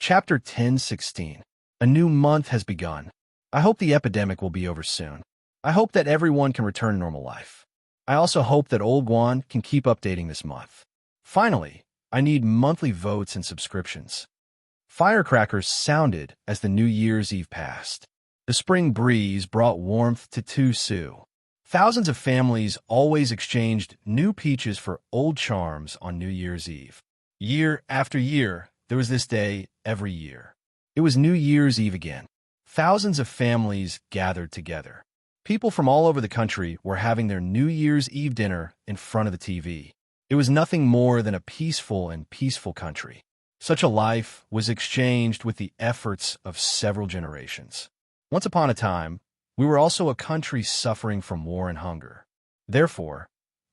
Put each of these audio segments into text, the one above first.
Chapter 10:16. A new month has begun. I hope the epidemic will be over soon. I hope that everyone can return to normal life. I also hope that Old Guan can keep updating this month. Finally, I need monthly votes and subscriptions. Firecrackers sounded as the New Year's Eve passed. The spring breeze brought warmth to Su. Thousands of families always exchanged new peaches for old charms on New Year's Eve. Year after year, there was this day every year. It was New Year's Eve again. Thousands of families gathered together. People from all over the country were having their New Year's Eve dinner in front of the TV. It was nothing more than a peaceful country. Such a life was exchanged with the efforts of several generations. Once upon a time, we were also a country suffering from war and hunger. Therefore,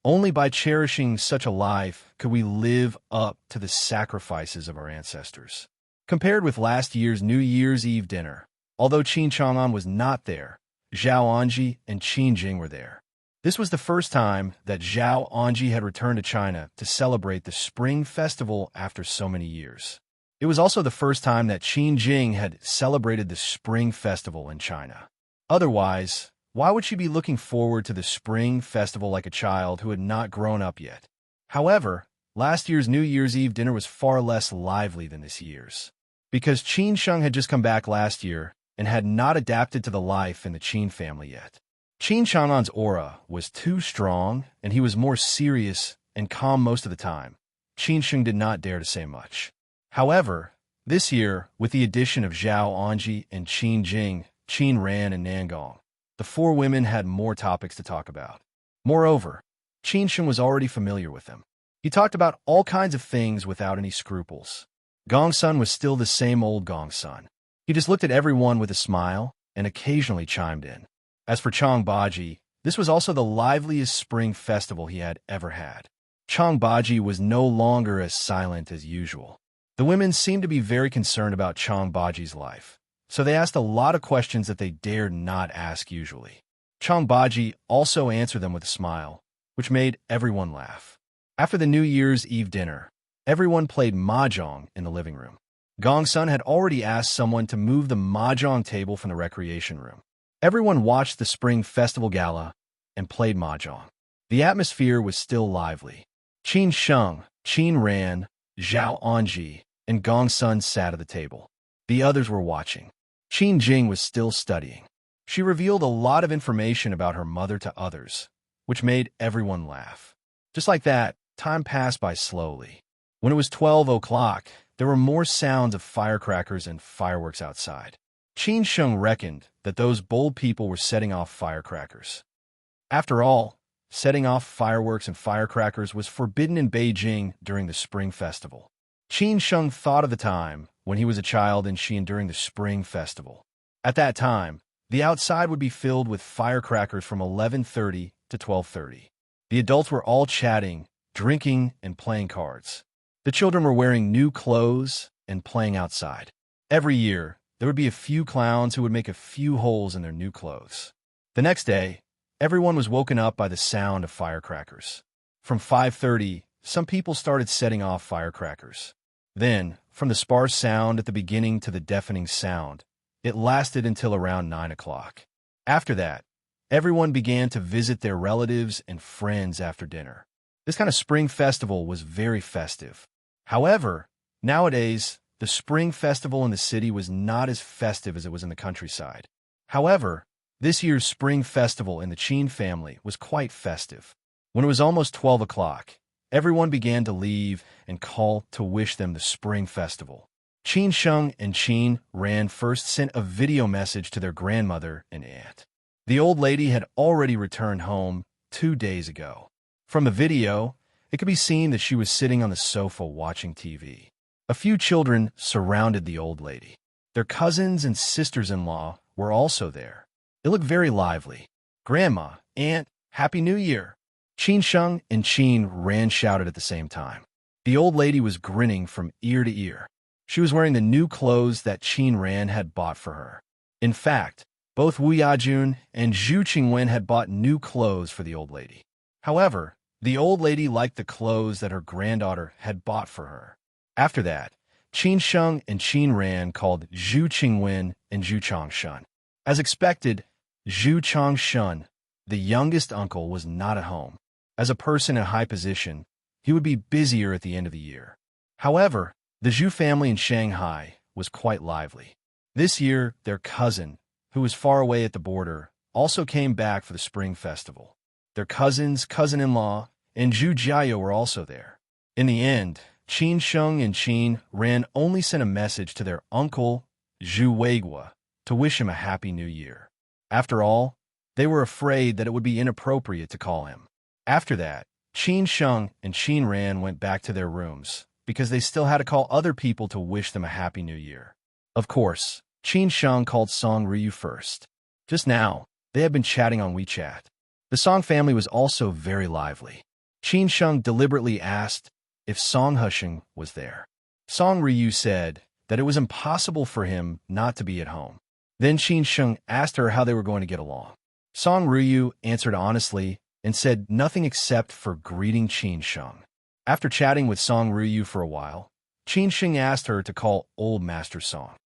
only by cherishing such a life could we live up to the sacrifices of our ancestors. Compared with last year's New Year's Eve dinner, although Qin Chang'an was not there, Zhao Anji and Qin Jing were there. This was the first time that Zhao Anji had returned to China to celebrate the Spring Festival after so many years. It was also the first time that Qin Jing had celebrated the Spring Festival in China. Otherwise, why would she be looking forward to the Spring Festival like a child who had not grown up yet? However, last year's New Year's Eve dinner was far less lively than this year's. Because Qin Sheng had just come back last year and had not adapted to the life in the Qin family yet. Qin Chang'an's aura was too strong, and he was more serious and calm most of the time. Qin Sheng did not dare to say much. However, this year, with the addition of Zhao Anji and Qin Jing, Qin Ran and Nangong, the four women had more topics to talk about. Moreover, Qin Sheng was already familiar with them. He talked about all kinds of things without any scruples. Gong Sun was still the same old Gong Sun. He just looked at everyone with a smile and occasionally chimed in. As for Chang Baji, this was also the liveliest spring festival he had ever had. Chang Baji was no longer as silent as usual. The women seemed to be very concerned about Chang Baji's life, so they asked a lot of questions that they dared not ask usually. Chang Baji also answered them with a smile, which made everyone laugh. After the New Year's Eve dinner, everyone played mahjong in the living room. Gong Sun had already asked someone to move the mahjong table from the recreation room. Everyone watched the Spring Festival Gala and played mahjong. The atmosphere was still lively. Qin Sheng, Qin Ran, Zhao Anji, and Gong Sun sat at the table. The others were watching. Qin Jing was still studying. She revealed a lot of information about her mother to others, which made everyone laugh. Just like that, time passed by slowly. When it was 12 o'clock, there were more sounds of firecrackers and fireworks outside. Qin Sheng reckoned that those bold people were setting off firecrackers. After all, setting off fireworks and firecrackers was forbidden in Beijing during the Spring Festival. Qin Sheng thought of the time when he was a child in Xi'an during the Spring Festival. At that time, the outside would be filled with firecrackers from 11:30 to 12:30. The adults were all chatting, drinking, and playing cards. The children were wearing new clothes and playing outside. Every year, there would be a few clowns who would make a few holes in their new clothes. The next day, everyone was woken up by the sound of firecrackers. From 5:30, some people started setting off firecrackers. Then, from the sparse sound at the beginning to the deafening sound, it lasted until around 9 o'clock. After that, everyone began to visit their relatives and friends after dinner. This kind of spring festival was very festive. However, nowadays, the Spring Festival in the city was not as festive as it was in the countryside. However, this year's Spring Festival in the Qin family was quite festive. When it was almost 12 o'clock, everyone began to leave and call to wish them the Spring Festival. Qin Sheng and Qin Ran first sent a video message to their grandmother and aunt. The old lady had already returned home 2 days ago. From the video, it could be seen that she was sitting on the sofa watching TV. A few children surrounded the old lady. Their cousins and sisters-in-law were also there. It looked very lively. "Grandma, Aunt, Happy New Year!" Qin Sheng and Qin Ran shouted at the same time. The old lady was grinning from ear to ear. She was wearing the new clothes that Qin Ran had bought for her. In fact, both Wu Yajun and Zhu Qingwen had bought new clothes for the old lady. However, the old lady liked the clothes that her granddaughter had bought for her. After that, Qin Sheng and Qin Ran called Zhu Qingwen and Zhu Changshun. As expected, Zhu Changshun, the youngest uncle, was not at home. As a person in high position, he would be busier at the end of the year. However, the Zhu family in Shanghai was quite lively. This year, their cousin, who was far away at the border, also came back for the Spring Festival. Their cousins, cousin-in-law, and Zhu Jiao were also there. In the end, Qin Sheng and Qin Ran only sent a message to their uncle, Zhu Weigua, to wish him a happy new year. After all, they were afraid that it would be inappropriate to call him. After that, Qin Sheng and Qin Ran went back to their rooms because they still had to call other people to wish them a happy new year. Of course, Qin Sheng called Song Ryu first. Just now, they had been chatting on WeChat. The Song family was also very lively. Qin Sheng deliberately asked if Song Husheng was there. Song Ryu said that it was impossible for him not to be at home. Then Qin Sheng asked her how they were going to get along. Song Ryu answered honestly and said nothing except for greeting Qin Sheng. After chatting with Song Ryu for a while, Qin Sheng asked her to call Old Master Song.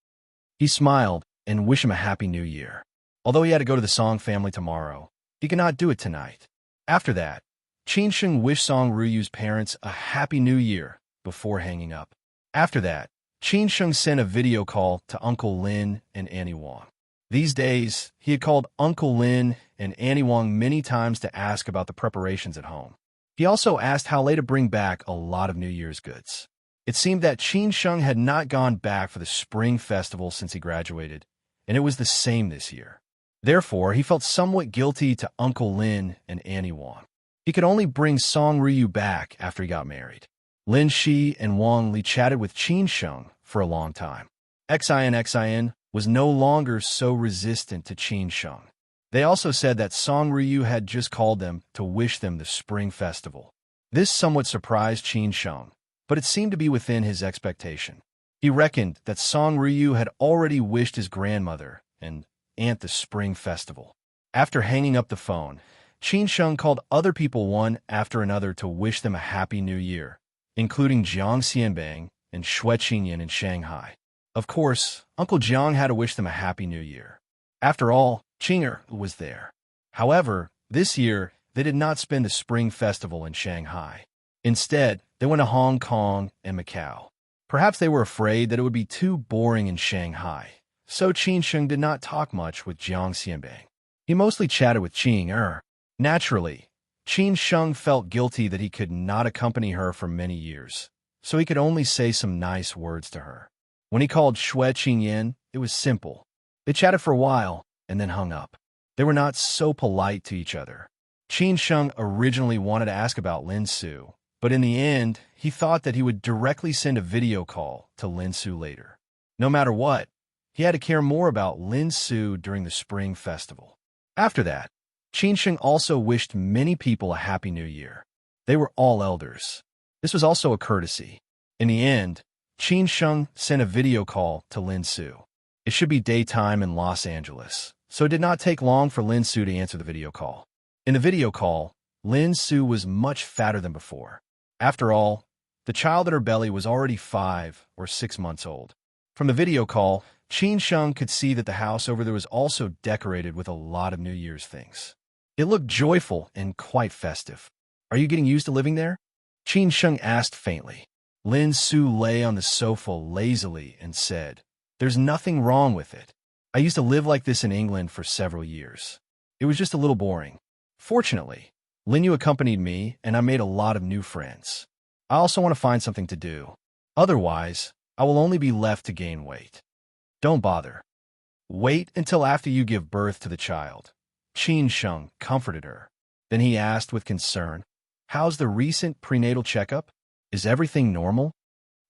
He smiled and wished him a happy new year. Although he had to go to the Song family tomorrow, he could not do it tonight. After that, Qin Sheng wished Song Ryu's parents a happy new year before hanging up. After that, Qin Sheng sent a video call to Uncle Lin and Annie Wang. These days, he had called Uncle Lin and Annie Wang many times to ask about the preparations at home. He also asked how they to bring back a lot of New Year's goods. It seemed that Qin Sheng had not gone back for the Spring Festival since he graduated, and it was the same this year. Therefore, he felt somewhat guilty to Uncle Lin and Annie Wang. He could only bring Song Ryu back after he got married. Lin Shi and Wang Li chatted with Qin Sheng for a long time. Xin was no longer so resistant to Qin Sheng. They also said that Song Ryu had just called them to wish them the Spring Festival. This somewhat surprised Qin Sheng, but it seemed to be within his expectation. He reckoned that Song Ryu had already wished his grandmother and aunt the Spring Festival. After hanging up the phone, Qin Sheng called other people one after another to wish them a happy new year, including Jiang Xianbang and Xue Qingyan in Shanghai. Of course, Uncle Jiang had to wish them a happy new year. After all, Qinger was there. However, this year, they did not spend the Spring Festival in Shanghai. Instead, they went to Hong Kong and Macau. Perhaps they were afraid that it would be too boring in Shanghai, so Qin Sheng did not talk much with Jiang Xianbang. He mostly chatted with Qing. Naturally, Qin Sheng felt guilty that he could not accompany her for many years, so he could only say some nice words to her. When he called Xue Qingyan, it was simple. They chatted for a while and then hung up. They were not so polite to each other. Qin Sheng originally wanted to ask about Lin Su, but in the end, he thought that he would directly send a video call to Lin Su later. No matter what, he had to care more about Lin Su during the Spring Festival. After that, Qin Sheng also wished many people a Happy New Year. They were all elders. This was also a courtesy. In the end, Qin Sheng sent a video call to Lin Su. It should be daytime in Los Angeles, so it did not take long for Lin Su to answer the video call. In the video call, Lin Su was much fatter than before. After all, the child in her belly was already 5 or 6 months old. From the video call, Qin Sheng could see that the house over there was also decorated with a lot of New Year's things. It looked joyful and quite festive. Are you getting used to living there? Qin Sheng asked faintly. Lin Su lay on the sofa lazily and said, "There's nothing wrong with it. I used to live like this in England for several years. It was just a little boring. Fortunately, Lin Yu accompanied me and I made a lot of new friends. I also want to find something to do. Otherwise, I will only be left to gain weight. Don't bother. Wait until after you give birth to the child." Qin Sheng comforted her. Then he asked with concern, "How's the recent prenatal checkup? Is everything normal?"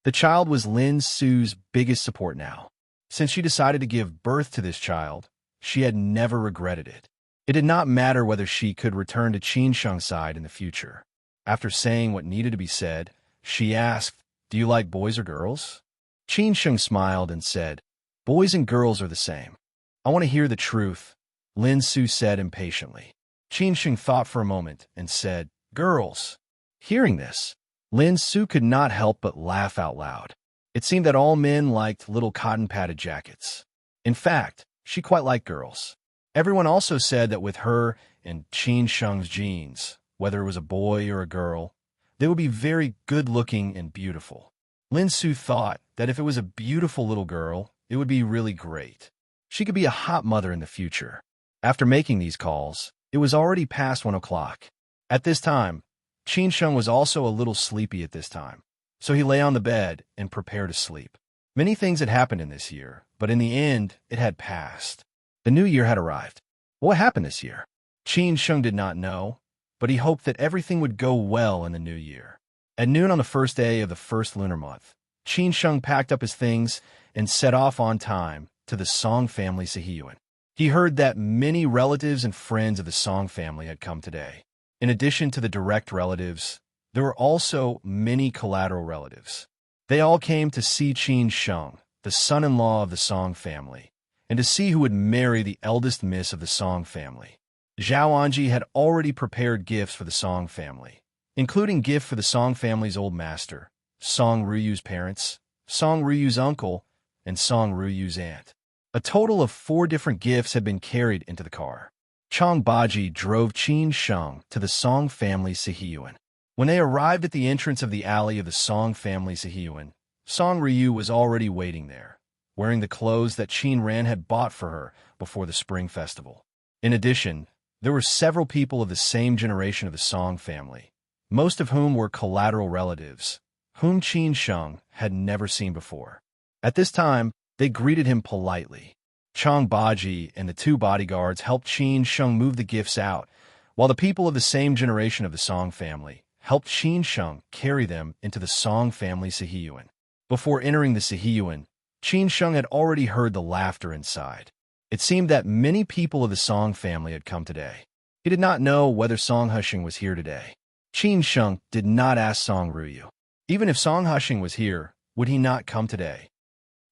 The child was Lin Su's biggest support now. Since she decided to give birth to this child, she had never regretted it. It did not matter whether she could return to Qin Sheng's side in the future. After saying what needed to be said, she asked, "Do you like boys or girls?" Qin Sheng smiled and said, "Boys and girls are the same." "I want to hear the truth," Lin Su said impatiently. Qin Sheng thought for a moment and said, "Girls." Hearing this, Lin Su could not help but laugh out loud. It seemed that all men liked little cotton-padded jackets. In fact, she quite liked girls. Everyone also said that with her and Qin Sheng's genes, whether it was a boy or a girl, they would be very good-looking and beautiful. Lin Su thought that if it was a beautiful little girl, it would be really great. She could be a hot mother in the future. After making these calls, it was already past 1 o'clock. At this time, Qin Sheng was also a little sleepy at this time, so he lay on the bed and prepared to sleep. Many things had happened in this year, but in the end, it had passed. The new year had arrived. What happened this year? Qin Sheng did not know, but he hoped that everything would go well in the new year. At noon on the first day of the first lunar month, Qin Sheng packed up his things and set off on time to the Song family Sihiyuan. He heard that many relatives and friends of the Song family had come today. In addition to the direct relatives, there were also many collateral relatives. They all came to see Qin Sheng, the son-in-law of the Song family, and to see who would marry the eldest miss of the Song family. Zhao Anji had already prepared gifts for the Song family, including gift for the Song family's old master, Song Ruyu's parents, Song Ruyu's uncle, and Song Ruyu's aunt. A total of 4 different gifts had been carried into the car. Chang Baji drove Qin Sheng to the Song family Sihiyuan. When they arrived at the entrance of the alley of the Song family Sihiyuan, Song Ryu was already waiting there, wearing the clothes that Qin Ran had bought for her before the Spring Festival. In addition, there were several people of the same generation of the Song family, most of whom were collateral relatives, whom Qin Sheng had never seen before. At this time, they greeted him politely. Chang Baji and the 2 bodyguards helped Qin Sheng move the gifts out, while the people of the same generation of the Song family helped Qin Sheng carry them into the Song family Sihiyuan. Before entering the Sihiyuan, Qin Sheng had already heard the laughter inside. It seemed that many people of the Song family had come today. He did not know whether Song Husheng was here today. Qin Sheng did not ask Song Ruyu. Even if Song Husheng was here, would he not come today?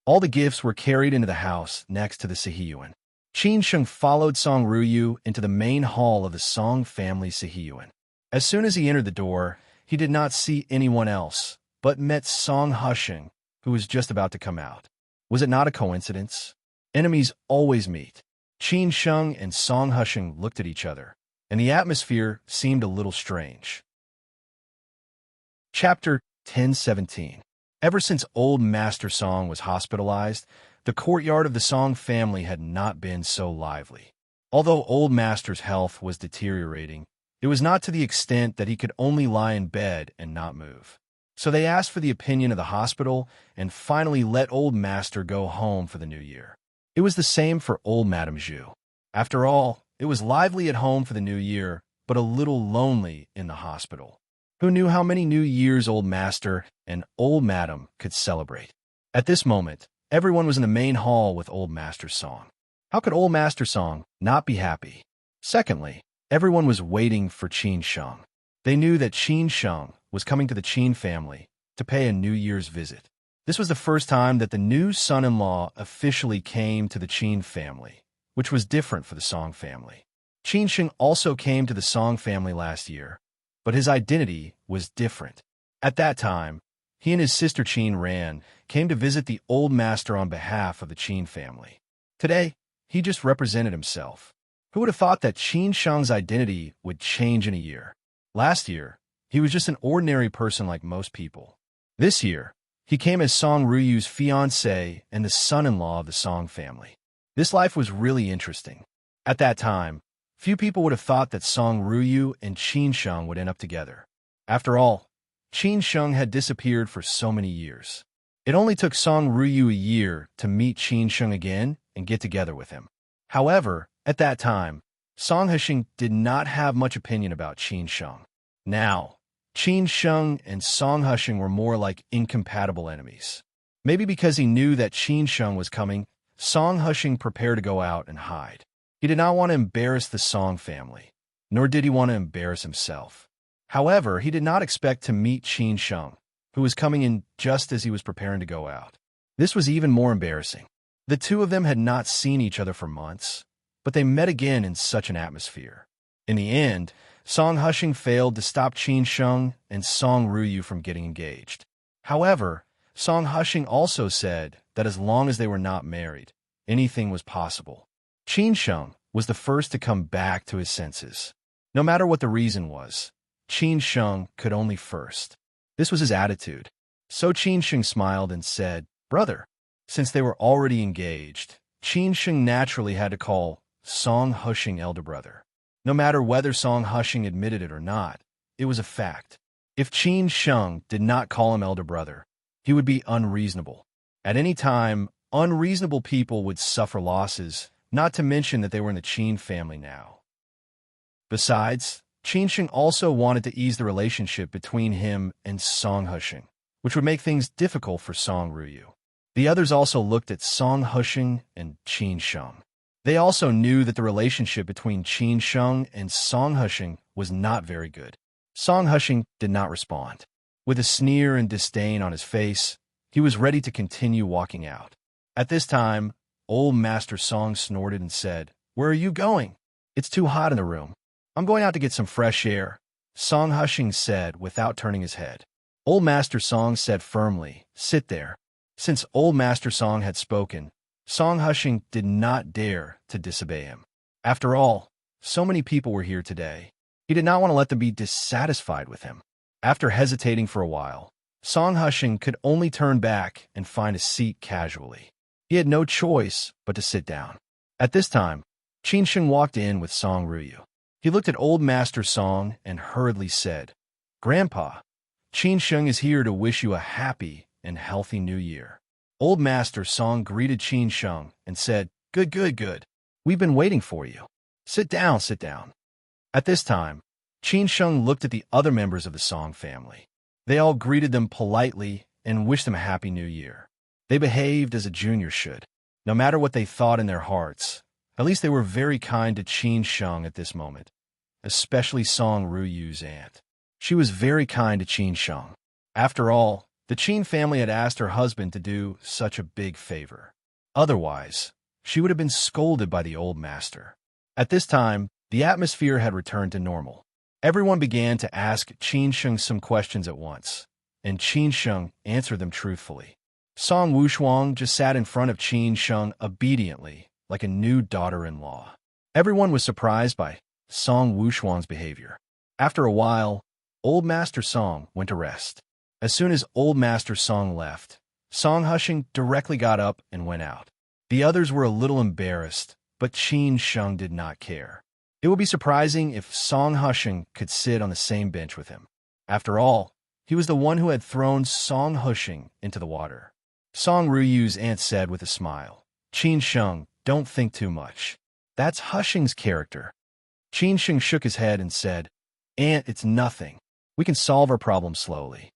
All the gifts were carried into the house next to the Sihiyuan. Qin Sheng followed Song Ruyu into the main hall of the Song family Sihiyuan. As soon as he entered the door, he did not see anyone else, but met Song Husheng, who was just about to come out. Was it not a coincidence? Enemies always meet. Qin Sheng and Song Husheng looked at each other, and the atmosphere seemed a little strange. Chapter 1017. Ever since old Master Song was hospitalized, the courtyard of the Song family had not been so lively. Although old Master's health was deteriorating, it was not to the extent that he could only lie in bed and not move. So they asked for the opinion of the hospital and finally let old Master go home for the new year. It was the same for old Madame Zhu. After all, it was lively at home for the new year, but a little lonely in the hospital. Who knew how many New Year's old Master and old Madam could celebrate? At this moment, everyone was in the main hall with old Master Song. How could old Master Song not be happy? Secondly, everyone was waiting for Qin Sheng. They knew that Qin Sheng was coming to the Qin family to pay a New Year's visit. This was the first time that the new son-in-law officially came to the Qin family, which was different for the Song family. Qin Sheng also came to the Song family last year, but his identity was different. At that time, he and his sister Qin Ran came to visit the old master on behalf of the Qin family. Today, he just represented himself. Who would have thought that Qin Sheng's identity would change in a year? Last year, he was just an ordinary person like most people. This year, he came as Song Ruyu's fiancé and the son-in-law of the Song family. This life was really interesting. At that time, few people would have thought that Song Ruyu and Qin Sheng would end up together. After all, Qin Sheng had disappeared for so many years. It only took Song Ruyu a year to meet Qin Sheng again and get together with him. However, at that time, Song Husheng did not have much opinion about Qin Sheng. Now, Qin Sheng and Song Husheng were more like incompatible enemies. Maybe because he knew that Qin Sheng was coming, Song Husheng prepared to go out and hide. He did not want to embarrass the Song family, nor did he want to embarrass himself. However, he did not expect to meet Qin Sheng, who was coming in just as he was preparing to go out. This was even more embarrassing. The two of them had not seen each other for months, but they met again in such an atmosphere. In the end, Song Husheng failed to stop Qin Sheng and Song Ruyu from getting engaged. However, Song Hushing also said that as long as they were not married, anything was possible. Qin Sheng was the first to come back to his senses. No matter what the reason was, Qin Sheng could only first. This was his attitude. So Qin Sheng smiled and said, "Brother." Since they were already engaged, Qin Sheng naturally had to call Song Hushing elder brother. No matter whether Song Hushing admitted it or not, it was a fact. If Qin Sheng did not call him elder brother, he would be unreasonable. At any time, unreasonable people would suffer losses, not to mention that they were in the Qin family now. Besides, Qin Sheng also wanted to ease the relationship between him and Song Hushing, which would make things difficult for Song Ruyu. The others also looked at Song Hushing and Qin Sheng. They also knew that the relationship between Qin Sheng and Song Hushing was not very good. Song Hushing did not respond. With a sneer and disdain on his face, he was ready to continue walking out. At this time, old Master Song snorted and said, "Where are you going?" "It's too hot in the room. I'm going out to get some fresh air," Song Hushing said without turning his head. Old Master Song said firmly, "Sit there." Since old Master Song had spoken, Song Hushing did not dare to disobey him. After all, so many people were here today. He did not want to let them be dissatisfied with him. After hesitating for a while, Song Hushing could only turn back and find a seat casually. He had no choice but to sit down. At this time, Qin Sheng walked in with Song Ruyu. He looked at old Master Song and hurriedly said, "Grandpa, Qin Sheng is here to wish you a happy and healthy new year." Old Master Song greeted Qin Sheng and said, Good, good, good. We've been waiting for you. Sit down, sit down." At this time, Qin Sheng looked at the other members of the Song family. They all greeted them politely and wished them a happy new year. They behaved as a junior should. No matter what they thought in their hearts, at least they were very kind to Qin Sheng at this moment, especially Song Ruyu's aunt. She was very kind to Qin Sheng. After all, the Qin family had asked her husband to do such a big favor. Otherwise, she would have been scolded by the old master. At this time, the atmosphere had returned to normal. Everyone began to ask Qin Sheng some questions at once, and Qin Sheng answered them truthfully. Song Wushuang just sat in front of Qin Sheng obediently, like a new daughter-in-law. Everyone was surprised by Song Wushuang's behavior. After a while, old Master Song went to rest. As soon as old Master Song left, Song Hushing directly got up and went out. The others were a little embarrassed, but Qin Sheng did not care. It would be surprising if Song Hushing could sit on the same bench with him. After all, he was the one who had thrown Song Hushing into the water. Song Ruyu's aunt said with a smile, "Qin Sheng, don't think too much. That's Hushing's character." Qin Sheng shook his head and said, "Aunt, it's nothing. We can solve our problem slowly."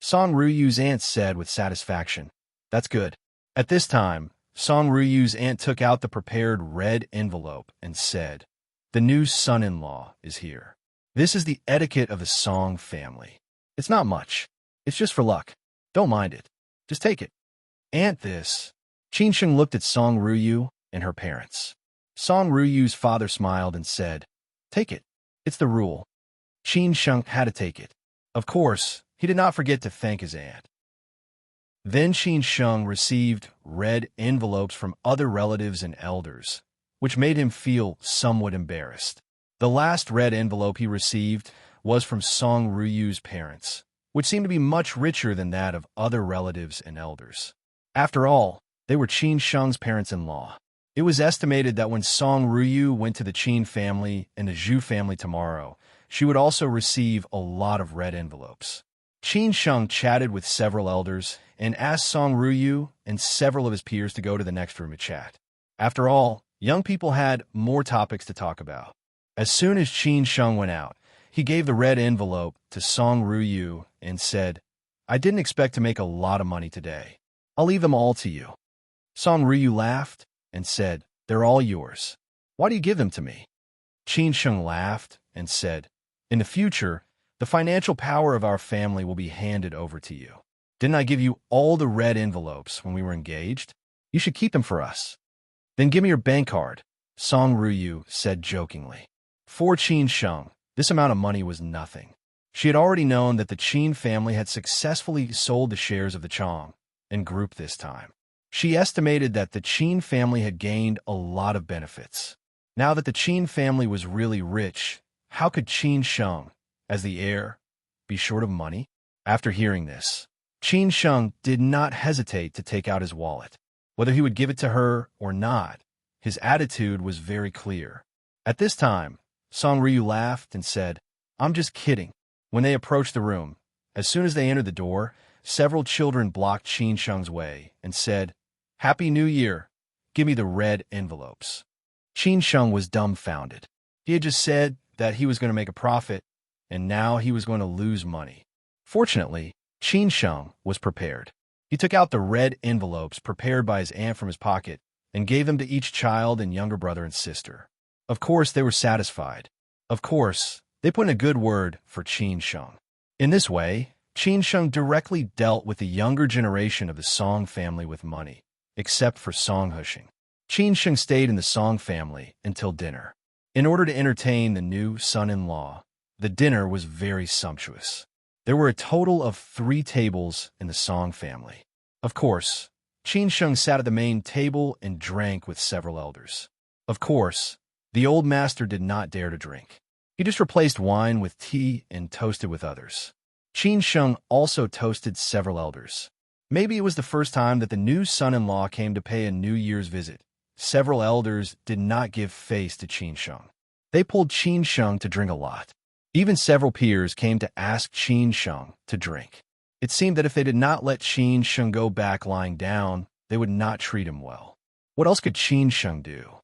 Song Ruyu's aunt said with satisfaction, "That's good." At this time, Song Ruyu's aunt took out the prepared red envelope and said, "The new son-in-law is here. This is the etiquette of the Song family. It's not much. It's just for luck. Don't mind it. Just take it." "Aunt, this." Qin Sheng looked at Song Ruyu and her parents. Song Ruyu's father smiled and said, "Take it. It's the rule." Qin Sheng had to take it. Of course, he did not forget to thank his aunt. Then Qin Sheng received red envelopes from other relatives and elders, which made him feel somewhat embarrassed. The last red envelope he received was from Song Ruyu's parents, which seemed to be much richer than that of other relatives and elders. After all, they were Qin Sheng's parents-in-law. It was estimated that when Song Ruyu went to the Qin family and the Zhu family tomorrow, she would also receive a lot of red envelopes. Qin Sheng chatted with several elders and asked Song Ruyu and several of his peers to go to the next room to chat. After all, young people had more topics to talk about. As soon as Qin Sheng went out, he gave the red envelope to Song Ruyu and said, "I didn't expect to make a lot of money today. I'll leave them all to you." Song Ruyu laughed and said, "They're all yours. Why do you give them to me?" Qin Sheng laughed and said, "In the future, the financial power of our family will be handed over to you. Didn't I give you all the red envelopes when we were engaged? You should keep them for us." "Then give me your bank card," Song Ruyu said jokingly. For Qin Sheng, this amount of money was nothing. She had already known that the Qin family had successfully sold the shares of the Chong, and group this time. She estimated that the Qin family had gained a lot of benefits. Now that the Qin family was really rich, how could Qin Sheng, as the heir, be short of money? After hearing this, Qin Sheng did not hesitate to take out his wallet. Whether he would give it to her or not, his attitude was very clear. At this time, Song Ryu laughed and said, "I'm just kidding." When they approached the room, as soon as they entered the door, several children blocked Qin Sheng's way and said, "Happy New Year. Give me the red envelopes." Qin Sheng was dumbfounded. He had just said that he was going to make a profit, and now he was going to lose money. Fortunately, Qin Sheng was prepared. He took out the red envelopes prepared by his aunt from his pocket and gave them to each child and younger brother and sister. Of course, they were satisfied. Of course, they put in a good word for Qin Sheng. In this way, Qin Sheng directly dealt with the younger generation of the Song family with money, except for Song Husheng. Qin Sheng stayed in the Song family until dinner. In order to entertain the new son-in-law, the dinner was very sumptuous. There were a total of 3 tables in the Song family. Of course, Qin Sheng sat at the main table and drank with several elders. Of course, the old master did not dare to drink. He just replaced wine with tea and toasted with others. Qin Sheng also toasted several elders. Maybe it was the first time that the new son-in-law came to pay a New Year's visit. Several elders did not give face to Qin Sheng. They pulled Qin Sheng to drink a lot. Even several peers came to ask Qin Sheng to drink. It seemed that if they did not let Qin Sheng go back lying down, they would not treat him well. What else could Qin Sheng do?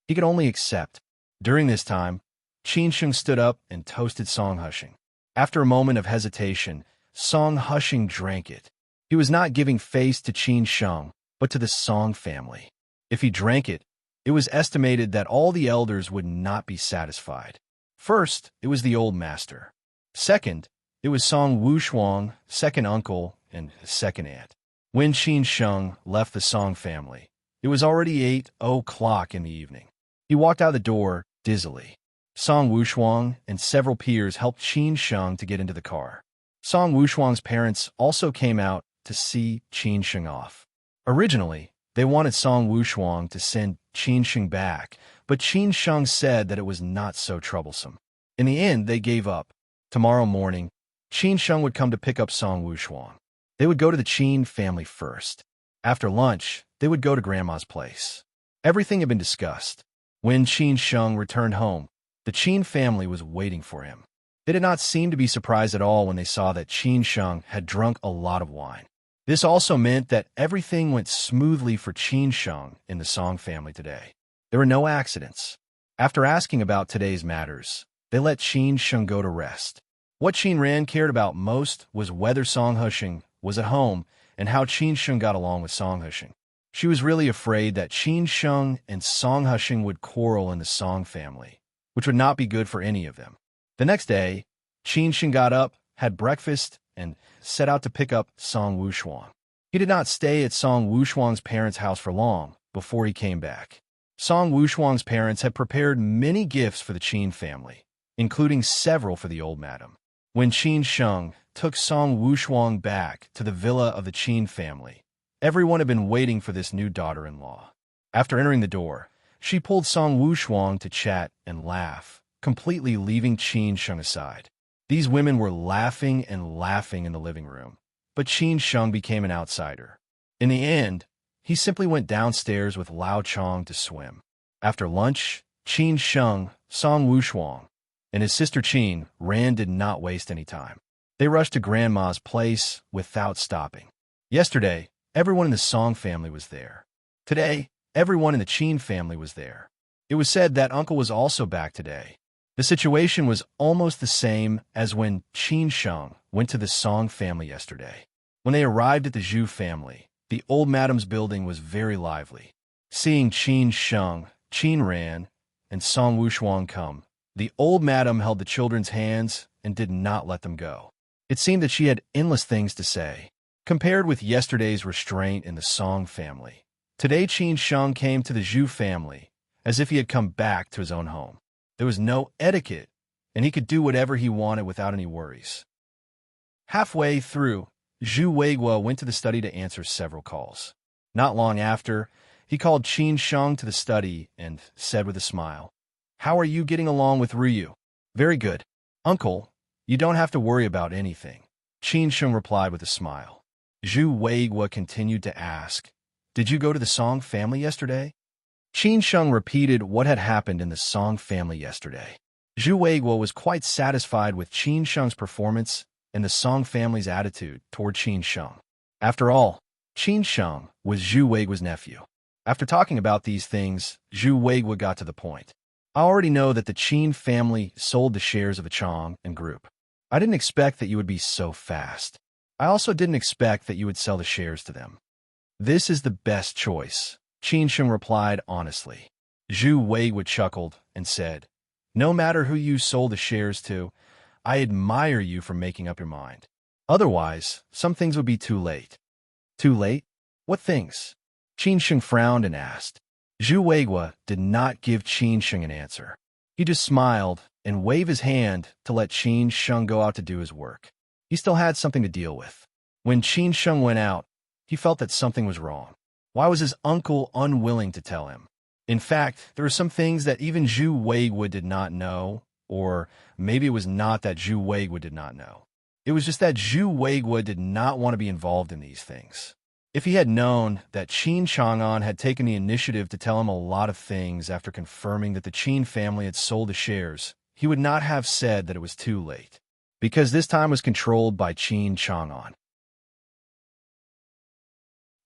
He could only accept. During this time, Qin Sheng stood up and toasted Song Husheng. After a moment of hesitation, Song Husheng drank it. He was not giving face to Qin Sheng, but to the Song family. If he drank it, it was estimated that all the elders would not be satisfied. First, it was the old master. Second, it was Song Wushuang, second uncle, and second aunt. When Qin Sheng left the Song family, it was already 8:00 in the evening. He walked out the door dizzily. Song Wushuang and several peers helped Qin Sheng to get into the car. Song Wushuang's parents also came out to see Qin Sheng off. Originally, they wanted Song Wushuang to send Qin Sheng back, but Qin Sheng said that it was not so troublesome. In the end, they gave up. Tomorrow morning, Qin Sheng would come to pick up Song Wushuang. They would go to the Qin family first. After lunch, they would go to Grandma's place. Everything had been discussed. When Qin Sheng returned home, the Qin family was waiting for him. They did not seem to be surprised at all when they saw that Qin Sheng had drunk a lot of wine. This also meant that everything went smoothly for Qin Sheng in the Song family today. There were no accidents. After asking about today's matters, they let Qin Sheng go to rest. What Qin Ran cared about most was whether Song Husheng was at home and how Qin Sheng got along with Song Husheng. She was really afraid that Qin Sheng and Song Husheng would quarrel in the Song family, which would not be good for any of them. The next day, Qin Sheng got up, had breakfast, and set out to pick up Song Wushuang. He did not stay at Song Wushuang's parents' house for long before he came back. Song Wushuang's parents had prepared many gifts for the Qin family, including several for the old madam. When Qin Sheng took Song Wushuang back to the villa of the Qin family, everyone had been waiting for this new daughter-in-law. After entering the door, she pulled Song Wushuang to chat and laugh, completely leaving Qin Sheng aside. These women were laughing and laughing in the living room, but Qin Sheng became an outsider. In the end, he simply went downstairs with Lao Chong to swim. After lunch, Qin Sheng, Song Wushuang, and his sister Qin Ran did not waste any time. They rushed to Grandma's place without stopping. Yesterday, everyone in the Song family was there. Today, everyone in the Qin family was there. It was said that Uncle was also back today. The situation was almost the same as when Qin Sheng went to the Song family yesterday. When they arrived at the Zhu family, the old madam's building was very lively. Seeing Qin Sheng, Qin Ran, and Song Wushuang come, the old madam held the children's hands and did not let them go. It seemed that she had endless things to say. Compared with yesterday's restraint in the Song family, today Qin Sheng came to the Zhu family as if he had come back to his own home. There was no etiquette, and he could do whatever he wanted without any worries. Halfway through, Zhu Weiguo went to the study to answer several calls. Not long after, he called Qin Sheng to the study and said with a smile, "How are you getting along with Ryu?" "Very good. Uncle, you don't have to worry about anything," Qin Sheng replied with a smile. Zhu Weiguo continued to ask, "Did you go to the Song family yesterday?" Qin Sheng repeated what had happened in the Song family yesterday. Zhu Weiguo was quite satisfied with Qin Sheng's performance and the Song family's attitude toward Qin Sheng. After all, Qin Sheng was Zhu Weiguo's nephew. After talking about these things, Zhu Weiguo got to the point. "I already know that the Qin family sold the shares of the Chong and group. I didn't expect that you would be so fast. I also didn't expect that you would sell the shares to them." "This is the best choice," Qin Sheng replied honestly. Zhu Weiguo chuckled and said, "No matter who you sold the shares to, I admire you for making up your mind. Otherwise, some things would be too late." "Too late? What things?" Qin Sheng frowned and asked. Zhu Weiguo did not give Qin Sheng an answer. He just smiled and waved his hand to let Qin Sheng go out to do his work. He still had something to deal with. When Qin Sheng went out, he felt that something was wrong. Why was his uncle unwilling to tell him? In fact, there were some things that even Zhu Weiguo did not know, or maybe it was not that Zhu Weiguo did not know. It was just that Zhu Weiguo did not want to be involved in these things. If he had known that Qin Chang'an had taken the initiative to tell him a lot of things after confirming that the Qin family had sold the shares, he would not have said that it was too late, because this time was controlled by Qin Chang'an.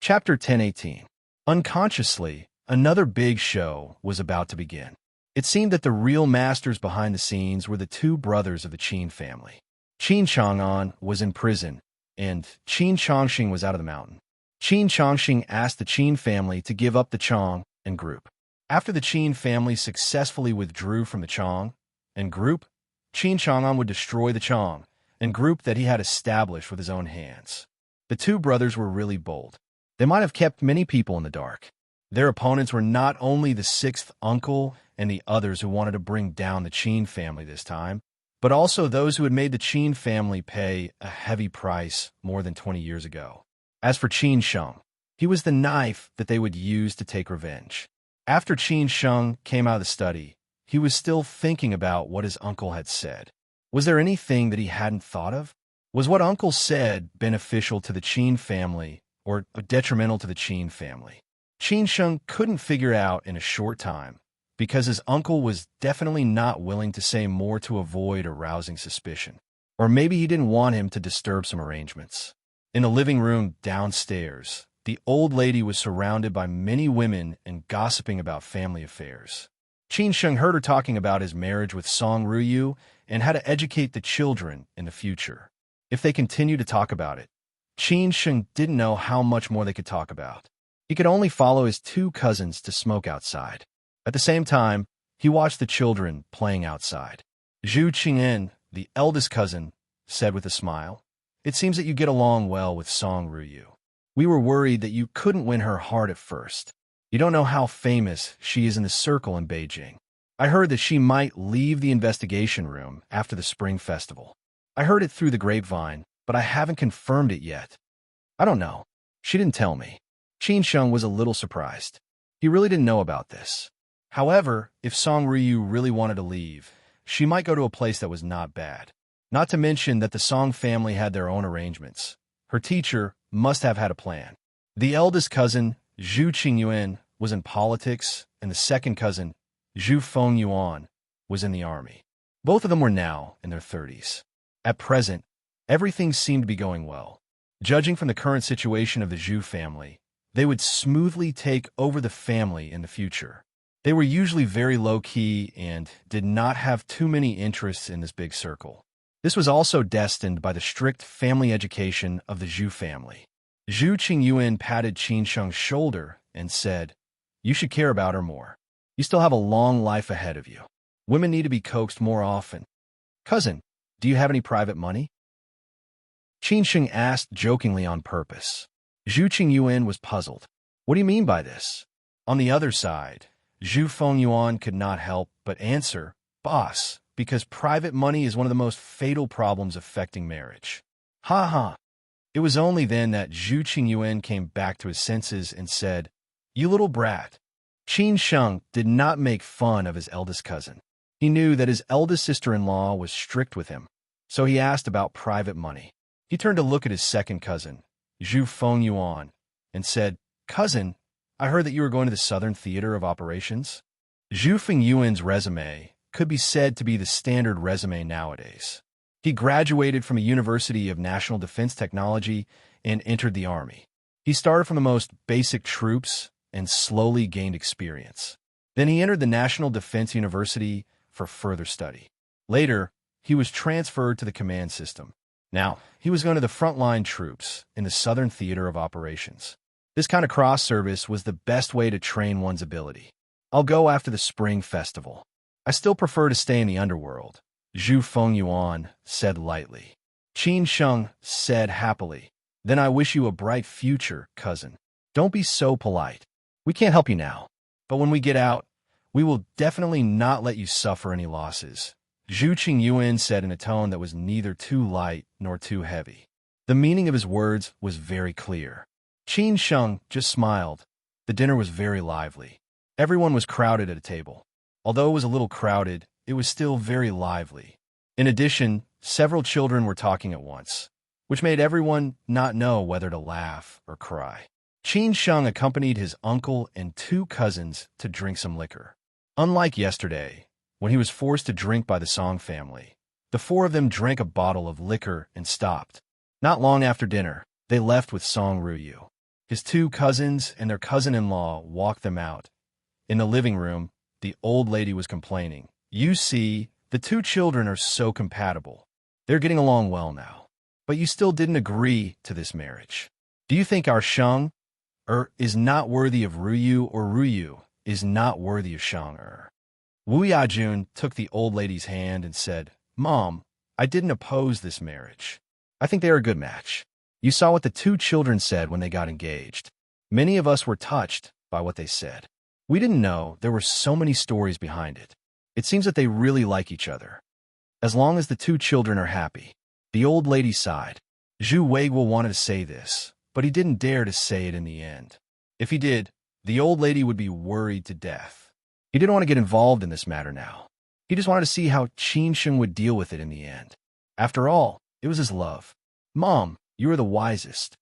Chapter 10:18. Unconsciously, another big show was about to begin. It seemed that the real masters behind the scenes were the two brothers of the Qin family. Qin Chang'an was in prison, and Qin Changxing was out of the mountain. Qin Changxing asked the Qin family to give up the Chong and group. After the Qin family successfully withdrew from the Chong and group, Qin Chang'an would destroy the Chong and group that he had established with his own hands. The two brothers were really bold. They might have kept many people in the dark. Their opponents were not only the sixth uncle and the others who wanted to bring down the Qin family this time, but also those who had made the Qin family pay a heavy price more than 20 years ago. As for Qin Sheng, he was the knife that they would use to take revenge. After Qin Sheng came out of the study, he was still thinking about what his uncle had said. Was there anything that he hadn't thought of? Was what uncle said beneficial to the Qin family or detrimental to the Qin family? Qin Sheng couldn't figure out in a short time, because his uncle was definitely not willing to say more to avoid arousing suspicion. Or maybe he didn't want him to disturb some arrangements. In the living room downstairs, the old lady was surrounded by many women and gossiping about family affairs. Qin Sheng heard her talking about his marriage with Song Ruyu and how to educate the children in the future. If they continued to talk about it, Qin Sheng didn't know how much more they could talk about. He could only follow his two cousins to smoke outside. At the same time, he watched the children playing outside. Zhu Qing'en, the eldest cousin, said with a smile, "It seems that you get along well with Song Ruyu. We were worried that you couldn't win her heart at first. You don't know how famous she is in the circle in Beijing. I heard that she might leave the investigation room after the Spring Festival. I heard it through the grapevine, but I haven't confirmed it yet. I don't know. She didn't tell me." Qin Sheng was a little surprised. He really didn't know about this. However, if Song Ruyu really wanted to leave, she might go to a place that was not bad. Not to mention that the Song family had their own arrangements. Her teacher must have had a plan. The eldest cousin, Zhu Qingyuan, was in politics, and the second cousin, Zhu Fengyuan, was in the army. Both of them were now in their 30s. At present, everything seemed to be going well. Judging from the current situation of the Zhu family, they would smoothly take over the family in the future. They were usually very low-key and did not have too many interests in this big circle. This was also destined by the strict family education of the Zhu family. Zhu Qingyuan patted Qin Sheng's shoulder and said, "You should care about her more. You still have a long life ahead of you. Women need to be coaxed more often. Cousin, do you have any private money?" Qin Sheng asked jokingly on purpose. Zhu Qingyuan was puzzled. What do you mean by this? On the other side, Zhu Fengyuan could not help but answer, "Boss, because private money is one of the most fatal problems affecting marriage." Ha ha. It was only then that Zhu Qingyuan came back to his senses and said, "You little brat." Qin Sheng did not make fun of his eldest cousin. He knew that his eldest sister-in-law was strict with him, so he asked about private money. He turned to look at his second cousin, Zhu Fengyuan, and said, "Cousin, I heard that you were going to the Southern Theater of Operations." Zhu Fengyuan's resume could be said to be the standard resume nowadays. He graduated from a University of National Defense Technology and entered the Army. He started from the most basic troops and slowly gained experience. Then he entered the National Defense University for further study. Later, he was transferred to the command system. Now, he was going to the frontline troops in the Southern Theater of Operations. This kind of cross-service was the best way to train one's ability. "I'll go after the Spring Festival. I still prefer to stay in the underworld," Zhu Fengyuan said lightly. Qin Sheng said happily, "Then I wish you a bright future, cousin. Don't be so polite. We can't help you now, but when we get out, we will definitely not let you suffer any losses," Zhu Qingyuan said in a tone that was neither too light nor too heavy. The meaning of his words was very clear. Qin Sheng just smiled. The dinner was very lively. Everyone was crowded at a table. Although it was a little crowded, it was still very lively. In addition, several children were talking at once, which made everyone not know whether to laugh or cry. Qin Sheng accompanied his uncle and two cousins to drink some liquor. Unlike yesterday, when he was forced to drink by the Song family, the four of them drank a bottle of liquor and stopped. Not long after dinner, they left with Song Ruyu. His two cousins and their cousin-in-law walked them out. In the living room, the old lady was complaining. "You see, the two children are so compatible. They're getting along well now. But you still didn't agree to this marriage. Do you think our Sheng is not worthy of Ruyu, or Ruyu is not worthy of Sheng? Wu Yajun took the old lady's hand and said, "Mom, I didn't oppose this marriage. I think they are a good match. You saw what the two children said when they got engaged. Many of us were touched by what they said. We didn't know there were so many stories behind it. It seems that they really like each other. As long as the two children are happy." The old lady sighed. Zhu Weiguo wanted to say this, but he didn't dare to say it in the end. If he did, the old lady would be worried to death. He didn't want to get involved in this matter now. He just wanted to see how Qin Sheng would deal with it in the end. After all, it was his love. "Mom, you are the wisest.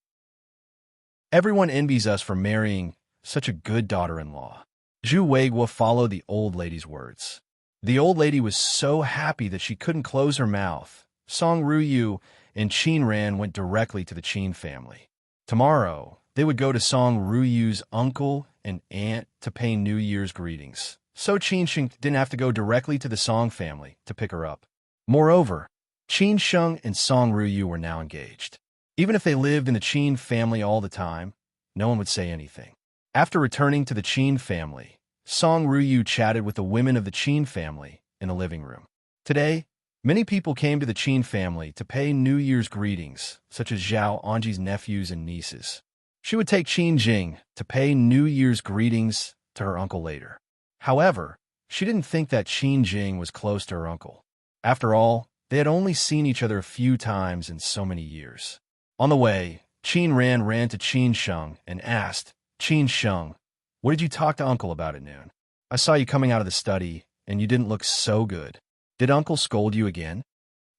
Everyone envies us for marrying such a good daughter-in-law." Zhu Weiguo followed the old lady's words. The old lady was so happy that she couldn't close her mouth. Song Ruyu and Qin Ran went directly to the Qin family. Tomorrow, they would go to Song Ruyu's uncle and aunt to pay New Year's greetings, so Qin Sheng didn't have to go directly to the Song family to pick her up. Moreover, Qin Sheng and Song Ruyu were now engaged. Even if they lived in the Qin family all the time, no one would say anything. After returning to the Qin family, Song Ruyu chatted with the women of the Qin family in the living room. Today, many people came to the Qin family to pay New Year's greetings, such as Zhao Anji's nephews and nieces. She would take Qin Jing to pay New Year's greetings to her uncle later. However, she didn't think that Qin Jing was close to her uncle. After all, they had only seen each other a few times in so many years. On the way, Qin ran to Qin Sheng and asked, "Qin Sheng, what did you talk to Uncle about at noon? I saw you coming out of the study, and you didn't look so good. Did Uncle scold you again?"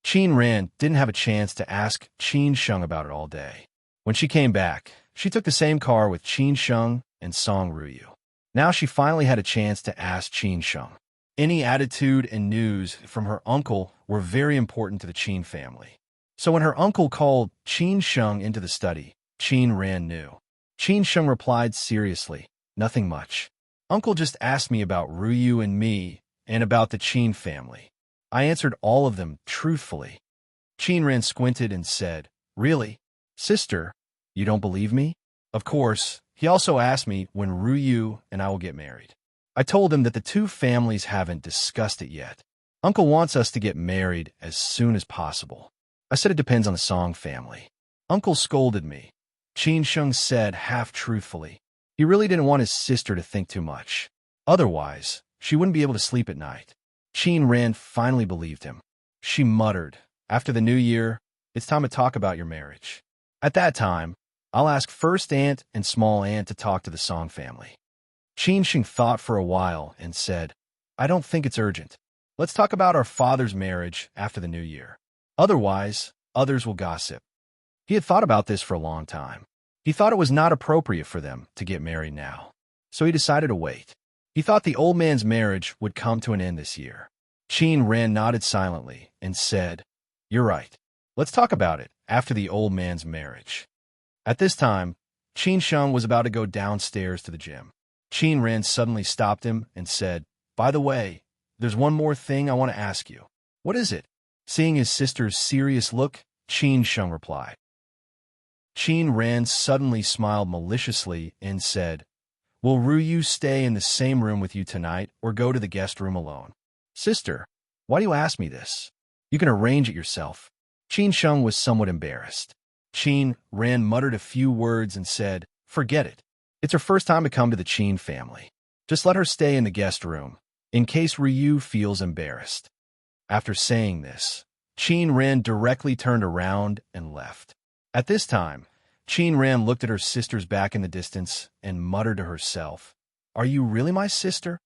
Qin Ran didn't have a chance to ask Qin Sheng about it all day. When she came back, she took the same car with Qin Sheng and Song Ruyu. Now she finally had a chance to ask Qin Sheng. Any attitude and news from her uncle were very important to the Qin family. So when her uncle called Qin Sheng into the study, Qin Ran knew. Qin Sheng replied seriously, "Nothing much. Uncle just asked me about Ruyu and me and about the Qin family. I answered all of them truthfully." Qin Ran squinted and said, "Really? Sister, you don't believe me?" Of course, he also asked me when Ruyu and I will get married. I told him that the two families haven't discussed it yet. Uncle wants us to get married as soon as possible. I said it depends on the Song family. Uncle scolded me. Qin Sheng said half-truthfully. He really didn't want his sister to think too much. Otherwise, she wouldn't be able to sleep at night. Qin Ran finally believed him. She muttered, "After the new year, it's time to talk about your marriage." At that time, I'll ask First Ant and Small Ant to talk to the Song family. Qin Sheng thought for a while and said, I don't think it's urgent. Let's talk about our father's marriage after the new year. Otherwise, others will gossip. He had thought about this for a long time. He thought it was not appropriate for them to get married now. So he decided to wait. He thought the old man's marriage would come to an end this year. Qin Ran nodded silently and said, You're right. Let's talk about it after the old man's marriage. At this time, Qin Sheng was about to go downstairs to the gym. Qin Ran suddenly stopped him and said, By the way, there's one more thing I want to ask you. What is it? Seeing his sister's serious look, Qin Sheng replied. Qin Ran suddenly smiled maliciously and said, Will Ruyu stay in the same room with you tonight or go to the guest room alone? Sister, why do you ask me this? You can arrange it yourself. Qin Sheng was somewhat embarrassed. Qin Ran muttered a few words and said, Forget it. It's her first time to come to the Qin family. Just let her stay in the guest room, in case Ryu feels embarrassed. After saying this, Qin Ran directly turned around and left. At this time, Qin Ran looked at her sister's back in the distance and muttered to herself, Are you really my sister?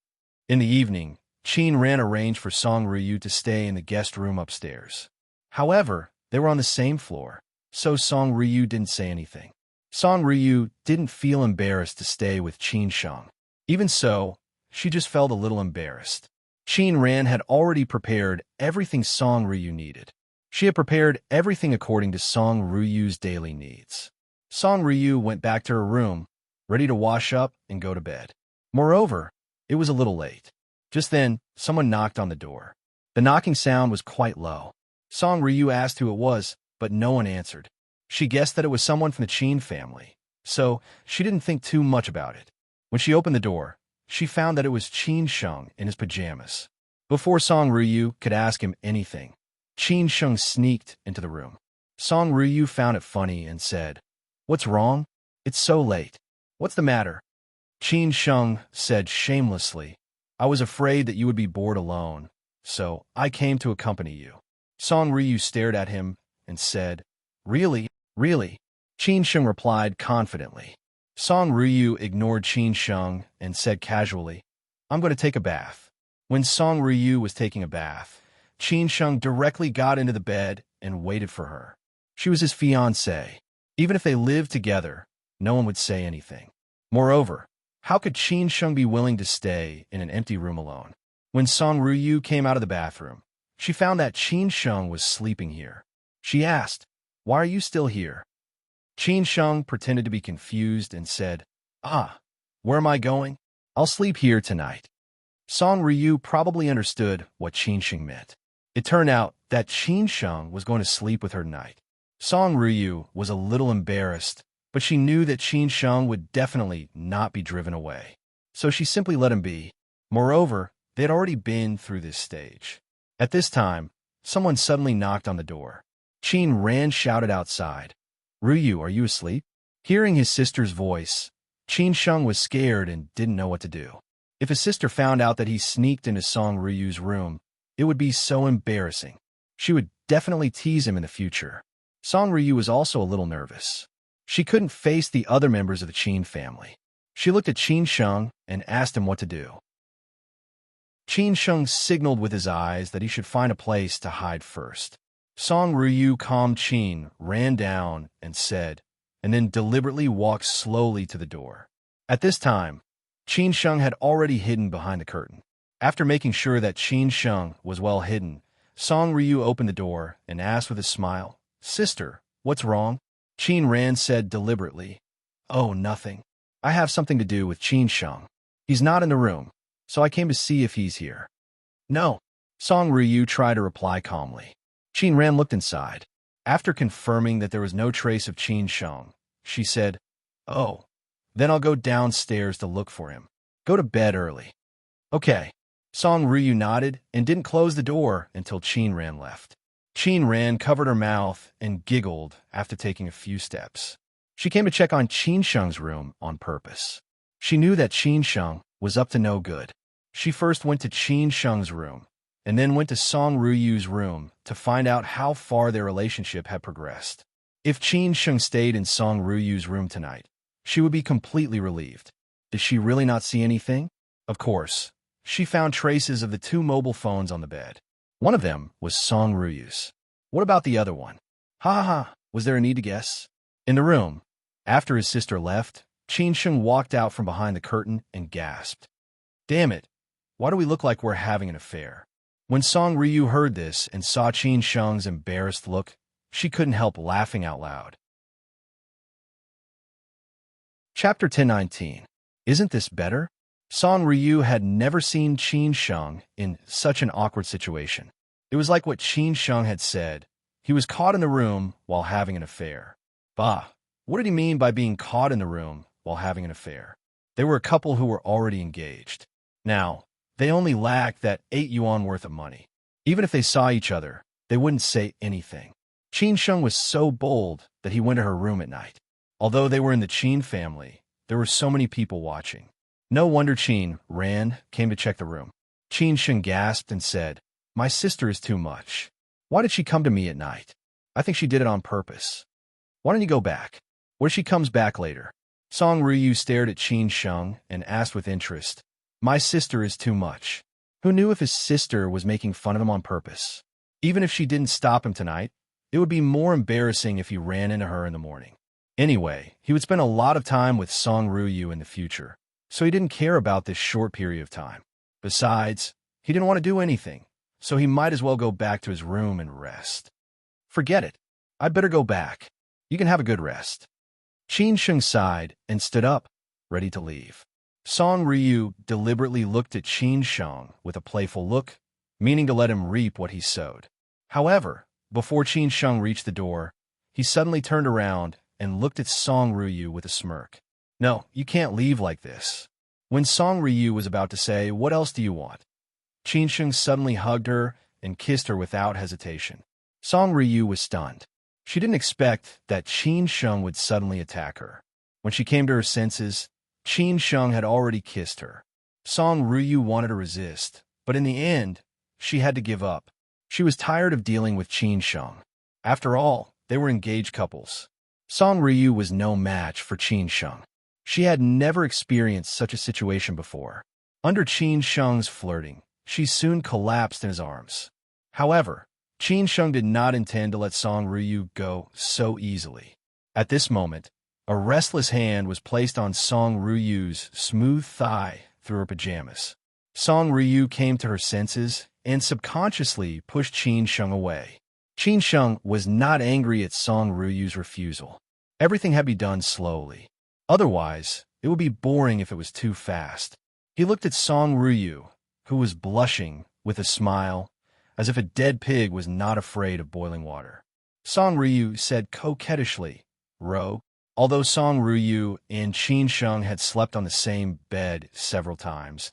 In the evening, Qin Ran arranged for Song Ryu to stay in the guest room upstairs. However, they were on the same floor, so Song Ryu didn't say anything. Song Ryu didn't feel embarrassed to stay with Qin Sheng. Even so, she just felt a little embarrassed. Qin Ran had already prepared everything Song Ryu needed. She had prepared everything according to Song Ryu's daily needs. Song Ryu went back to her room, ready to wash up and go to bed. Moreover, it was a little late. Just then, someone knocked on the door. The knocking sound was quite low. Song Ryu asked who it was, but no one answered. She guessed that it was someone from the Qin family, so she didn't think too much about it. When she opened the door, she found that it was Qin Sheng in his pajamas. Before Song Ryu could ask him anything, Qin Sheng sneaked into the room. Song Ryu found it funny and said, What's wrong? It's so late. What's the matter? Qin Sheng said shamelessly, I was afraid that you would be bored alone, so I came to accompany you. Song Ryu stared at him and said, Really? Really? Qin Sheng replied confidently. Song Ryu ignored Qin Sheng and said casually, I'm going to take a bath. When Song Ryu was taking a bath, Qin Sheng directly got into the bed and waited for her. She was his fiancée. Even if they lived together, no one would say anything. Moreover, how could Qin Sheng be willing to stay in an empty room alone? When Song Ryu came out of the bathroom, she found that Qin Sheng was sleeping here. She asked, Why are you still here? Qin Sheng pretended to be confused and said, Where am I going? I'll sleep here tonight. Song Ryu probably understood what Qin Sheng meant. It turned out that Qin Sheng was going to sleep with her tonight. Song Ryu was a little embarrassed, but she knew that Qin Sheng would definitely not be driven away. So she simply let him be. Moreover, they had already been through this stage. At this time, someone suddenly knocked on the door. Qin Ran shouted outside, Ryu, are you asleep? Hearing his sister's voice, Qin Sheng was scared and didn't know what to do. If his sister found out that he sneaked into Song Ryu's room, it would be so embarrassing. She would definitely tease him in the future. Song Ryu was also a little nervous. She couldn't face the other members of the Qin family. She looked at Qin Sheng and asked him what to do. Qin Sheng signaled with his eyes that he should find a place to hide first. Song Ryu calmed Qin, ran down, and said, and then deliberately walked slowly to the door. At this time, Qin Sheng had already hidden behind the curtain. After making sure that Qin Sheng was well hidden, Song Ryu opened the door and asked with a smile, Sister, what's wrong? Qin Ran said deliberately, Oh, nothing. I have something to do with Qin Sheng. He's not in the room, so I came to see if he's here. No. Song Ryu tried to reply calmly. Qin Ran looked inside. After confirming that there was no trace of Qin Sheng, she said, Oh, then I'll go downstairs to look for him. Go to bed early. Okay. Song Ryu nodded and didn't close the door until Qin Ran left. Qin Ran covered her mouth and giggled after taking a few steps. She came to check on Qin Sheng's room on purpose. She knew that Qin Sheng was up to no good. She first went to Qin Sheng's room, and then went to Song Ryu's room to find out how far their relationship had progressed. If Qin Sheng stayed in Song Ruyu's room tonight, she would be completely relieved. Did she really not see anything? Of course. She found traces of the two mobile phones on the bed. One of them was Song Ruyu's. What about the other one? Ha ha ha, was there a need to guess? In the room, after his sister left, Qin Sheng walked out from behind the curtain and gasped. Damn it, why do we look like we're having an affair? When Song Ryu heard this and saw Qin Sheng's embarrassed look, she couldn't help laughing out loud. Chapter 1019. Isn't this better? Song Ryu had never seen Qin Sheng in such an awkward situation. It was like what Qin Sheng had said. He was caught in the room while having an affair. Bah, what did he mean by being caught in the room while having an affair? They were a couple who were already engaged. Now, they only lacked that 8 yuan worth of money. Even if they saw each other, they wouldn't say anything. Qin Sheng was so bold that he went to her room at night. Although they were in the Qin family, there were so many people watching. No wonder Qin came to check the room. Qin Sheng gasped and said, My sister is too much. Why did she come to me at night? I think she did it on purpose. Why don't you go back? What if she comes back later? Song Ryu stared at Qin Sheng and asked with interest, My sister is too much. Who knew if his sister was making fun of him on purpose? Even if she didn't stop him tonight, it would be more embarrassing if he ran into her in the morning. Anyway, he would spend a lot of time with Song Ryu in the future, so he didn't care about this short period of time. Besides, he didn't want to do anything, so he might as well go back to his room and rest. Forget it. I'd better go back. You can have a good rest. Qin Sheng sighed and stood up, ready to leave. Song Ryu deliberately looked at Qin Sheng with a playful look, meaning to let him reap what he sowed. However, before Qin Sheng reached the door, he suddenly turned around and looked at Song Ryu with a smirk. No, you can't leave like this. When Song Ryu was about to say, What else do you want? Qin Sheng suddenly hugged her and kissed her without hesitation. Song Ryu was stunned. She didn't expect that Qin Sheng would suddenly attack her. When she came to her senses, Qin Sheng had already kissed her. Song Ryu wanted to resist, but in the end, she had to give up. She was tired of dealing with Qin Sheng. After all, they were engaged couples. Song Ryu was no match for Qin Sheng. She had never experienced such a situation before. Under Qin Sheng's flirting, she soon collapsed in his arms. However, Qin Sheng did not intend to let Song Ryu go so easily. At this moment, a restless hand was placed on Song Ryu's smooth thigh through her pajamas. Song Ryu came to her senses and subconsciously pushed Qin Sheng away. Qin Sheng was not angry at Song Ryu's refusal. Everything had to be done slowly. Otherwise, it would be boring if it was too fast. He looked at Song Ryu, who was blushing with a smile, as if a dead pig was not afraid of boiling water. Song Ryu said coquettishly, Ro. Although Song Ryu and Qin Sheng had slept on the same bed several times,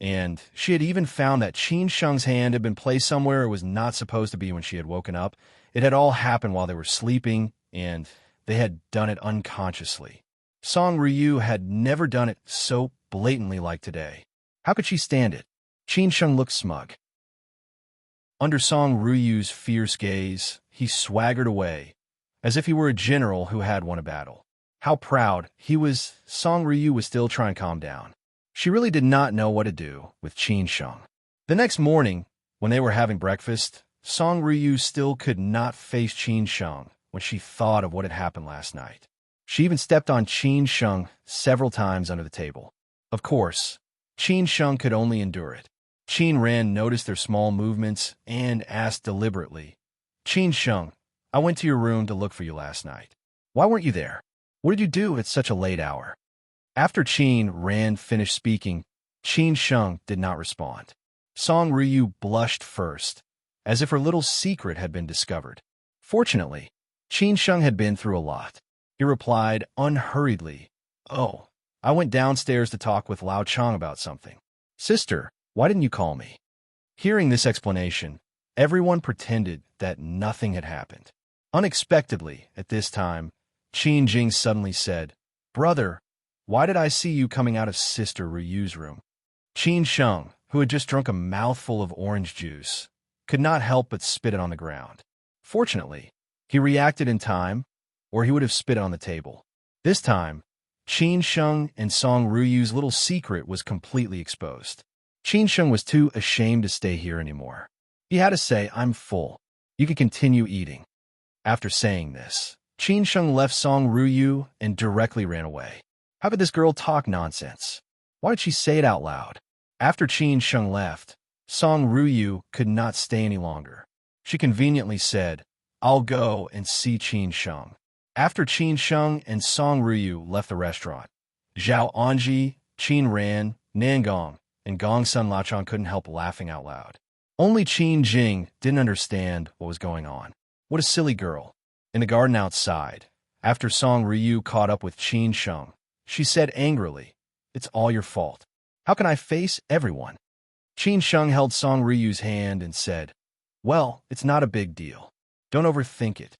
and she had even found that Qin Sheng's hand had been placed somewhere it was not supposed to be when she had woken up, it had all happened while they were sleeping, and they had done it unconsciously. Song Ryu had never done it so blatantly like today. How could she stand it? Qin Sheng looked smug. Under Song Ryu's fierce gaze, he swaggered away, as if he were a general who had won a battle. How proud he was. Song Ryu was still trying to calm down. She really did not know what to do with Qin Sheng. The next morning, when they were having breakfast, Song Ryu still could not face Qin Sheng when she thought of what had happened last night. She even stepped on Qin Sheng several times under the table. Of course, Qin Sheng could only endure it. Qin Ran noticed their small movements and asked deliberately, Qin Sheng, I went to your room to look for you last night. Why weren't you there? What did you do at such a late hour? After Qin Ran finished speaking, Qin Sheng did not respond. Song Ryu blushed first, as if her little secret had been discovered. Fortunately, Qin Sheng had been through a lot. He replied unhurriedly, Oh, I went downstairs to talk with Lao Chang about something. Sister, why didn't you call me? Hearing this explanation, everyone pretended that nothing had happened. Unexpectedly, at this time, Qin Jing suddenly said, Brother, why did I see you coming out of Sister Ryu's room? Qin Sheng, who had just drunk a mouthful of orange juice, could not help but spit it on the ground. Fortunately, he reacted in time, or he would have spit on the table. This time, Qin Sheng and Song Ruyu's little secret was completely exposed. Qin Sheng was too ashamed to stay here anymore. He had to say, "I'm full. You can continue eating." After saying this, Qin Sheng left Song Ruyu and directly ran away. How could this girl talk nonsense? Why did she say it out loud? After Qin Sheng left, Song Ruyu could not stay any longer. She conveniently said, "I'll go and see Qin Sheng." After Qin Sheng and Song Ruyu left the restaurant, Zhao Anji, Qin Ran, Nangong, and Gong Sun Lachong couldn't help laughing out loud. Only Qin Jing didn't understand what was going on. What a silly girl. In the garden outside, after Song Ryu caught up with Qin Sheng, she said angrily, "It's all your fault. How can I face everyone?" Qin Sheng held Song Ryu's hand and said, "Well, it's not a big deal. Don't overthink it."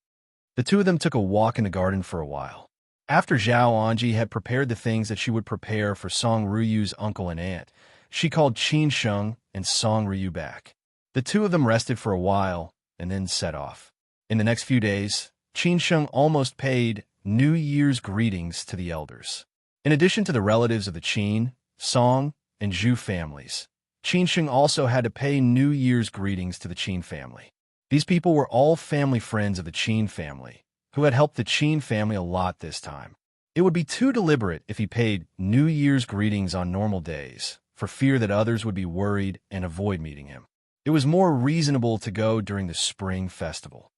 The two of them took a walk in the garden for a while. After Zhao Anji had prepared the things that she would prepare for Song Ryu's uncle and aunt, she called Qin Sheng and Song Ryu back. The two of them rested for a while and then set off. In the next few days, Qin Sheng almost paid New Year's greetings to the elders. In addition to the relatives of the Qin, Song, and Zhu families, Qin Sheng also had to pay New Year's greetings to the Qin family. These people were all family friends of the Qin family, who had helped the Qin family a lot this time. It would be too deliberate if he paid New Year's greetings on normal days, for fear that others would be worried and avoid meeting him. It was more reasonable to go during the Spring Festival.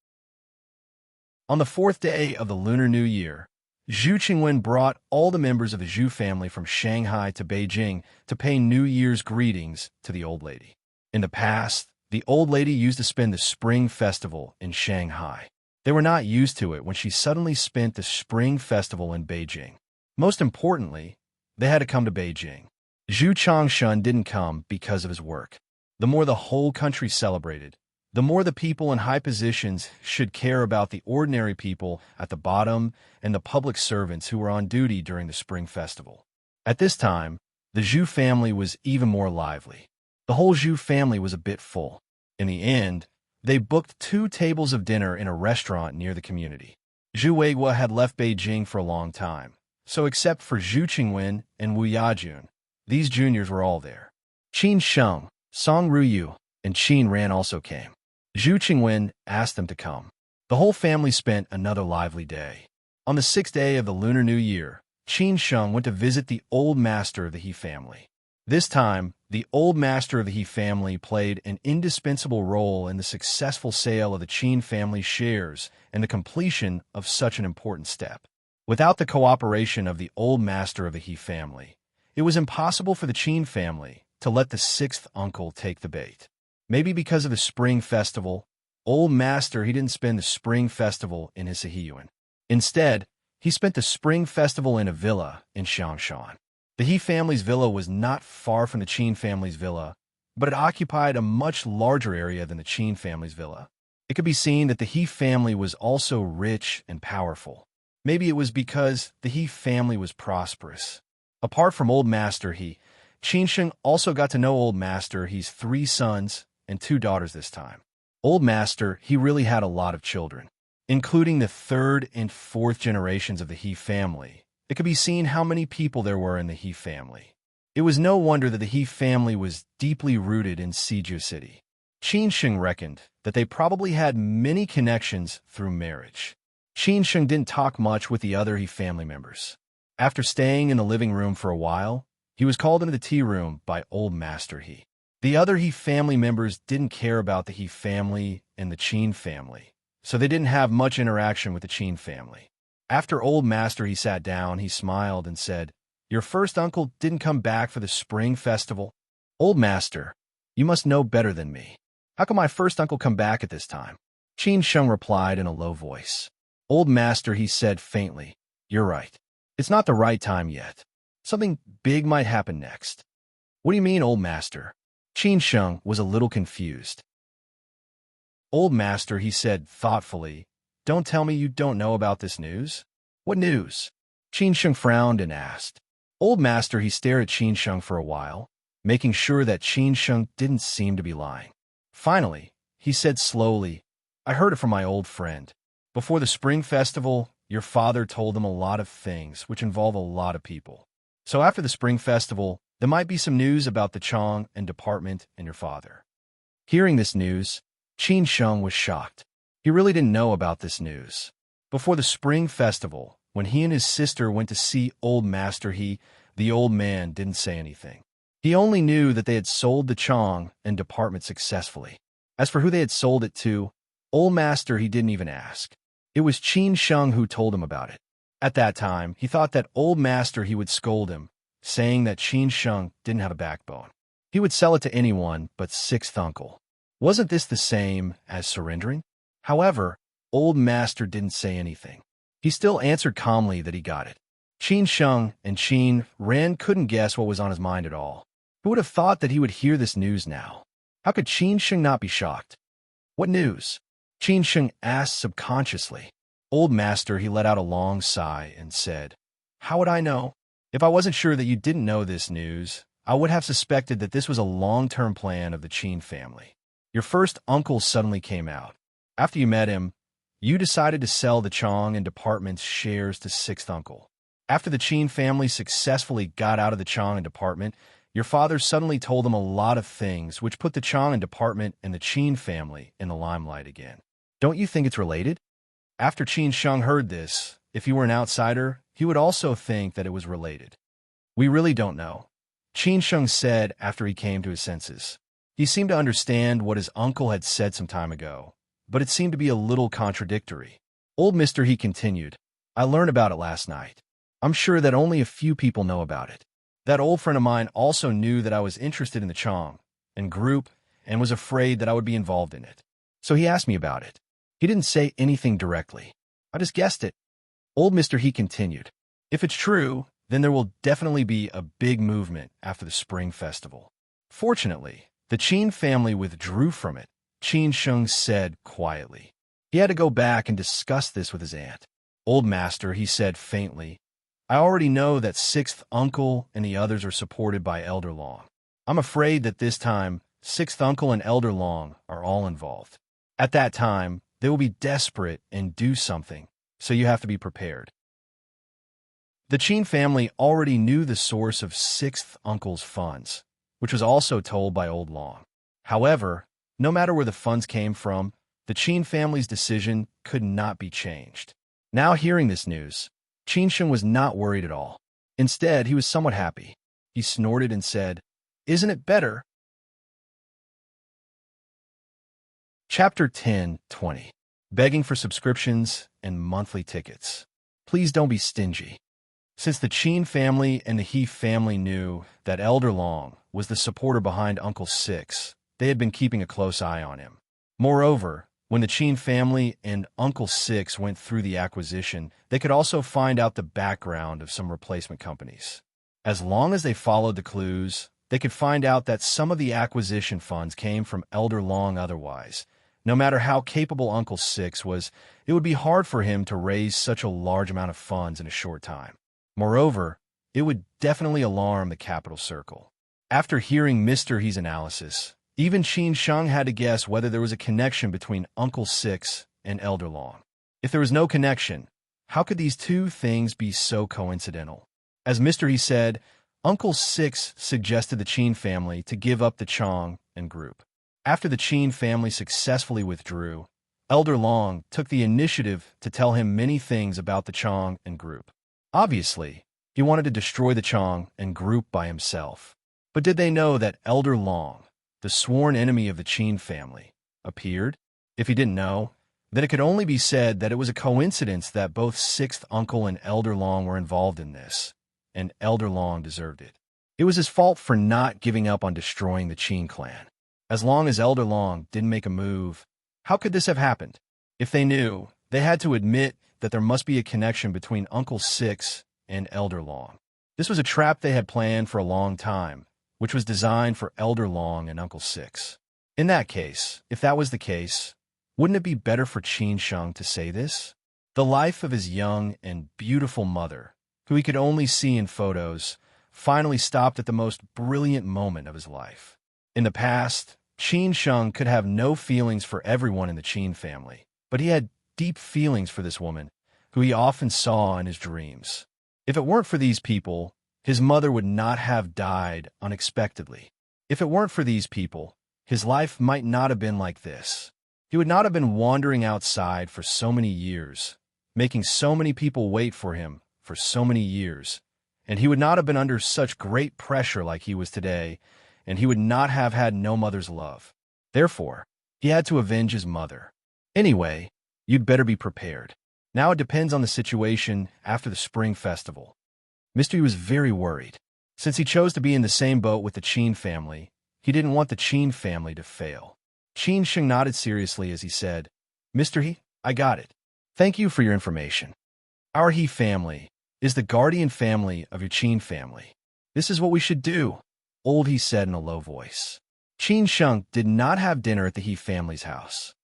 On the fourth day of the Lunar New Year, Zhu Qingwen brought all the members of the Zhu family from Shanghai to Beijing to pay New Year's greetings to the old lady. In the past, the old lady used to spend the Spring Festival in Shanghai. They were not used to it when she suddenly spent the Spring Festival in Beijing. Most importantly, they had to come to Beijing. Zhu Changshun didn't come because of his work. The more the whole country celebrated, the more the people in high positions should care about the ordinary people at the bottom and the public servants who were on duty during the Spring Festival. At this time, the Zhu family was even more lively. The whole Zhu family was a bit full. In the end, they booked 2 tables of dinner in a restaurant near the community. Zhu Weiguo had left Beijing for a long time, so except for Zhu Qingwen and Wu Yajun, these juniors were all there. Qin Sheng, Song Ryu, and Qin Ran also came. Zhu Qingwen asked them to come. The whole family spent another lively day. On the 6th day of the Lunar New Year, Qin Sheng went to visit the old master of the He family. This time, the old master of the He family played an indispensable role in the successful sale of the Qin family's shares and the completion of such an important step. Without the cooperation of the old master of the He family, it was impossible for the Qin family to let the 6th uncle take the bait. Maybe because of the Spring Festival, old master he didn't spend the Spring Festival in his Sahiyuan. Instead, he spent the Spring Festival in a villa in Xiangshan. The He family's villa was not far from the Qin family's villa, but it occupied a much larger area than the Qin family's villa. It could be seen that the He family was also rich and powerful. Maybe it was because the He family was prosperous. Apart from old master He, Qin Sheng also got to know old master He's 3 sons and 2 daughters this time. Old master He really had a lot of children, including the 3rd and 4th generations of the He family. It could be seen how many people there were in the He family. It was no wonder that the He family was deeply rooted in Siju City. Qin Sheng reckoned that they probably had many connections through marriage. Qin Sheng didn't talk much with the other He family members. After staying in the living room for a while, he was called into the tea room by old master He. The other He family members didn't care about the He family and the Qin family, so they didn't have much interaction with the Qin family. After old master He sat down, he smiled and said, "Your first uncle didn't come back for the Spring Festival? Old master, you must know better than me. How can my first uncle come back at this time?" Qin Sheng replied in a low voice. Old master He said faintly, "You're right. It's not the right time yet. Something big might happen next." "What do you mean, old master?" Qin Sheng was a little confused. "Old master," he said thoughtfully, "don't tell me you don't know about this news." "What news?" Qin Sheng frowned and asked. Old master He stared at Qin Sheng for a while, making sure that Qin Sheng didn't seem to be lying. Finally, he said slowly, "I heard it from my old friend. Before the Spring Festival, your father told them a lot of things which involve a lot of people. So after the spring festival, there might be some news about the Chong and department and your father." Hearing this news, Qin Sheng was shocked. He really didn't know about this news. Before the spring festival, when he and his sister went to see Old Master, the old man, didn't say anything. He only knew that they had sold the Chong and department successfully. As for who they had sold it to, Old Master, he didn't even ask. It was Qin Sheng who told him about it. At that time, he thought that Old Master he would scold him, saying that Qin Sheng didn't have a backbone. He would sell it to anyone but sixth uncle. Wasn't this the same as surrendering? However, Old Master didn't say anything. He still answered calmly that he got it. Qin Sheng and Qin Ren couldn't guess what was on his mind at all. Who would have thought that he would hear this news now? How could Qin Sheng not be shocked? "What news?" Qin Sheng asked subconsciously. Old Master, he let out a long sigh and said, "How would I know? If I wasn't sure that you didn't know this news, I would have suspected that this was a long-term plan of the Qin family. Your first uncle suddenly came out. After you met him, you decided to sell the Chong and department's shares to sixth uncle. After the Qin family successfully got out of the Chong and department, your father suddenly told them a lot of things which put the Chong and department and the Qin family in the limelight again. Don't you think it's related?" After Qin Sheng heard this, if he were an outsider, he would also think that it was related. "We really don't know," Qin Sheng said after he came to his senses. He seemed to understand what his uncle had said some time ago, but it seemed to be a little contradictory. Old Mister, he continued, "I learned about it last night. I'm sure that only a few people know about it. That old friend of mine also knew that I was interested in the Chong and group and was afraid that I would be involved in it. So he asked me about it. He didn't say anything directly. I just guessed it." Old Mister, he continued, "If it's true, then there will definitely be a big movement after the spring festival." Fortunately, the Qin family withdrew from it, Qin Sheng said quietly. He had to go back and discuss this with his aunt. Old Master, he said faintly, "I already know that sixth uncle and the others are supported by Elder Long. I'm afraid that this time, sixth uncle and Elder Long are all involved. At that time, they will be desperate and do something, so you have to be prepared." The Qin family already knew the source of sixth uncle's funds, which was also told by Old Long. However, no matter where the funds came from, the Qin family's decision could not be changed. Now hearing this news, Qin Sheng was not worried at all. Instead, he was somewhat happy. He snorted and said, "Isn't it better?" Chapter 10:20. Begging for subscriptions and monthly tickets. Please don't be stingy. Since the Qin family and the He family knew that Elder Long was the supporter behind Uncle Six, they had been keeping a close eye on him. Moreover, when the Qin family and Uncle Six went through the acquisition, they could also find out the background of some replacement companies. As long as they followed the clues, they could find out that some of the acquisition funds came from Elder Long otherwise. No matter how capable Uncle Six was, it would be hard for him to raise such a large amount of funds in a short time. Moreover, it would definitely alarm the capital circle. After hearing Mr. He's analysis, even Qin Sheng had to guess whether there was a connection between Uncle Six and Elder Long. If there was no connection, how could these two things be so coincidental? As Mr. He said, Uncle Six suggested the Qin family to give up the Chong and group. After the Qin family successfully withdrew, Elder Long took the initiative to tell him many things about the Chong and group. Obviously, he wanted to destroy the Chong and group by himself. But did they know that Elder Long, the sworn enemy of the Qin family, appeared? If he didn't know, then it could only be said that it was a coincidence that both sixth uncle and Elder Long were involved in this, and Elder Long deserved it. It was his fault for not giving up on destroying the Qin clan. As long as Elder Long didn't make a move, how could this have happened? If they knew, they had to admit that there must be a connection between Uncle Six and Elder Long. This was a trap they had planned for a long time, which was designed for Elder Long and Uncle Six. In that case, if that was the case, wouldn't it be better for Qin Sheng to say this? The life of his young and beautiful mother, who he could only see in photos, finally stopped at the most brilliant moment of his life. In the past, Qin Sheng could have no feelings for everyone in the Qin family, but he had deep feelings for this woman, who he often saw in his dreams. If it weren't for these people, his mother would not have died unexpectedly. If it weren't for these people, his life might not have been like this. He would not have been wandering outside for so many years, making so many people wait for him for so many years, and he would not have been under such great pressure like he was today, and he would not have had no mother's love. Therefore, he had to avenge his mother. Anyway, you'd better be prepared. Now it depends on the situation after the spring festival. Mystery was very worried. Since he chose to be in the same boat with the Qin family, he didn't want the Qin family to fail. Qin Sheng nodded seriously as he said, "Mr. He, I got it. Thank you for your information. Our He family is the guardian family of your Qin family. This is what we should do," Old He said in a low voice. Qin Sheng did not have dinner at the He family's house.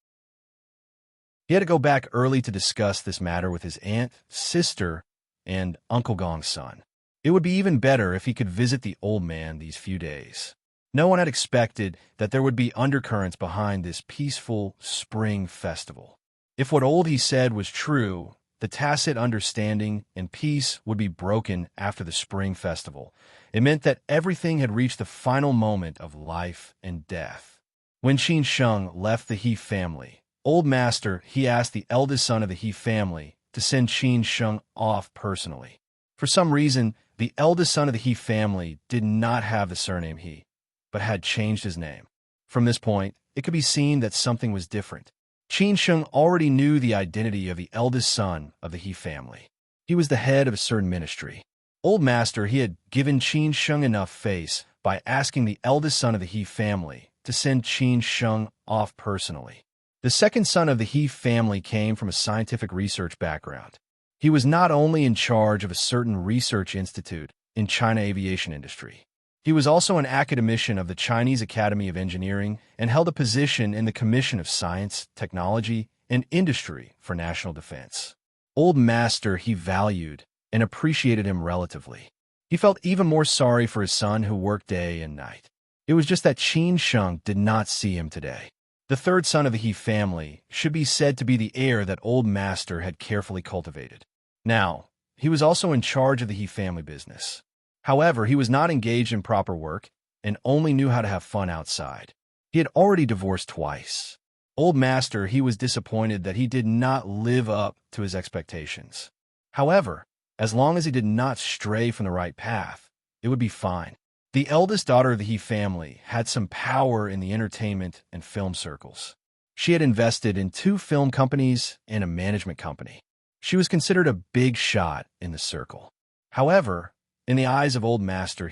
He had to go back early to discuss this matter with his aunt, sister, and Uncle Gong's son. It would be even better if he could visit the old man these few days. No one had expected that there would be undercurrents behind this peaceful spring festival. If what Old He said was true, the tacit understanding and peace would be broken after the spring festival. It meant that everything had reached the final moment of life and death. When Qin Sheng left the He family, Old Master, he asked the eldest son of the He family to send Qin Sheng off personally. For some reason, the eldest son of the He family did not have the surname He, but had changed his name. From this point, it could be seen that something was different. Qin Sheng already knew the identity of the eldest son of the He family. He was the head of a certain ministry. Old Master, he had given Qin Sheng enough face by asking the eldest son of the He family to send Qin Sheng off personally. The second son of the He family came from a scientific research background. He was not only in charge of a certain research institute in China aviation industry. He was also an academician of the Chinese Academy of Engineering and held a position in the Commission of Science, Technology, and Industry for National Defense. Old Master, he valued and appreciated him relatively. He felt even more sorry for his son who worked day and night. It was just that Qin Sheng did not see him today. The third son of the He family should be said to be the heir that Old Master had carefully cultivated. Now, he was also in charge of the He family business. However, he was not engaged in proper work and only knew how to have fun outside. He had already divorced twice. Old Master, he was disappointed that he did not live up to his expectations. However, as long as he did not stray from the right path, it would be fine. The eldest daughter of the He family had some power in the entertainment and film circles. She had invested in 2 film companies and a management company. She was considered a big shot in the circle. However, in the eyes of Old Master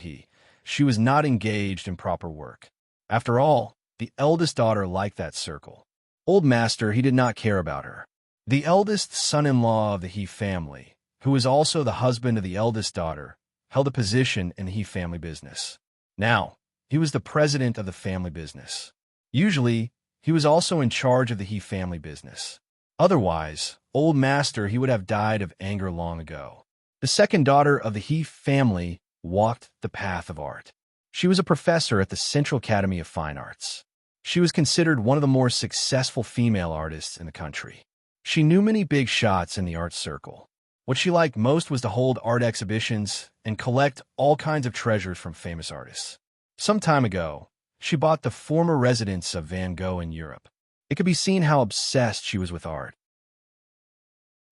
she was not engaged in proper work. After all, the eldest daughter liked that circle. Old Master, he did not care about her. The eldest son-in-law of the He family, who was also the husband of the eldest daughter, held a position in the He family business. Now, he was the president of the family business. Usually, he was also in charge of the He family business. Otherwise, Old Master, he would have died of anger long ago. The second daughter of the He family walked the path of art. She was a professor at the Central Academy of Fine Arts. She was considered one of the more successful female artists in the country. She knew many big shots in the art circle. What she liked most was to hold art exhibitions and collect all kinds of treasures from famous artists. Some time ago, she bought the former residence of Van Gogh in Europe. It could be seen how obsessed she was with art.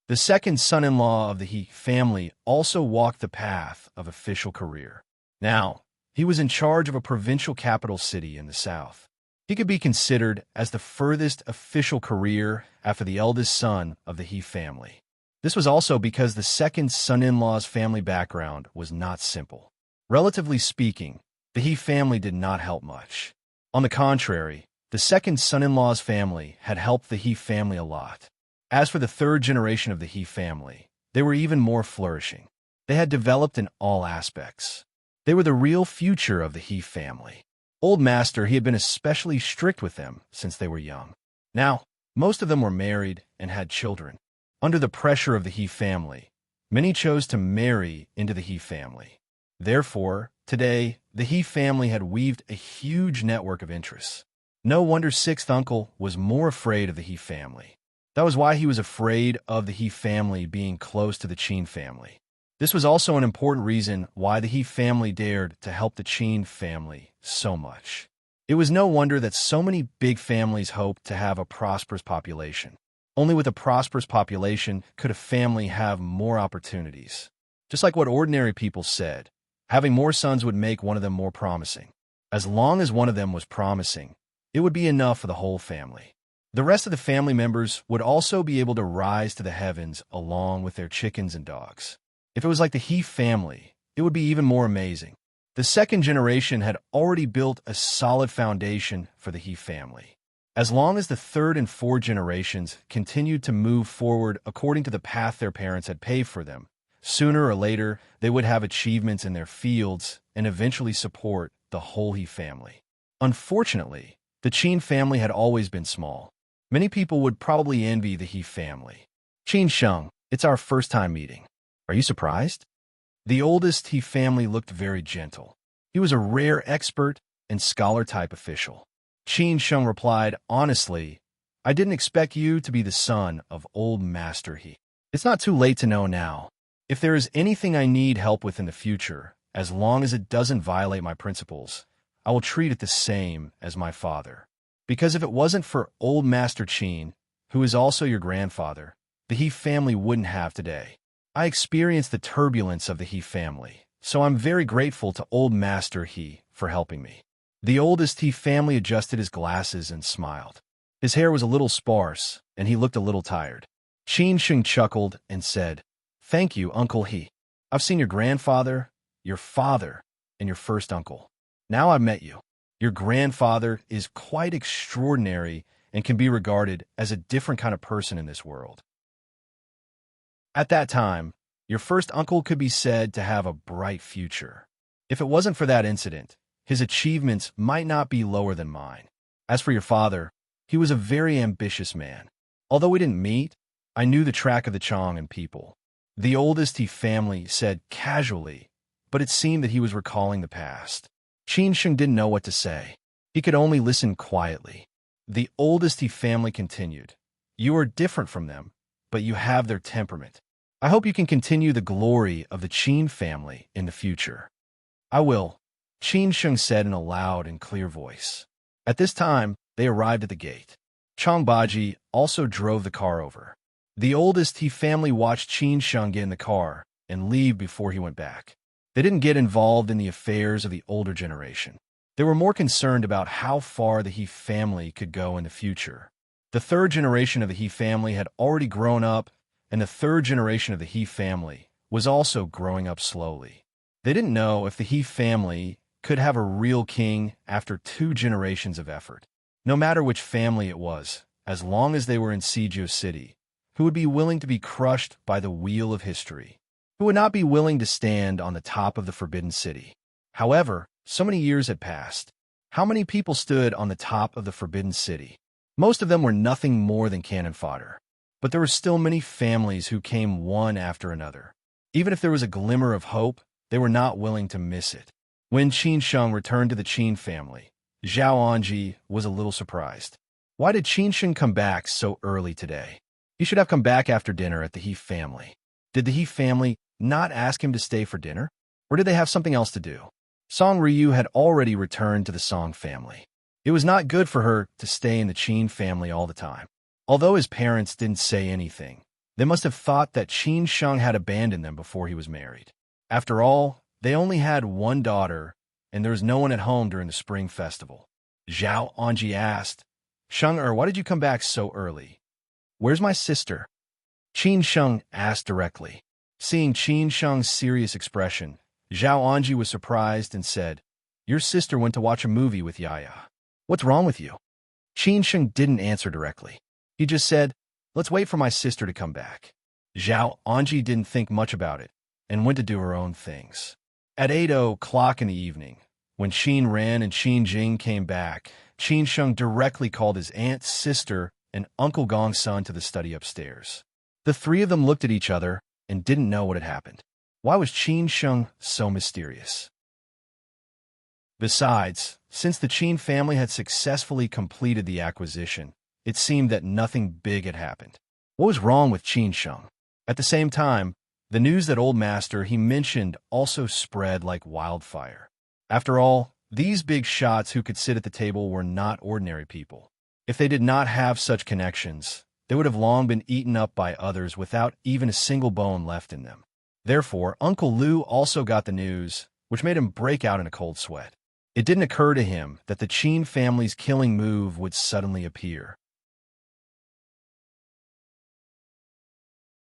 The second son-in-law of the He family also walked the path of official career. Now, he was in charge of a provincial capital city in the south. He could be considered as the furthest official career after the eldest son of the He family. This was also because the second son-in-law's family background was not simple. Relatively speaking, the He family did not help much. On the contrary, the second son-in-law's family had helped the He family a lot. As for the third generation of the He family, they were even more flourishing. They had developed in all aspects. They were the real future of the He family. Old Master, he had been especially strict with them since they were young. Now, most of them were married and had children. Under the pressure of the He family, many chose to marry into the He family. Therefore, today, the He family had weaved a huge network of interests. No wonder sixth uncle was more afraid of the He family. That was why he was afraid of the He family being close to the Qin family. This was also an important reason why the He family dared to help the Qin family so much. It was no wonder that so many big families hoped to have a prosperous population. Only with a prosperous population could a family have more opportunities. Just like what ordinary people said, having more sons would make one of them more promising. As long as one of them was promising, it would be enough for the whole family. The rest of the family members would also be able to rise to the heavens along with their chickens and dogs. If it was like the He family, it would be even more amazing. The second generation had already built a solid foundation for the He family. As long as the third and fourth generations continued to move forward according to the path their parents had paved for them, sooner or later they would have achievements in their fields and eventually support the whole He family. Unfortunately, the Qin family had always been small. Many people would probably envy the He family. Qin Sheng, it's our first time meeting. Are you surprised? The oldest He family looked very gentle. He was a rare expert and scholar-type official. Qin Sheng replied, honestly, I didn't expect you to be the son of old Master He. It's not too late to know now. If there is anything I need help with in the future, as long as it doesn't violate my principles, I will treat it the same as my father. Because if it wasn't for old Master Qin, who is also your grandfather, the He family wouldn't have today. I experienced the turbulence of the He family, so I'm very grateful to old Master He for helping me. The oldest He family adjusted his glasses and smiled. His hair was a little sparse, and he looked a little tired. Qin Sheng chuckled and said, Thank you, Uncle He. I've seen your grandfather, your father, and your first uncle. Now I've met you. Your grandfather is quite extraordinary and can be regarded as a different kind of person in this world. At that time, your first uncle could be said to have a bright future. If it wasn't for that incident, his achievements might not be lower than mine. As for your father, he was a very ambitious man. Although we didn't meet, I knew the track of the Chong and people. The oldest He family said casually, but it seemed that he was recalling the past. Qin Sheng didn't know what to say. He could only listen quietly. The oldest He family continued, You are different from them, but you have their temperament. I hope you can continue the glory of the Qin family in the future. I will, Qin Sheng said in a loud and clear voice. At this time, they arrived at the gate. Chong Baji also drove the car over. The oldest He family watched Qin Sheng get in the car and leave before he went back. They didn't get involved in the affairs of the older generation. They were more concerned about how far the He family could go in the future. The third generation of the He family had already grown up, and the third generation of the He family was also growing up slowly. They didn't know if the He family could have a real king after 2 generations of effort. No matter which family it was, as long as they were in Sijio City, who would be willing to be crushed by the wheel of history, who would not be willing to stand on the top of the Forbidden City. However, so many years had passed. How many people stood on the top of the Forbidden City? Most of them were nothing more than cannon fodder. But there were still many families who came one after another. Even if there was a glimmer of hope, they were not willing to miss it. When Qin Sheng returned to the Qin family, Zhao Anji was a little surprised. Why did Qin Sheng come back so early today? He should have come back after dinner at the He family. Did the He family not ask him to stay for dinner? Or did they have something else to do? Song Ryu had already returned to the Song family. It was not good for her to stay in the Qin family all the time. Although his parents didn't say anything, they must have thought that Qin Sheng had abandoned them before he was married. After all, they only had one daughter, and there was no one at home during the spring festival. Zhao Anji asked, Sheng-er, why did you come back so early? Where's my sister? Qin Sheng asked directly. Seeing Qin Sheng's serious expression, Zhao Anji was surprised and said, Your sister went to watch a movie with Yaya. What's wrong with you? Qin Sheng didn't answer directly. He just said, Let's wait for my sister to come back. Zhao Anji didn't think much about it and went to do her own things. At 8:00 in the evening, when Qin Ran and Qin Jing came back, Qin Sheng directly called his aunt, sister, and Uncle Gong's son to the study upstairs. The 3 of them looked at each other and didn't know what had happened. Why was Qin Sheng so mysterious? Besides, since the Qin family had successfully completed the acquisition, it seemed that nothing big had happened. What was wrong with Qin Sheng? At the same time, the news that old master he mentioned also spread like wildfire. After all, these big shots who could sit at the table were not ordinary people. If they did not have such connections, they would have long been eaten up by others without even a single bone left in them. Therefore, Uncle Liu also got the news, which made him break out in a cold sweat. It didn't occur to him that the Qin family's killing move would suddenly appear.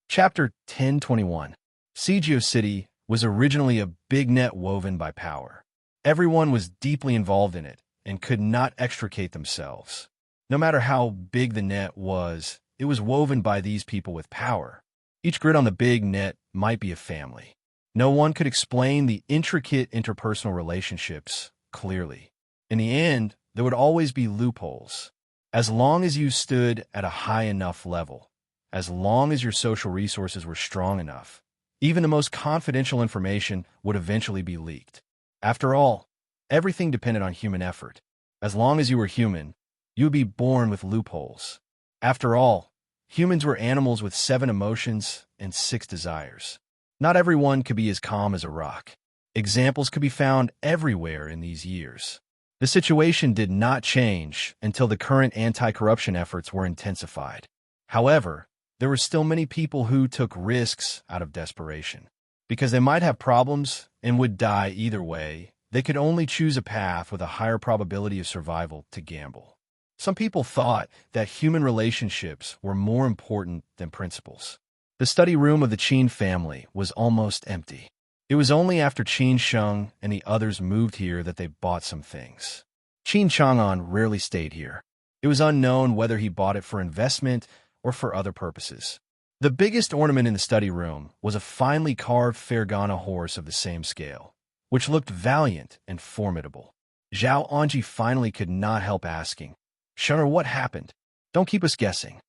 Chapter 1021. Sijio City was originally a big net woven by power. Everyone was deeply involved in it and could not extricate themselves. No matter how big the net was, it was woven by these people with power. Each grid on the big net might be a family. No one could explain the intricate interpersonal relationships clearly. In the end, there would always be loopholes. As long as you stood at a high enough level, as long as your social resources were strong enough, even the most confidential information would eventually be leaked. After all, everything depended on human effort. As long as you were human, you would be born with loopholes. After all, humans were animals with 7 emotions and 6 desires. Not everyone could be as calm as a rock. Examples could be found everywhere in these years. The situation did not change until the current anti-corruption efforts were intensified. However, there were still many people who took risks out of desperation. Because they might have problems and would die either way, they could only choose a path with a higher probability of survival to gamble. Some people thought that human relationships were more important than principles. The study room of the Qin family was almost empty. It was only after Qin Sheng and the others moved here that they bought some things. Qin Chang'an rarely stayed here. It was unknown whether he bought it for investment or for other purposes. The biggest ornament in the study room was a finely carved Fergana horse of the same scale, which looked valiant and formidable. Zhao Anji finally could not help asking, "Shenger, what happened? Don't keep us guessing."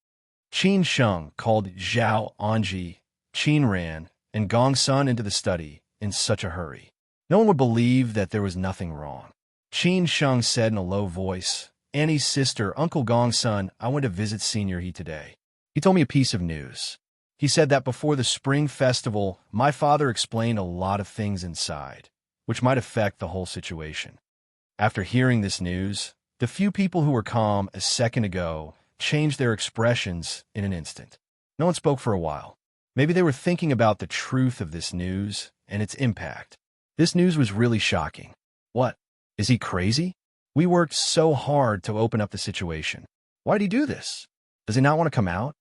Qin Sheng called Zhao Anji. Qin ran and Gong Sun into the study in such a hurry. No one would believe that there was nothing wrong. Qin Sheng said in a low voice, "Annie's sister, Uncle Gong Sun, I went to visit Senior He today. He told me a piece of news. He said that before the spring festival, my father explained a lot of things inside, which might affect the whole situation." After hearing this news, the few people who were calm a second ago changed their expressions in an instant. No one spoke for a while. Maybe they were thinking about the truth of this news and its impact. This news was really shocking. What? Is he crazy? We worked so hard to open up the situation. Why'd he do this? Does he not want to come out?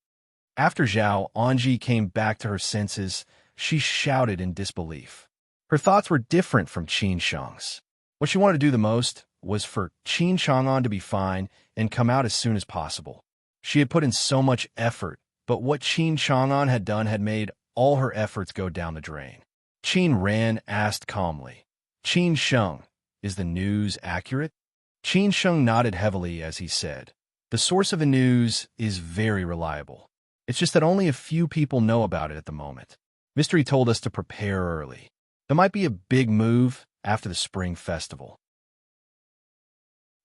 After Zhao Anji came back to her senses, she shouted in disbelief. Her thoughts were different from Qin Sheng's. What she wanted to do the most was for Qin Chang'an to be fine and come out as soon as possible. She had put in so much effort, but what Qin Chang'an had done had made all her efforts go down the drain. Qin Ran asked calmly, "Qin Sheng, is the news accurate?" Qin Sheng nodded heavily as he said, "The source of the news is very reliable. It's just that only a few people know about it at the moment. Mystery told us to prepare early. There might be a big move after the spring festival."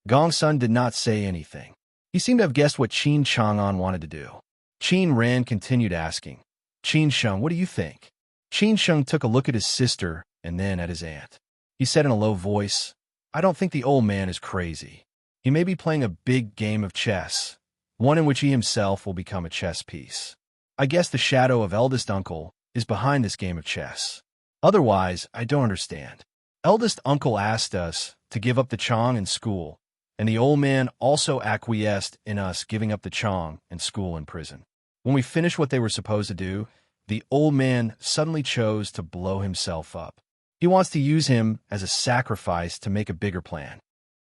Gong Sun did not say anything. He seemed to have guessed what Qin Chang'an wanted to do. Qin Ran continued asking, "Qin Sheng, what do you think?" Qin Sheng took a look at his sister and then at his aunt. He said in a low voice, "I don't think the old man is crazy. He may be playing a big game of chess, one in which he himself will become a chess piece. I guess the shadow of eldest uncle is behind this game of chess. Otherwise, I don't understand. Eldest uncle asked us to give up the Chong and school, and the old man also acquiesced in us giving up the Chong and school and prison. When we finished what they were supposed to do, the old man suddenly chose to blow himself up. He wants to use him as a sacrifice to make a bigger plan."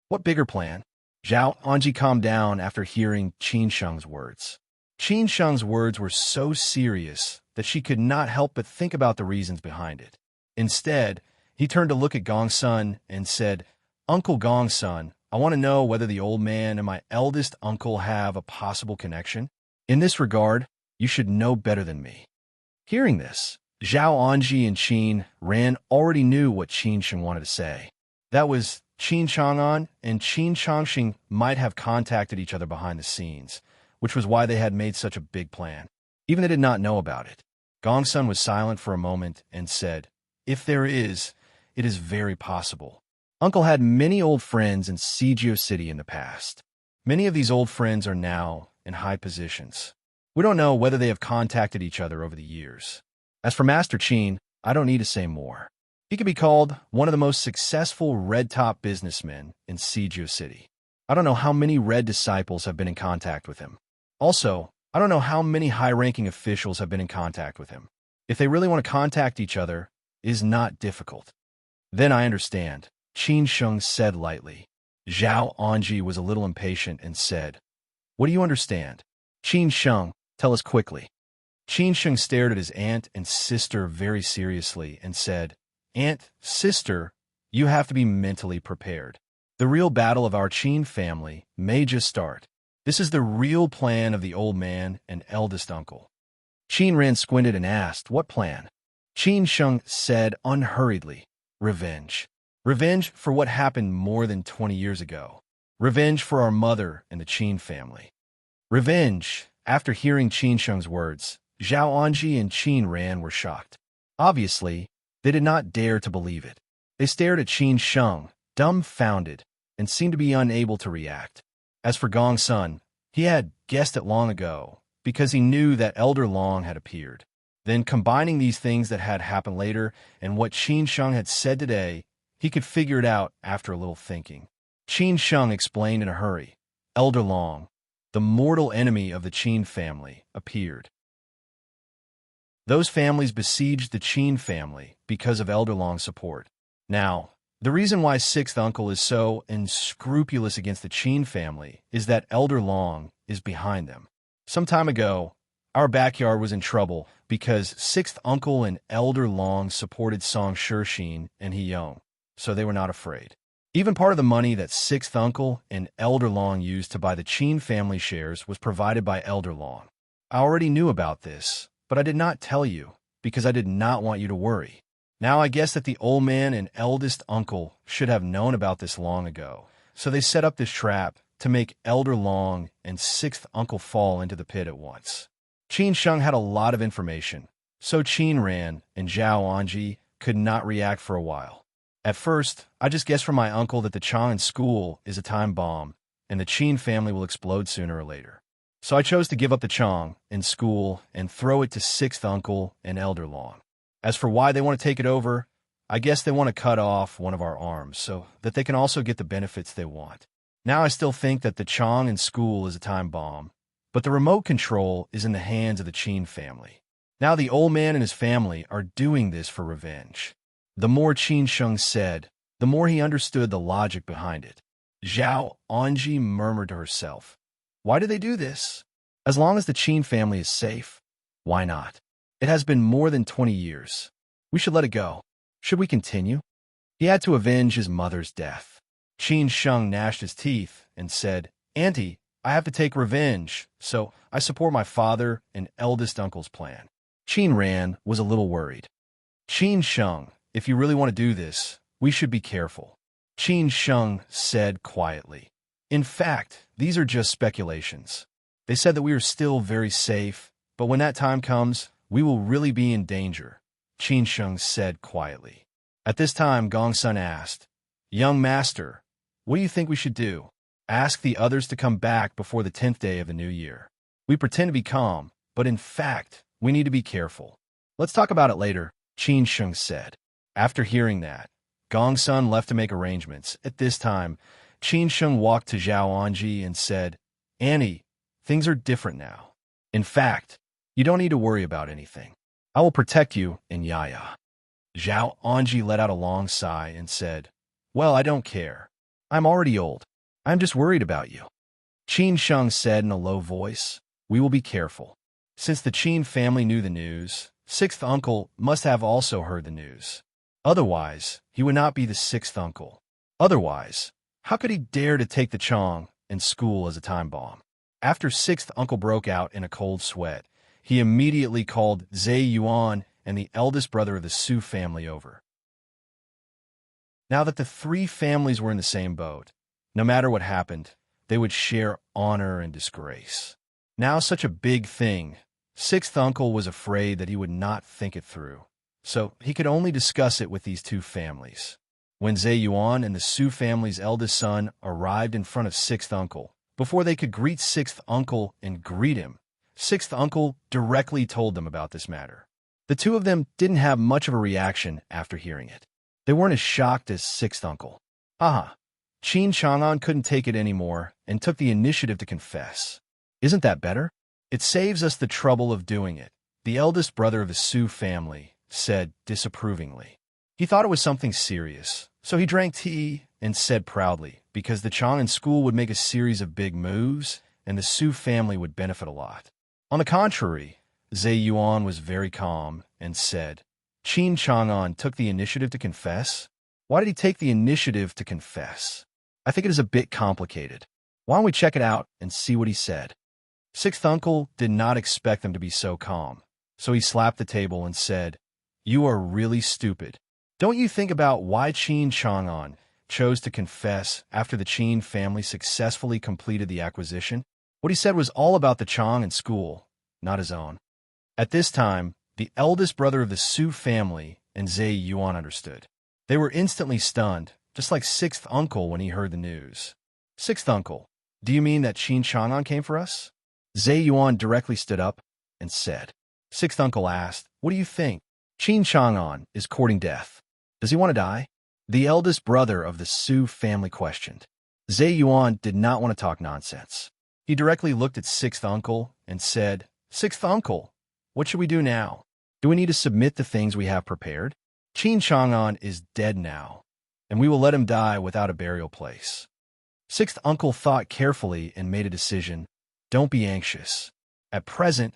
"What bigger plan?" Zhao Anji calmed down after hearing Qin Sheng's words. Qin Sheng's words were so serious that she could not help but think about the reasons behind it. Instead, he turned to look at Gong Sun and said, "Uncle Gong Sun, I want to know whether the old man and my eldest uncle have a possible connection. In this regard, you should know better than me." Hearing this, Zhao Anji and Qin Ran already knew what Qin Sheng wanted to say. That was, Qin Chang'an and Qin Changxing might have contacted each other behind the scenes, which was why they had made such a big plan. Even they did not know about it. Gongsun was silent for a moment and said, "If there is, it is very possible." Uncle had many old friends in Sijio City in the past. Many of these old friends are now in high positions. We don't know whether they have contacted each other over the years. As for Master Qin, I don't need to say more. He could be called one of the most successful red-top businessmen in Sijio City. I don't know how many red disciples have been in contact with him. Also, I don't know how many high-ranking officials have been in contact with him. If they really want to contact each other, it is not difficult. Then I understand, Qin Sheng said lightly. Zhao Anji was a little impatient and said, "What do you understand?" Qin Sheng, tell us quickly. Qin Sheng stared at his aunt and sister very seriously and said, "Aunt, sister, you have to be mentally prepared. The real battle of our Qin family may just start. This is the real plan of the old man and eldest uncle." Qin Ran squinted and asked, "What plan?" Qin Sheng said unhurriedly, "Revenge. Revenge for what happened more than 20 years ago. Revenge for our mother and the Qin family." Revenge. After hearing Qin Sheng's words, Zhao Anji and Qin Ran were shocked. Obviously, they did not dare to believe it. They stared at Qin Sheng, dumbfounded, and seemed to be unable to react. As for Gong Sun, he had guessed it long ago, because he knew that Elder Long had appeared. Then combining these things that had happened later and what Qin Sheng had said today, he could figure it out after a little thinking. Qin Sheng explained in a hurry. Elder Long, the mortal enemy of the Qin family, appeared. Those families besieged the Qin family because of Elder Long's support. Now, the reason why Sixth Uncle is so unscrupulous against the Qin family is that Elder Long is behind them. Some time ago, our backyard was in trouble because Sixth Uncle and Elder Long supported Song Shixin and Heyong, so they were not afraid. Even part of the money that Sixth Uncle and Elder Long used to buy the Qin family shares was provided by Elder Long. I already knew about this, but I did not tell you because I did not want you to worry. Now I guess that the old man and eldest uncle should have known about this long ago, so they set up this trap to make Elder Long and Sixth Uncle fall into the pit at once. Qin Sheng had a lot of information, so Qin Ran and Zhao Anji could not react for a while. At first, I just guessed from my uncle that the Chang'an school is a time bomb, and the Qin family will explode sooner or later. So I chose to give up the Chang in school and throw it to Sixth Uncle and Elder Long. As for why they want to take it over, I guess they want to cut off one of our arms so that they can also get the benefits they want. Now I still think that the Chang in school is a time bomb, but the remote control is in the hands of the Qin family. Now the old man and his family are doing this for revenge. The more Qin Sheng said, the more he understood the logic behind it. Zhao Anji murmured to herself, "Why do they do this? As long as the Qin family is safe, why not? It has been more than 20 years. We should let it go. Should we continue?" He had to avenge his mother's death. Qin Sheng gnashed his teeth and said, "Auntie, I have to take revenge, so I support my father and eldest uncle's plan." Qin Ran was a little worried. "Qin Sheng, if you really want to do this, we should be careful," Qin Sheng said quietly. "In fact, these are just speculations. They said that we are still very safe, but when that time comes, we will really be in danger," Qin Sheng said quietly. At this time, Gong Sun asked, "Young master, what do you think we should do? Ask the others to come back before the 10th day of the new year. We pretend to be calm, but in fact, we need to be careful." "Let's talk about it later," Qin Sheng said. After hearing that, Gong Sun left to make arrangements. At this time, Qin Sheng walked to Zhao Anji and said, "Annie, things are different now. In fact, you don't need to worry about anything. I will protect you and Yaya." Zhao Anji let out a long sigh and said, "Well, I don't care. I'm already old. I'm just worried about you." Qin Sheng said in a low voice, "We will be careful." Since the Qin family knew the news, Sixth Uncle must have also heard the news. Otherwise, he would not be the Sixth Uncle. Otherwise, how could he dare to take the Chang and school as a time bomb? After Sixth Uncle broke out in a cold sweat, he immediately called Zhe Yuan and the eldest brother of the Su family over. Now that the three families were in the same boat, no matter what happened, they would share honor and disgrace. Now such a big thing Sixth uncle was afraid that he would not think it through, so he could only discuss it with these two families. When Zhe Yuan and the Su family's eldest son arrived in front of sixth uncle, before they could greet sixth uncle and greet him, sixth uncle directly told them about this matter. The two of them didn't have much of a reaction after hearing it. They weren't as shocked as sixth uncle. Aha! Qin Chang'an couldn't take it anymore and took the initiative to confess. Isn't that better? It saves us the trouble of doing it, the eldest brother of the Su family said disapprovingly. He thought it was something serious, so he drank tea and said proudly, because the Chang'an school would make a series of big moves and the Su family would benefit a lot. On the contrary, Zhe Yuan was very calm and said, Qin Chang'an took the initiative to confess? Why did he take the initiative to confess? I think it is a bit complicated. Why don't we check it out and see what he said? Sixth uncle did not expect them to be so calm, so he slapped the table and said, You are really stupid. Don't you think about why Qin Chang'an chose to confess after the Qin family successfully completed the acquisition? What he said was all about the Chang'an school, not his own. At this time, the eldest brother of the Su family and Zhe Yuan understood. They were instantly stunned, just like sixth uncle when he heard the news. Sixth uncle, do you mean that Qin Chang'an came for us? Zhe Yuan directly stood up and said. Sixth uncle asked, What do you think? Qin Chang'an is courting death. Does he want to die? The eldest brother of the Su family questioned. Zhe Yuan did not want to talk nonsense. He directly looked at sixth uncle and said, Sixth uncle, what should we do now? Do we need to submit the things we have prepared? Qin Chang'an is dead now, and we will let him die without a burial place. Sixth uncle thought carefully and made a decision. Don't be anxious. At present,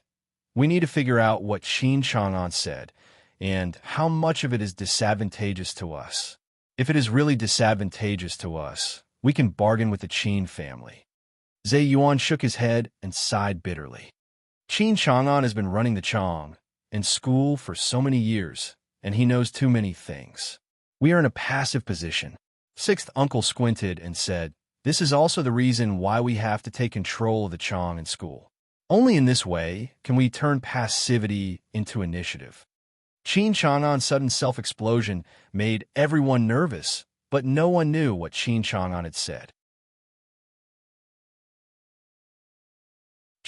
we need to figure out what Qin Chang'an said and how much of it is disadvantageous to us. If it is really disadvantageous to us, we can bargain with the Qin family. Zhe Yuan shook his head and sighed bitterly. Qin Chang'an has been running the Chang in school for so many years, and he knows too many things. We are in a passive position. Sixth uncle squinted and said, This is also the reason why we have to take control of the Chang in school. Only in this way can we turn passivity into initiative. Qin Chang'an's sudden self-explosion made everyone nervous, but no one knew what Qin Chang'an had said.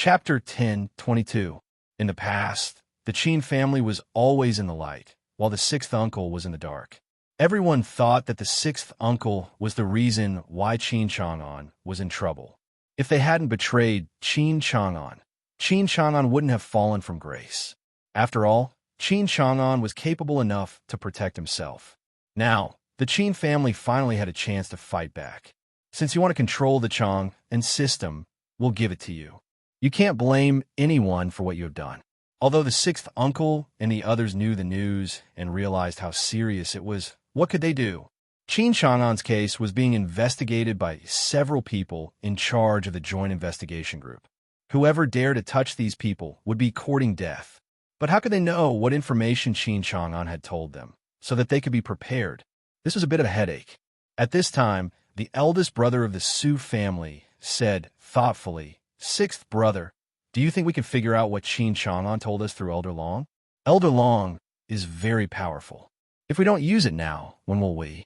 Chapter 10:22. In the past, the Qin family was always in the light, while the sixth uncle was in the dark. Everyone thought that the sixth uncle was the reason why Qin Chang'an was in trouble. If they hadn't betrayed Qin Chang'an wouldn't have fallen from grace. After all, Qin Chang'an was capable enough to protect himself. Now, the Qin family finally had a chance to fight back. Since you want to control the Chang and system, we'll give it to you. You can't blame anyone for what you have done. Although the sixth uncle and the others knew the news and realized how serious it was, what could they do? Qin Chang'an's case was being investigated by several people in charge of the Joint Investigation Group. Whoever dared to touch these people would be courting death. But how could they know what information Qin Chang'an had told them, so that they could be prepared? This was a bit of a headache. At this time, the eldest brother of the Su family said thoughtfully, Sixth brother, do you think we can figure out what Qin Chang'an told us through Elder Long? Elder Long is very powerful. If we don't use it now, when will we?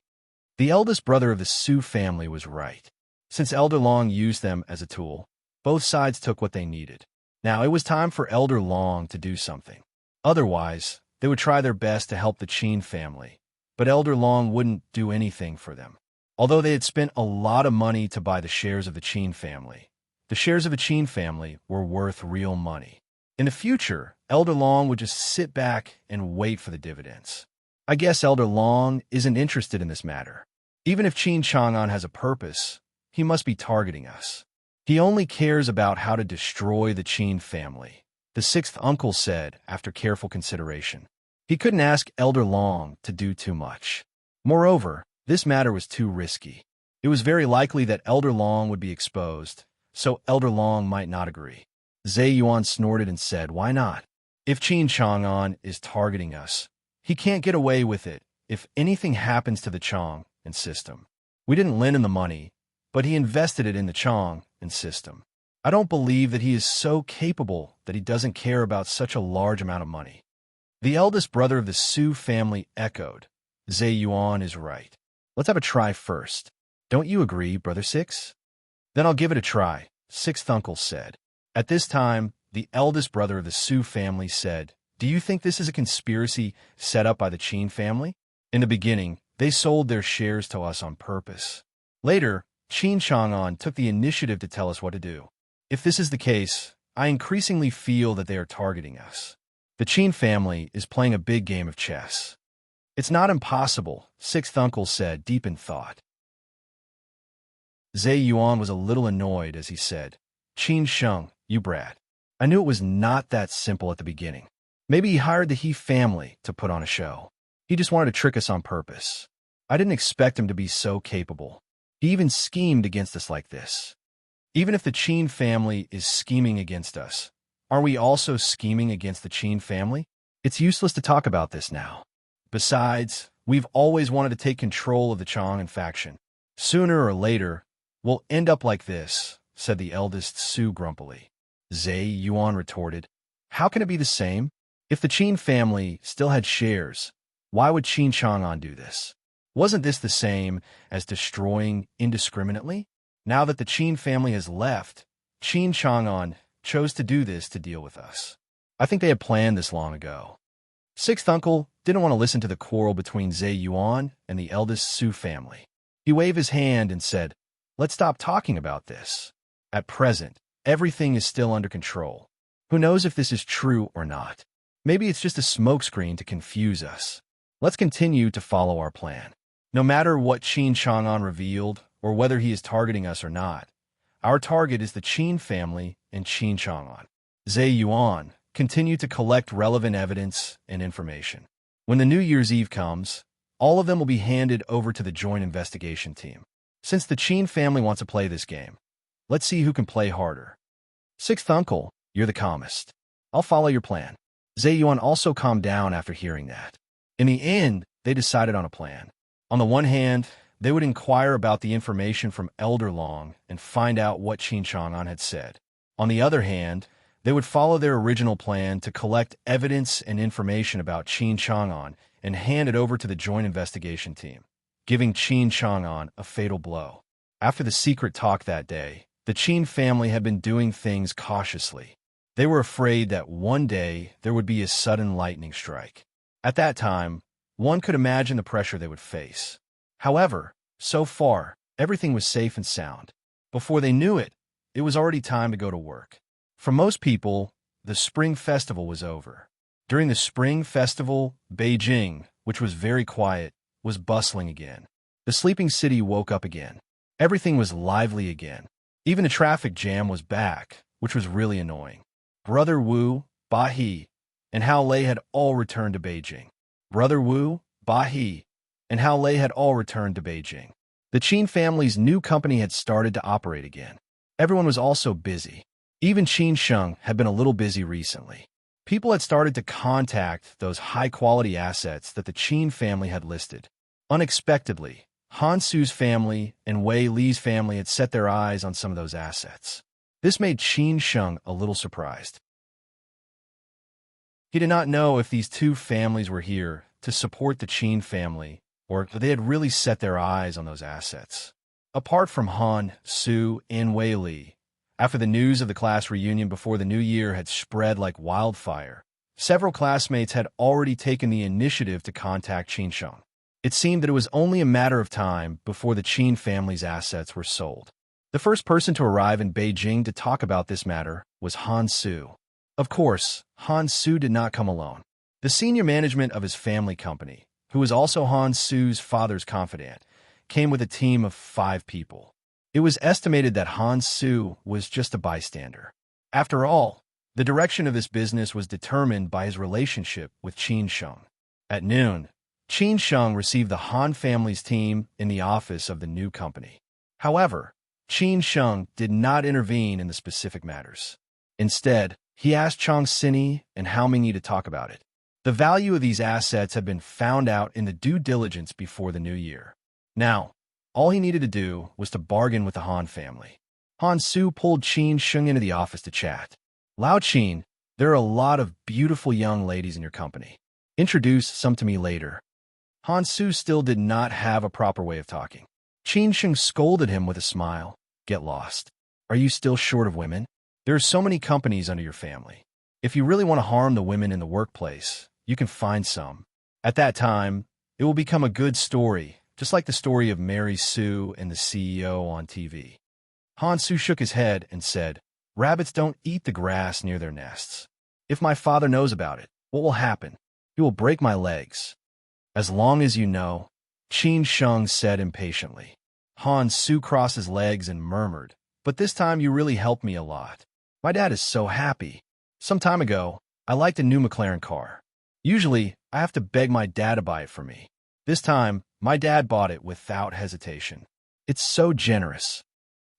The eldest brother of the Su family was right. Since Elder Long used them as a tool, both sides took what they needed. Now it was time for Elder Long to do something. Otherwise, they would try their best to help the Qin family, but Elder Long wouldn't do anything for them. Although they had spent a lot of money to buy the shares of the Qin family, the shares of the Qin family were worth real money. In the future, Elder Long would just sit back and wait for the dividends. I guess Elder Long isn't interested in this matter. Even if Qin Chang'an has a purpose, he must be targeting us. He only cares about how to destroy the Qin family, the sixth uncle said after careful consideration. He couldn't ask Elder Long to do too much. Moreover, this matter was too risky. It was very likely that Elder Long would be exposed, so Elder Long might not agree. Zhe Yuan snorted and said, Why not? If Qin Chang'an is targeting us, he can't get away with it if anything happens to the Chang and system. We didn't lend him the money, but he invested it in the Chang and system. I don't believe that he is so capable that he doesn't care about such a large amount of money. The eldest brother of the Su family echoed. Zhe Yuan is right. Let's have a try first. Don't you agree, Brother Six? Then I'll give it a try, Sixth Uncle said. At this time, the eldest brother of the Su family said, Do you think this is a conspiracy set up by the Qin family? In the beginning, they sold their shares to us on purpose. Later, Qin Chang'an took the initiative to tell us what to do. If this is the case, I increasingly feel that they are targeting us. The Qin family is playing a big game of chess. It's not impossible, Sixth Uncle said, deep in thought. Zhe Yuan was a little annoyed as he said, Qin Sheng, you brat. I knew it was not that simple at the beginning. Maybe he hired the He family to put on a show. He just wanted to trick us on purpose. I didn't expect him to be so capable. He even schemed against us like this. Even if the Qin family is scheming against us, are we also scheming against the Qin family? It's useless to talk about this now. Besides, we've always wanted to take control of the Chang'an faction. Sooner or later, we'll end up like this, said the eldest Su grumpily. Zhe Yuan retorted, How can it be the same? If the Qin family still had shares, why would Qin Chang'an do this? Wasn't this the same as destroying indiscriminately? Now that the Qin family has left, Qin Chang'an chose to do this to deal with us. I think they had planned this long ago. Sixth Uncle didn't want to listen to the quarrel between Zhe Yuan and the eldest Su family. He waved his hand and said, Let's stop talking about this. At present, everything is still under control. Who knows if this is true or not? Maybe it's just a smokescreen to confuse us. Let's continue to follow our plan. No matter what Qin Chang'an revealed, or whether he is targeting us or not, our target is the Qin family and Qin Chang'an. Zhe Yuan continued to collect relevant evidence and information. When the New Year's Eve comes, all of them will be handed over to the joint investigation team. Since the Qin family wants to play this game, let's see who can play harder. Sixth Uncle, you're the calmest. I'll follow your plan. Zhe Yuan also calmed down after hearing that. In the end, they decided on a plan. On the one hand, they would inquire about the information from Elder Long and find out what Qin Chang'an had said. On the other hand, they would follow their original plan to collect evidence and information about Qin Chang'an and hand it over to the joint investigation team, giving Qin Chang'an a fatal blow. After the secret talk that day, the Qin family had been doing things cautiously. They were afraid that one day there would be a sudden lightning strike. At that time, one could imagine the pressure they would face. However, so far, everything was safe and sound. Before they knew it, it was already time to go to work. For most people, the Spring Festival was over. During the Spring Festival, Beijing, which was very quiet, was bustling again. The sleeping city woke up again. Everything was lively again. Even the traffic jam was back, which was really annoying. Brother Wu, Ba He, and Hao Lei had all returned to Beijing. Brother Wu, Ba He, and Hao Lei had all returned to Beijing. The Qin family's new company had started to operate again. Everyone was also busy. Even Qin Sheng had been a little busy recently. People had started to contact those high-quality assets that the Qin family had listed. Unexpectedly, Han Su's family and Wei Li's family had set their eyes on some of those assets. This made Qin Sheng a little surprised. He did not know if these two families were here to support the Qin family or if they had really set their eyes on those assets. Apart from Han Su and Wei Li, after the news of the class reunion before the new year had spread like wildfire, several classmates had already taken the initiative to contact Qin Sheng. It seemed that it was only a matter of time before the Qin family's assets were sold. The first person to arrive in Beijing to talk about this matter was Han Su. Of course, Han Su did not come alone. The senior management of his family company, who was also Han Su's father's confidant, came with a team of 5 people. It was estimated that Han Su was just a bystander. After all, the direction of this business was determined by his relationship with Qin Sheng. At noon, Qin Sheng received the Han family's team in the office of the new company. However, Qin Sheng did not intervene in the specific matters. Instead, he asked Chang Sini and Hao Mingyi to talk about it. The value of these assets had been found out in the due diligence before the new year. Now, all he needed to do was to bargain with the Han family. Han Su pulled Qin Sheng into the office to chat. Lao Qin, there are a lot of beautiful young ladies in your company. Introduce some to me later. Han Su still did not have a proper way of talking. Qin Sheng scolded him with a smile. Get lost. Are you still short of women? There are so many companies under your family. If you really want to harm the women in the workplace, you can find some. At that time, it will become a good story, just like the story of Mary Sue and the CEO on TV. Han Su shook his head and said, Rabbits don't eat the grass near their nests. If my father knows about it, what will happen? He will break my legs. As long as you know, Qin Sheng said impatiently. Han Su crossed his legs and murmured, but this time you really helped me a lot. My dad is so happy. Some time ago, I liked a new McLaren car. Usually, I have to beg my dad to buy it for me. This time, my dad bought it without hesitation. It's so generous.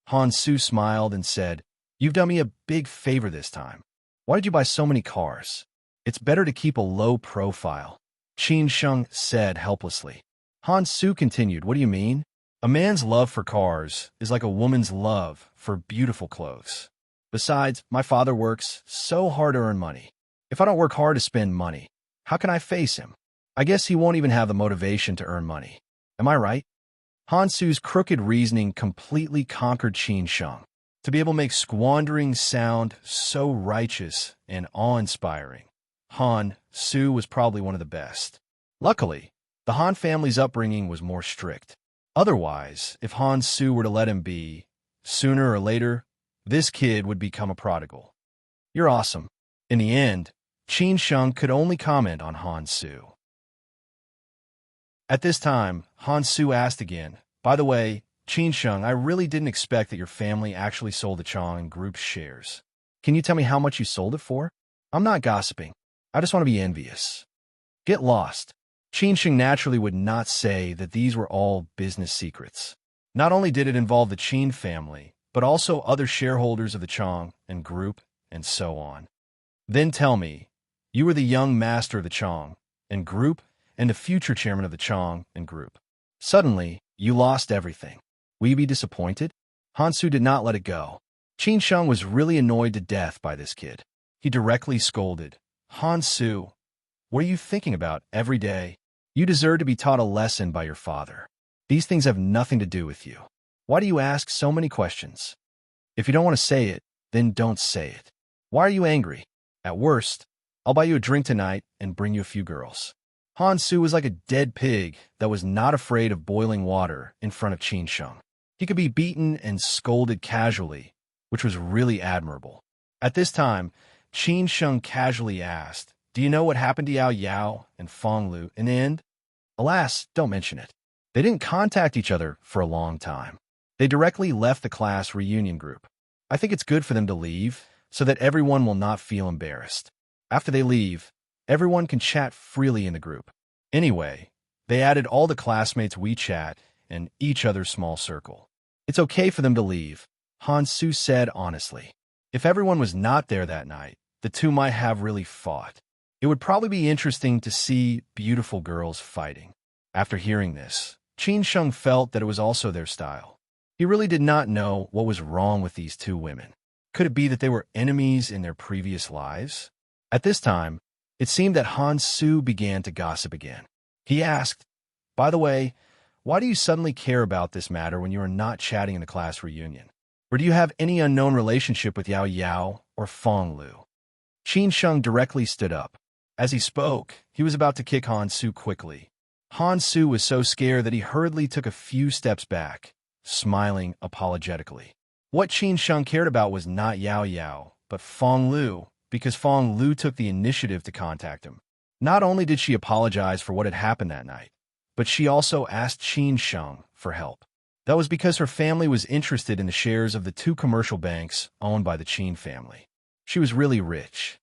Han Su smiled and said, You've done me a big favor this time. Why did you buy so many cars? It's better to keep a low profile. Qin Sheng said helplessly. Han Su continued, What do you mean? A man's love for cars is like a woman's love for beautiful clothes. Besides, my father works so hard to earn money. If I don't work hard to spend money, how can I face him? I guess he won't even have the motivation to earn money. Am I right? Han Su's crooked reasoning completely conquered Qin Sheng. To be able to make squandering sound so righteous and awe-inspiring, Han Su was probably one of the best. Luckily, the Han family's upbringing was more strict. Otherwise, if Han Su were to let him be, sooner or later, this kid would become a prodigal. You're awesome. In the end, Qin Sheng could only comment on Han Su. At this time, Han Su asked again, By the way, Qin Sheng, I really didn't expect that your family actually sold the Chang Group's shares. Can you tell me how much you sold it for? I'm not gossiping. I just want to be envious. Get lost. Qin Sheng naturally would not say that these were all business secrets. Not only did it involve the Qin family, but also other shareholders of the Chang and Group, and so on. Then tell me, you were the young master of the Chang and Group and the future chairman of the Chang and Group. Suddenly, you lost everything. Will you be disappointed? Han Su did not let it go. Qin Sheng was really annoyed to death by this kid. He directly scolded, Han Su, what are you thinking about every day? You deserve to be taught a lesson by your father. These things have nothing to do with you. Why do you ask so many questions? If you don't want to say it, then don't say it. Why are you angry? At worst, I'll buy you a drink tonight and bring you a few girls. Han Su was like a dead pig that was not afraid of boiling water in front of Qin Sheng. He could be beaten and scolded casually, which was really admirable. At this time, Qin Sheng casually asked, Do you know what happened to Yao Yao and Fong Lu in the end? Alas, don't mention it. They didn't contact each other for a long time. They directly left the class reunion group. I think it's good for them to leave so that everyone will not feel embarrassed. After they leave, everyone can chat freely in the group. Anyway, they added all the classmates' WeChat and each other's small circle. It's okay for them to leave, Han Su said honestly. If everyone was not there that night, the two might have really fought. It would probably be interesting to see beautiful girls fighting. After hearing this, Qin Sheng felt that it was also their style. He really did not know what was wrong with these two women. Could it be that they were enemies in their previous lives? At this time, it seemed that Han Su began to gossip again. He asked, By the way, why do you suddenly care about this matter when you are not chatting in the class reunion? Or do you have any unknown relationship with Yao Yao or Fong Lu? Qin Sheng directly stood up. As he spoke, he was about to kick Han Su quickly. Han Su was so scared that he hurriedly took a few steps back, smiling apologetically. What Qin Sheng cared about was not Yao Yao, but Fong Lu, because Fong Lu took the initiative to contact him. Not only did she apologize for what had happened that night, but she also asked Qin Sheng for help. That was because her family was interested in the shares of the two commercial banks owned by the Qin family. She was really rich.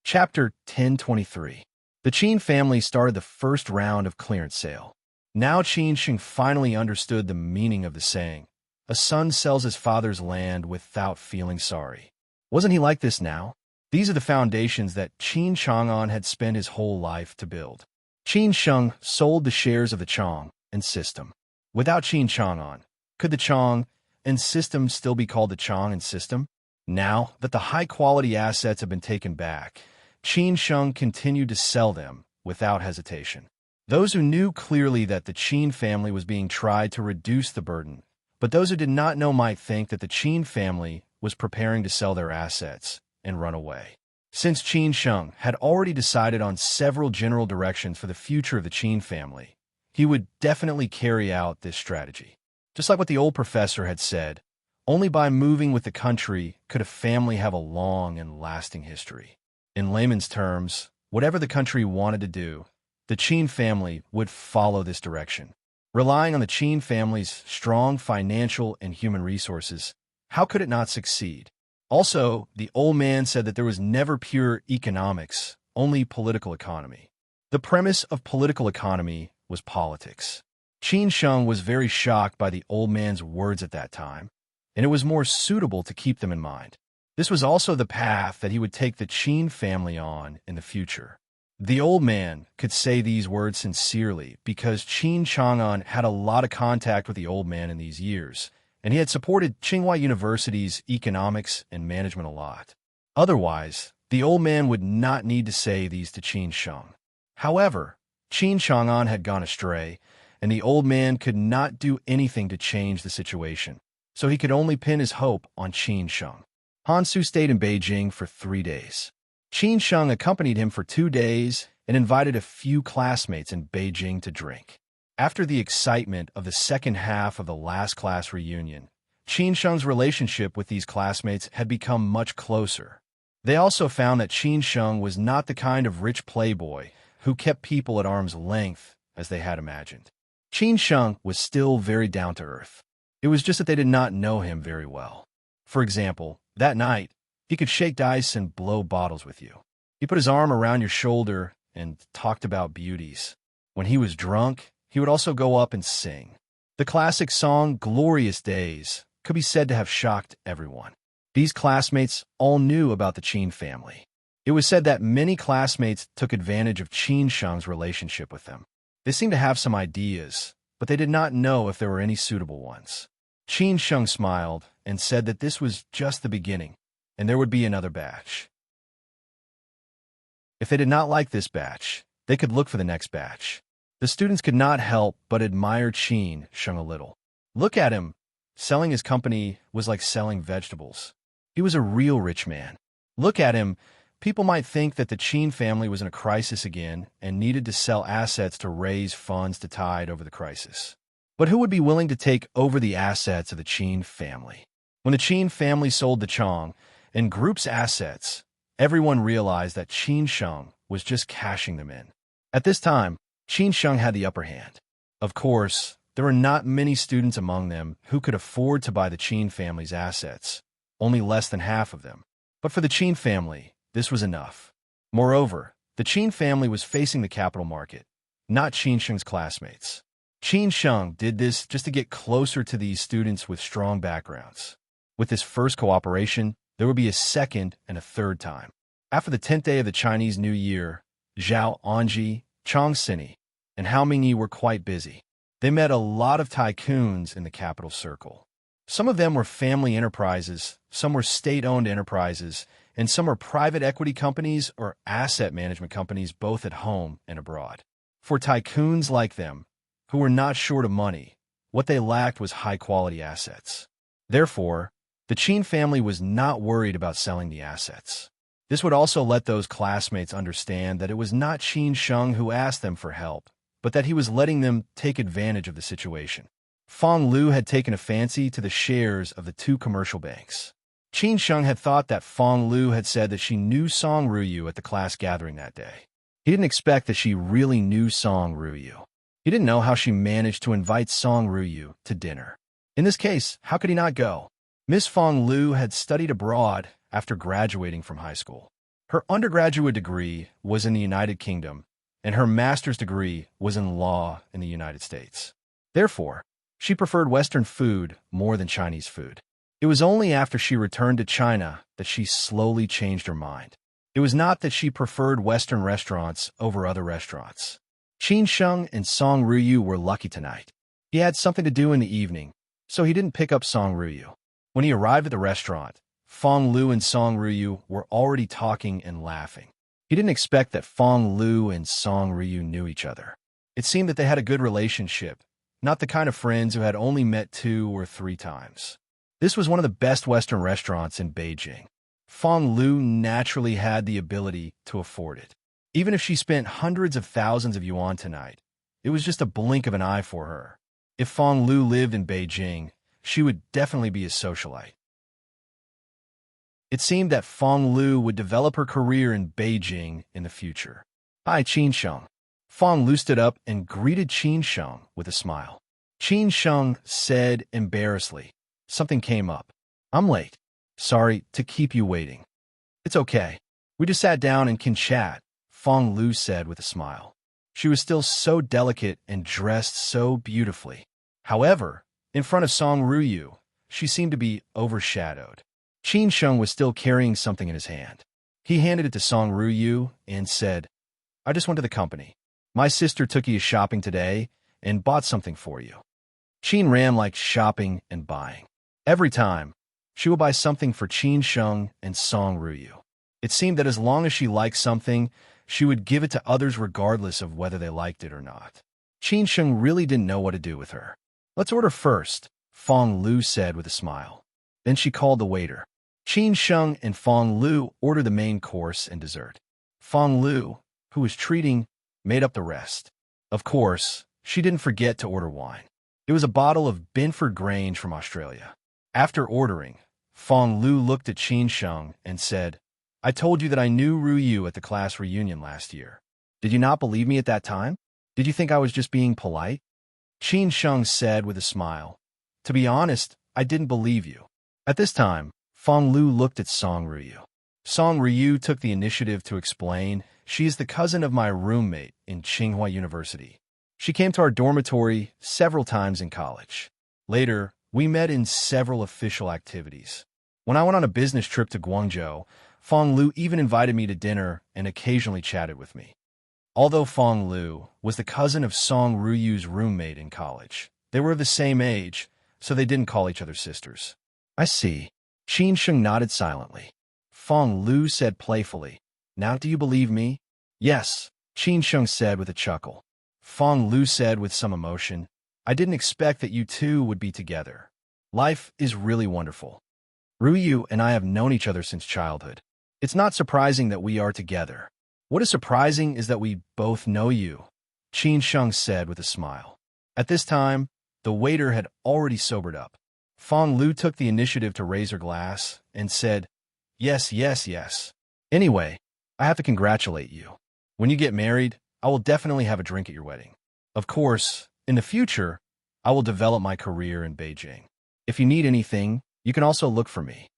Chapter 1023. The Qin family started the first round of clearance sale. Now Qin Sheng finally understood the meaning of the saying, a son sells his father's land without feeling sorry. Wasn't he like this now? These are the foundations that Qin Chang'an had spent his whole life to build. Qin Sheng sold the shares of the Chang and system. Without Qin Chang'an, could the Chang and system still be called the Chang and system? Now that the high-quality assets have been taken back, Qin Sheng continued to sell them without hesitation. Those who knew clearly that the Qin family was being tried to reduce the burden, but those who did not know might think that the Qin family was preparing to sell their assets and run away. Since Qin Sheng had already decided on several general directions for the future of the Qin family, he would definitely carry out this strategy. Just like what the old professor had said, only by moving with the country could a family have a long and lasting history. In layman's terms, whatever the country wanted to do, the Qin family would follow this direction. Relying on the Qin family's strong financial and human resources, how could it not succeed? Also, the old man said that there was never pure economics, only political economy. The premise of political economy was politics. Qin Sheng was very shocked by the old man's words at that time, and it was more suitable to keep them in mind. This was also the path that he would take the Qin family on in the future. The old man could say these words sincerely because Qin Chang'an had a lot of contact with the old man in these years, and he had supported Tsinghua University's economics and management a lot. Otherwise, the old man would not need to say these to Qin Sheng. However, Qin Chang'an had gone astray, and the old man could not do anything to change the situation, so he could only pin his hope on Qin Sheng. Han Su stayed in Beijing for 3 days. Qin Sheng accompanied him for 2 days and invited a few classmates in Beijing to drink. After the excitement of the second half of the last class reunion, Qin Sheng's relationship with these classmates had become much closer. They also found that Qin Sheng was not the kind of rich playboy who kept people at arm's length as they had imagined. Qin Sheng was still very down-to-earth. It was just that they did not know him very well. For example, that night, he could shake dice and blow bottles with you. He put his arm around your shoulder and talked about beauties. When he was drunk, he would also go up and sing. The classic song, Glorious Days, could be said to have shocked everyone. These classmates all knew about the Qin family. It was said that many classmates took advantage of Qin Sheng's relationship with them. They seemed to have some ideas, but they did not know if there were any suitable ones. Qin Sheng smiled and said that this was just the beginning, and there would be another batch. If they did not like this batch, they could look for the next batch. The students could not help but admire Qin Sheng a little. Look at him. Selling his company was like selling vegetables. He was a real rich man. Look at him. People might think that the Qin family was in a crisis again and needed to sell assets to raise funds to tide over the crisis. But who would be willing to take over the assets of the Qin family? When the Qin family sold the Chang and group's assets, everyone realized that Qin Sheng was just cashing them in. At this time, Qin Sheng had the upper hand. Of course, there were not many students among them who could afford to buy the Qin family's assets, only less than half of them. But for the Qin family, this was enough. Moreover, the Qin family was facing the capital market, not Qin Sheng's classmates. Qin Sheng did this just to get closer to these students with strong backgrounds. With this first cooperation, there would be a second and a third time. After the 10th day of the Chinese New Year, Zhao Anji, Chang Sini, and Hao Mingyi were quite busy. They met a lot of tycoons in the capital circle. Some of them were family enterprises, some were state-owned enterprises, and some were private equity companies or asset management companies both at home and abroad. For tycoons like them, who were not short of money, what they lacked was high-quality assets. Therefore, the Qin family was not worried about selling the assets. This would also let those classmates understand that it was not Qin Sheng who asked them for help, but that he was letting them take advantage of the situation. Fong Lu had taken a fancy to the shares of the 2 commercial banks. Qin Sheng had thought that Fong Lu had said that she knew Song Ruyu at the class gathering that day. He didn't expect that she really knew Song Ruyu. He didn't know how she managed to invite Song Ruyu to dinner. In this case, how could he not go? Miss Fong Lu had studied abroad after graduating from high school. Her undergraduate degree was in the United Kingdom, and her master's degree was in law in the United States. Therefore, she preferred Western food more than Chinese food. It was only after she returned to China that she slowly changed her mind. It was not that she preferred Western restaurants over other restaurants. Qin Sheng and Song Ruyu were lucky tonight. He had something to do in the evening, so he didn't pick up Song Ruyu. When he arrived at the restaurant, Fong Lu and Song Ruyu were already talking and laughing. He didn't expect that Fong Lu and Song Ruyu knew each other. It seemed that they had a good relationship, not the kind of friends who had only met 2 or 3 times. This was one of the best Western restaurants in Beijing. Fong Lu naturally had the ability to afford it. Even if she spent hundreds of thousands of yuan tonight, it was just a blink of an eye for her. If Fong Lu lived in Beijing, she would definitely be a socialite. It seemed that Fong Lu would develop her career in Beijing in the future. Hi, Qin Sheng. Fong Lu stood up and greeted Qin Sheng with a smile. Qin Sheng said embarrassedly, "Something came up. I'm late. Sorry to keep you waiting." "It's okay. We just sat down and can chat," Fong Lu said with a smile. She was still so delicate and dressed so beautifully. However, in front of Song Ruyu, she seemed to be overshadowed. Qin Sheng was still carrying something in his hand. He handed it to Song Ruyu and said, "I just went to the company. My sister took you shopping today and bought something for you." Qin Ram liked shopping and buying. Every time, she would buy something for Qin Sheng and Song Ruyu. It seemed that as long as she liked something, she would give it to others regardless of whether they liked it or not. Qin Sheng really didn't know what to do with her. "Let's order first," Fong Lu said with a smile. Then she called the waiter. Qin Sheng and Fong Lu ordered the main course and dessert. Fong Lu, who was treating, made up the rest. Of course, she didn't forget to order wine. It was a bottle of Binford Grange from Australia. After ordering, Fong Lu looked at Qin Sheng and said, "I told you that I knew Ruyu at the class reunion last year. Did you not believe me at that time? Did you think I was just being polite?" Qin Sheng said with a smile, "To be honest, I didn't believe you." At this time, Fong Lu looked at Song Ruyu. Song Ruyu took the initiative to explain, "She is the cousin of my roommate in Tsinghua University. She came to our dormitory several times in college. Later, we met in several official activities. When I went on a business trip to Guangzhou, Fong Lu even invited me to dinner and occasionally chatted with me." Although Fong Lu was the cousin of Song Ruyu's roommate in college, they were of the same age, so they didn't call each other sisters. "I see." Qin Sheng nodded silently. Fong Lu said playfully, "Now do you believe me?" "Yes," Qin Sheng said with a chuckle. Fong Lu said with some emotion, "I didn't expect that you two would be together. Life is really wonderful. Ruyu and I have known each other since childhood. It's not surprising that we are together. What is surprising is that we both know you," Qin Sheng said with a smile. At this time, the waiter had already sobered up. Fong Lu took the initiative to raise her glass and said, "Yes, yes, yes. Anyway, I have to congratulate you. When you get married, I will definitely have a drink at your wedding. Of course, in the future, I will develop my career in Beijing. If you need anything, you can also look for me."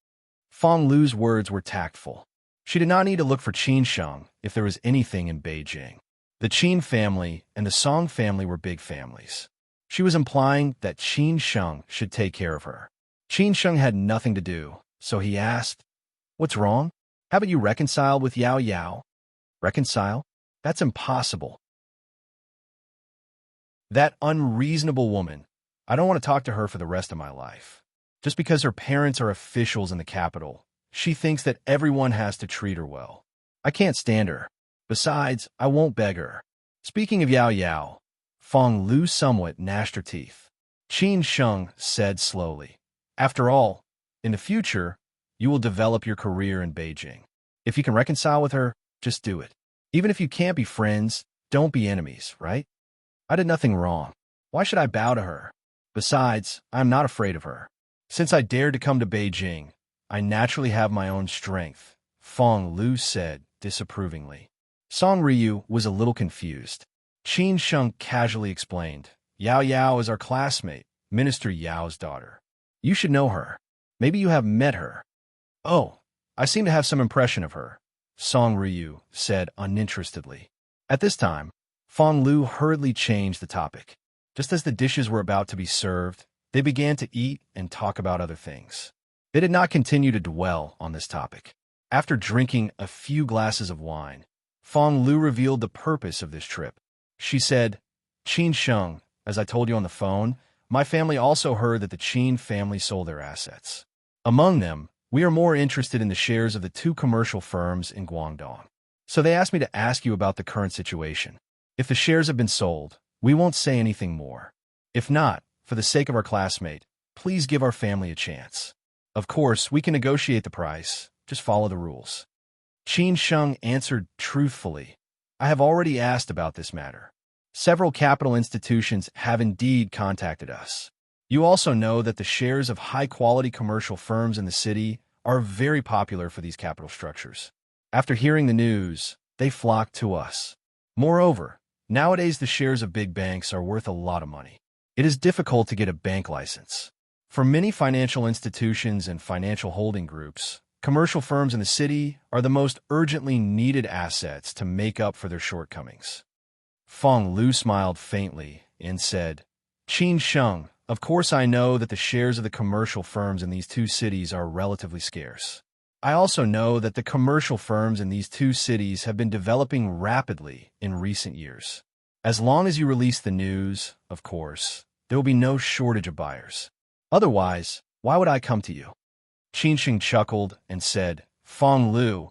Fong Lu's words were tactful. She did not need to look for Qin Sheng if there was anything in Beijing. The Qin family and the Song family were big families. She was implying that Qin Sheng should take care of her. Qin Sheng had nothing to do, so he asked, "What's wrong? Haven't you reconciled with Yao Yao?" "Reconcile? That's impossible. That unreasonable woman. I don't want to talk to her for the rest of my life. Just because her parents are officials in the capital, she thinks that everyone has to treat her well. I can't stand her. Besides, I won't beg her." Speaking of Yao Yao, Fong Lu somewhat gnashed her teeth. Qin Sheng said slowly, "After all, in the future, you will develop your career in Beijing. If you can reconcile with her, just do it. Even if you can't be friends, don't be enemies, right? I did nothing wrong. Why should I bow to her? Besides, I am not afraid of her. Since I dared to come to Beijing, I naturally have my own strength," Fong Lu said disapprovingly. Song Ruyu was a little confused. Qin Sheng casually explained, "Yao Yao is our classmate, Minister Yao's daughter. You should know her. Maybe you have met her." "Oh, I seem to have some impression of her," Song Ruyu said uninterestedly. At this time, Fong Lu hurriedly changed the topic. Just as the dishes were about to be served, they began to eat and talk about other things. They did not continue to dwell on this topic. After drinking a few glasses of wine, Fong Lu revealed the purpose of this trip. She said, "Qin Sheng, as I told you on the phone, My family also heard that the Qin family sold their assets. Among them, we are more interested in the shares of the two commercial firms in Guangdong. So they asked me to ask you about the current situation. If the shares have been sold, we won't say anything more. If not, for the sake of our classmate, please give our family a chance. Of course, we can negotiate the price. Just follow the rules. Qin Sheng answered truthfully. I have already asked about this matter. Several capital institutions have indeed contacted us. You also know that the shares of high-quality commercial firms in the city are very popular for these capital structures. After hearing the news, they flocked to us. Moreover, nowadays the shares of big banks are worth a lot of money. It is difficult to get a bank license. For many financial institutions and financial holding groups, commercial firms in the city are the most urgently needed assets to make up for their shortcomings. Feng Lu smiled faintly and said, Qin Sheng, of course I know that the shares of the commercial firms in these two cities are relatively scarce. I also know that the commercial firms in these two cities have been developing rapidly in recent years. As long as you release the news, of course, there will be no shortage of buyers. Otherwise, why would I come to you? Qin Sheng chuckled and said, Feng Lu,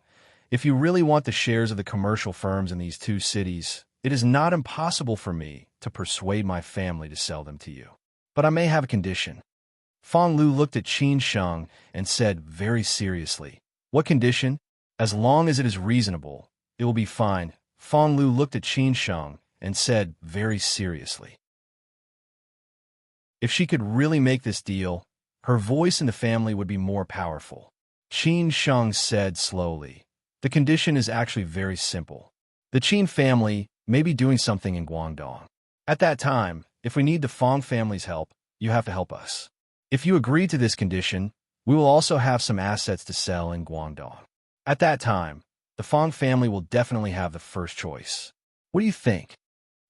if you really want the shares of the commercial firms in these two cities, it is not impossible for me to persuade my family to sell them to you. But I may have a condition. Feng Lu looked at Qin Sheng and said very seriously, What condition? As long as it is reasonable, it will be fine. Feng Lu looked at Qin Sheng and said very seriously. If she could really make this deal, her voice in the family would be more powerful. Qin Sheng said slowly, The condition is actually very simple. The Qin family may be doing something in Guangdong. At that time, if we need the Feng family's help, you have to help us. If you agree to this condition, we will also have some assets to sell in Guangdong. At that time, the Feng family will definitely have the first choice. What do you think?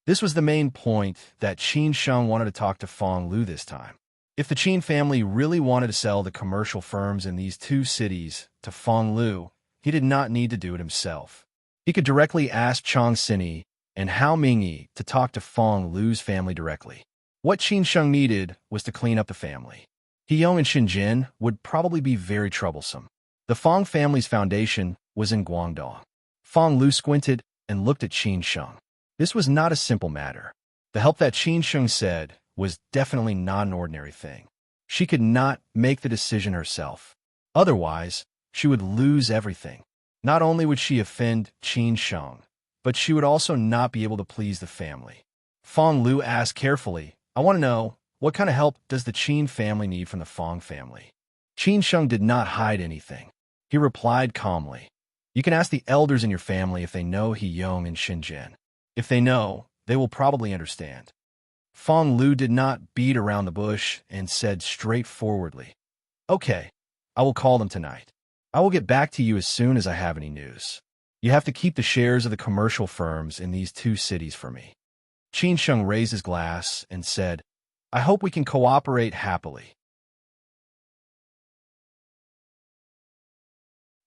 This was the main point that Qin Sheng wanted to talk to Feng Lu this time. If the Qin family really wanted to sell the commercial firms in these two cities to Feng Lu, he did not need to do it himself. He could directly ask Chang Xinyi and Hao Mingyi to talk to Feng Lu's family directly. What Qin Sheng needed was to clean up the family. Heyong and Shenzhen would probably be very troublesome. The Feng family's foundation was in Guangdong. Feng Lu squinted and looked at Qin Sheng. This was not a simple matter. The help that Qin Sheng said was definitely not an ordinary thing. She could not make the decision herself. Otherwise, she would lose everything. Not only would she offend Qin Sheng, but she would also not be able to please the family. Feng Lu asked carefully, I want to know, what kind of help does the Qin family need from the Feng family? Qin Sheng did not hide anything. He replied calmly, You can ask the elders in your family if they know Heyong and Shenzhen. If they know, they will probably understand. Feng Lu did not beat around the bush and said straightforwardly, Okay, I will call them tonight. I will get back to you as soon as I have any news. You have to keep the shares of the commercial firms in these two cities for me. Qin Sheng raised his glass and said, I hope we can cooperate happily.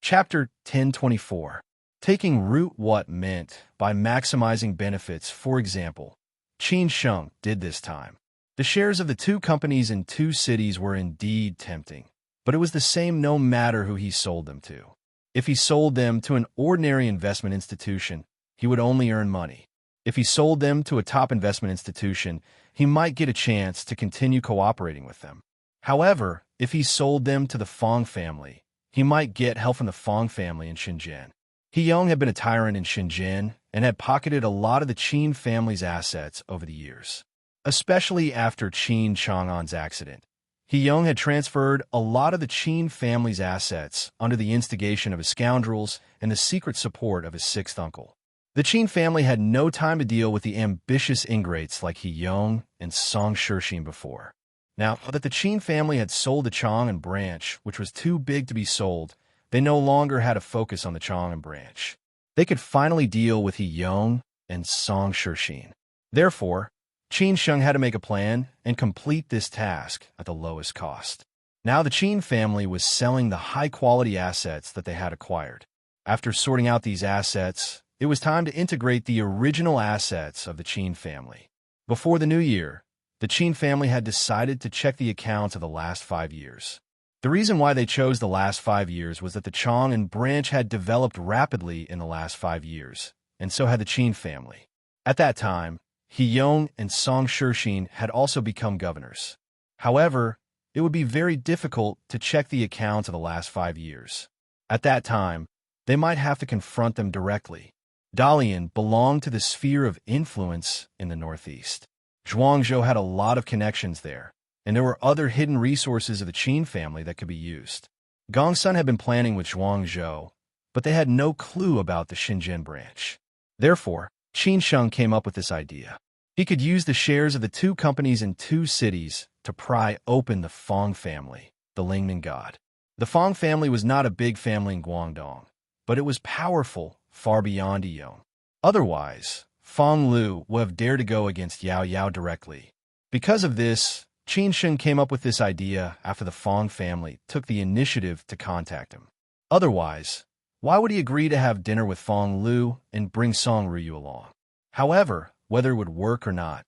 Chapter 1024. Taking root. What meant by maximizing benefits. For example, Qin Sheng did this time. The shares of the two companies in two cities were indeed tempting, but it was the same no matter who he sold them to. If he sold them to an ordinary investment institution, he would only earn money. If he sold them to a top investment institution, he might get a chance to continue cooperating with them. However, if he sold them to the Feng family, he might get help from the Feng family in Shenzhen. Heyong had been a tyrant in Shenzhen and had pocketed a lot of the Qin family's assets over the years. Especially after Qin Chang'an's accident, Heyong had transferred a lot of the Qin family's assets under the instigation of his scoundrels and the secret support of his sixth uncle. The Qin family had no time to deal with the ambitious ingrates like Heyong and Song Shixin before. Now that the Qin family had sold the Chang'an branch, which was too big to be sold, they no longer had a focus on the Chang'an branch. They could finally deal with Heyong and Song Shixin. Therefore, Qin Sheng had to make a plan and complete this task at the lowest cost. Now the Qin family was selling the high-quality assets that they had acquired. After sorting out these assets, it was time to integrate the original assets of the Qin family. Before the new year, The Qin family had decided to check the accounts of the last 5 years. The reason why they chose the last 5 years was that the Chong and branch had developed rapidly in the last 5 years, and so had the Qin family. At that time, He Yong and Song Shixin had also become governors. However, it would be very difficult to check the accounts of the last 5 years. At that time, they might have to confront them directly. Dalian belonged to the sphere of influence in the northeast. Zhuangzhou had a lot of connections there, and there were other hidden resources of the Qin family that could be used. Gongsun had been planning with Zhuangzhou, but they had no clue about the Shenzhen branch. Therefore, Qin Sheng came up with this idea. He could use the shares of the two companies in two cities to pry open the Fong family, the Lingmen god. The Fong family was not a big family in Guangdong, but it was powerful far beyond Yong. Otherwise, Fong Lu would have dared to go against Yao Yao directly. Because of this, Qin Sheng came up with this idea after the Fong family took the initiative to contact him. Otherwise, why would he agree to have dinner with Fong Lu and bring Song Ruyu along? However, whether it would work or not,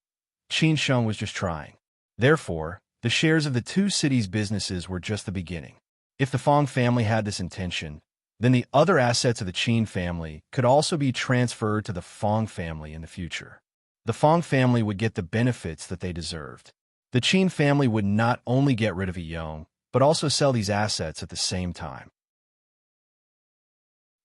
Qin Sheng was just trying. Therefore, the shares of the two cities' businesses were just the beginning. If the Fong family had this intention, then the other assets of the Qin family could also be transferred to the Fong family in the future. The Fong family would get the benefits that they deserved. The Qin family would not only get rid of Yong, but also sell these assets at the same time.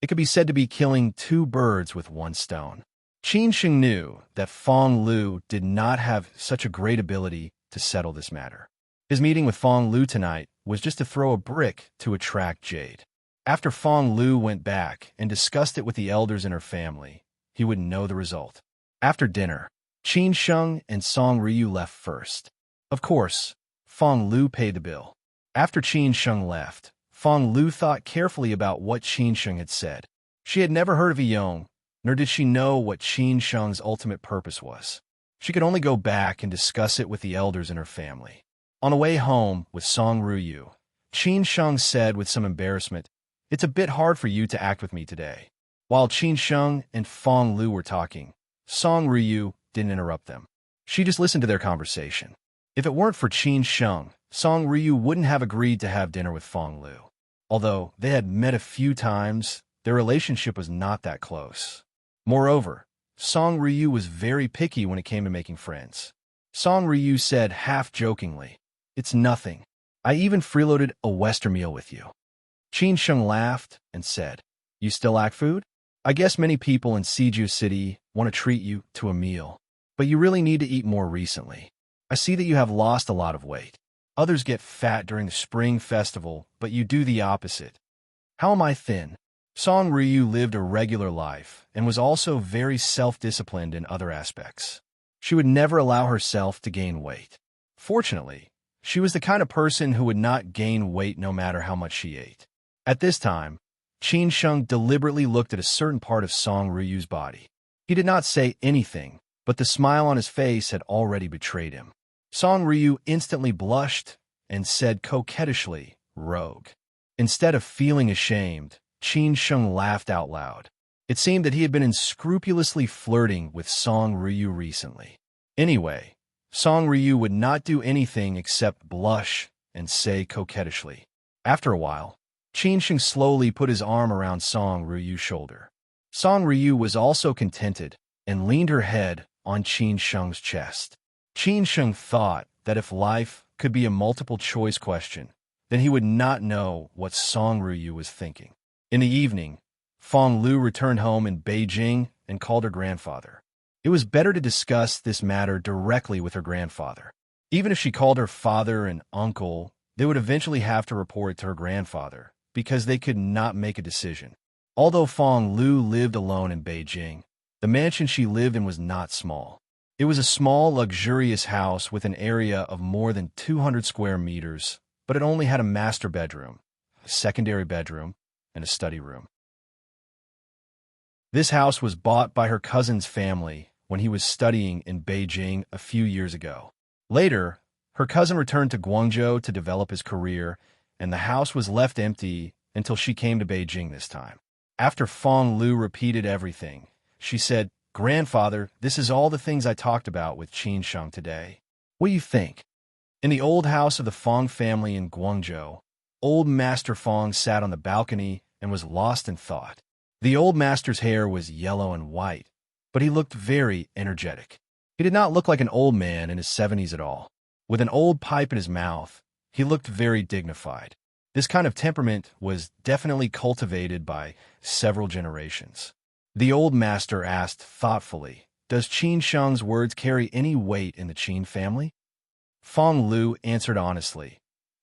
It could be said to be killing two birds with one stone. Qin Sheng knew that Fong Lu did not have such a great ability to settle this matter. His meeting with Fong Lu tonight was just to throw a brick to attract Jade. After Fong Lu went back and discussed it with the elders in her family, he would know the result. After dinner, Qin Sheng and Song Ryu left first. Of course, Fong Lu paid the bill. After Qin Sheng left, Fong Lu thought carefully about what Qin Sheng had said. She had never heard of Yong, nor did she know what Qin Sheng's ultimate purpose was. She could only go back and discuss it with the elders in her family. On the way home with Song Ryu, Qin Sheng said with some embarrassment, "It's a bit hard for you to act with me today." While Qin Sheng and Fong Lu were talking, Song Ryu didn't interrupt them. She just listened to their conversation. If it weren't for Qin Sheng, Song Ryu wouldn't have agreed to have dinner with Fong Lu. Although they had met a few times, their relationship was not that close. Moreover, Song Ryu was very picky when it came to making friends. Song Ryu said half-jokingly, "It's nothing. I even freeloaded a Western meal with you." Qin Sheng laughed and said, "You still lack food? I guess many people in Siju City want to treat you to a meal, but you really need to eat more recently. I see that you have lost a lot of weight. Others get fat during the Spring Festival, but you do the opposite. How am I thin?" Song Ryu lived a regular life and was also very self-disciplined in other aspects. She would never allow herself to gain weight. Fortunately, she was the kind of person who would not gain weight no matter how much she ate. At this time, Qin Sheng deliberately looked at a certain part of Song Ryu's body. He did not say anything, but the smile on his face had already betrayed him. Song Ryu instantly blushed and said coquettishly, "Rogue." Instead of feeling ashamed, Qin Sheng laughed out loud. It seemed that he had been unscrupulously flirting with Song Ryu recently. Anyway, Song Ryu would not do anything except blush and say coquettishly. After a while, Qin Sheng slowly put his arm around Song Ryu's shoulder. Song Ryu was also contented and leaned her head on Qin Sheng's chest. Qin Sheng thought that if life could be a multiple-choice question, then he would not know what Song Ryu was thinking. In the evening, Fong Lu returned home in Beijing and called her grandfather. It was better to discuss this matter directly with her grandfather. Even if she called her father and uncle, they would eventually have to report it to her grandfather, because they could not make a decision. Although Fong Lu lived alone in Beijing, the mansion she lived in was not small. It was a small, luxurious house with an area of more than 200 square meters, but it only had a master bedroom, a secondary bedroom, and a study room. This house was bought by her cousin's family when he was studying in Beijing a few years ago. Later, her cousin returned to Guangzhou to develop his career, and the house was left empty until she came to Beijing this time. After Fong Lu repeated everything, she said, "Grandfather, this is all the things I talked about with Qin Sheng today. What do you think? In the old house of the Fong family in Guangzhou, old Master Fong sat on the balcony and was lost in thought. The old master's hair was yellow and white, but he looked very energetic. He did not look like an old man in his 70s at all. With an old pipe in his mouth, he looked very dignified. This kind of temperament was definitely cultivated by several generations. The old master asked thoughtfully, "Does Qin Sheng's words carry any weight in the Qin family?" Fong Lu answered honestly,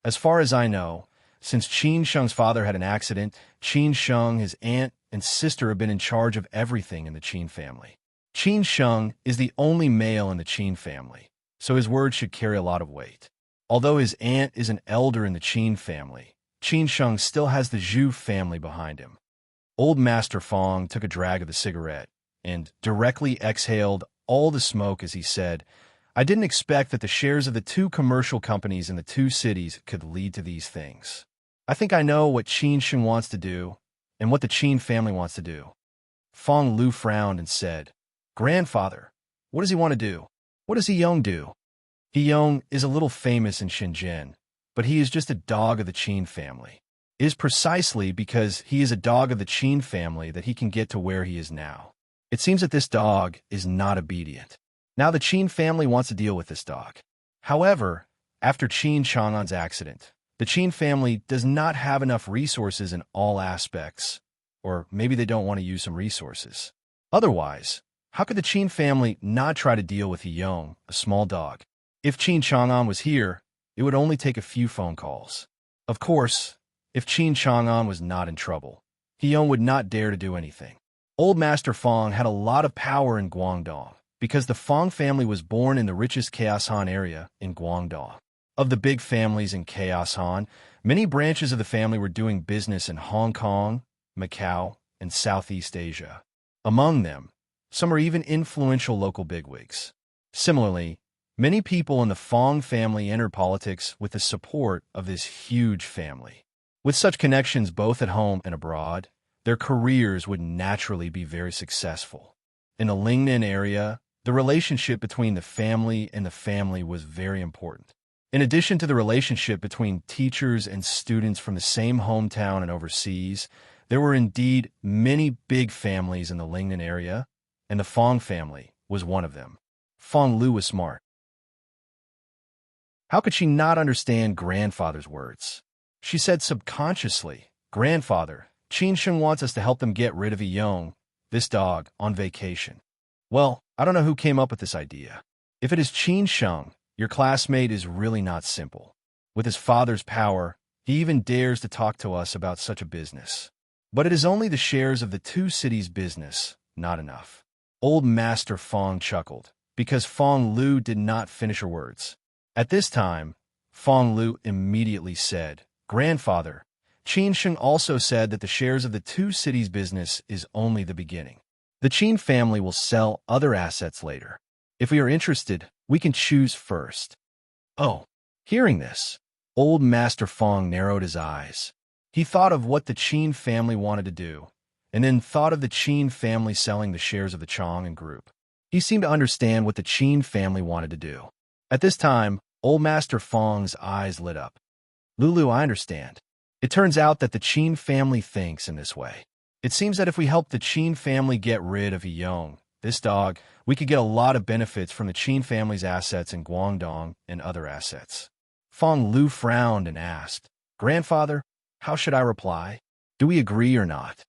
"As far as I know, since Qin Sheng's father had an accident, Qin Sheng, his aunt, and sister have been in charge of everything in the Qin family. Qin Sheng is the only male in the Qin family, so his words should carry a lot of weight. Although his aunt is an elder in the Qin family, Qin Sheng still has the Zhu family behind him." Old Master Fong took a drag of the cigarette and directly exhaled all the smoke as he said, "I didn't expect that the shares of the two commercial companies in the two cities could lead to these things. I think I know what Qin Sheng wants to do and what the Qin family wants to do." Fong Lu frowned and said, "Grandfather, what does he want to do? What does He Yong do?" He Yong is a little famous in Shenzhen, but he is just a dog of the Qin family. It is precisely because he is a dog of the Qin family that he can get to where he is now. It seems that this dog is not obedient. Now the Qin family wants to deal with this dog. However, after Qin Chang'an's accident, the Qin family does not have enough resources in all aspects, or maybe they don't want to use some resources. Otherwise, how could the Qin family not try to deal with He Yong, a small dog? If Qin Chang'an was here, it would only take a few phone calls. Of course, if Qin Chang'an was not in trouble, He Yong would not dare to do anything. Old Master Fong had a lot of power in Guangdong because the Fong family was born in the richest Chaos Han area in Guangdong. Of the big families in Chaos Han, many branches of the family were doing business in Hong Kong, Macau, and Southeast Asia. Among them, some are even influential local bigwigs. Similarly, many people in the Fong family entered politics with the support of this huge family. With such connections both at home and abroad, their careers would naturally be very successful. In the Lingnan area, the relationship between the family and the family was very important. In addition to the relationship between teachers and students from the same hometown and overseas, there were indeed many big families in the Lingnan area, and the Fong family was one of them. Fong Lu was smart. How could she not understand grandfather's words? She said subconsciously, "Grandfather, Qin Sheng wants us to help them get rid of He Yong, this dog, on vacation." Well, I don't know who came up with this idea. If it is Qin Sheng, your classmate is really not simple. With his father's power, he even dares to talk to us about such a business. But it is only the shares of the two cities' business, not enough. Old Master Fong chuckled, because Fong Lu did not finish her words. At this time, Fong Lu immediately said, "Grandfather, Qin Sheng also said that the shares of the two cities' business is only the beginning. The Qin family will sell other assets later. If we are interested, we can choose first." Oh, hearing this, old Master Fong narrowed his eyes. He thought of what the Qin family wanted to do, and then thought of the Qin family selling the shares of the Chang'an Group. He seemed to understand what the Qin family wanted to do. At this time, old Master Fong's eyes lit up. "Lulu, I understand. It turns out that the Qin family thinks in this way. It seems that if we help the Qin family get rid of He Yong, this dog, we could get a lot of benefits from the Qin family's assets in Guangdong and other assets." Fong Lu frowned and asked, "Grandfather, how should I reply? Do we agree or not?"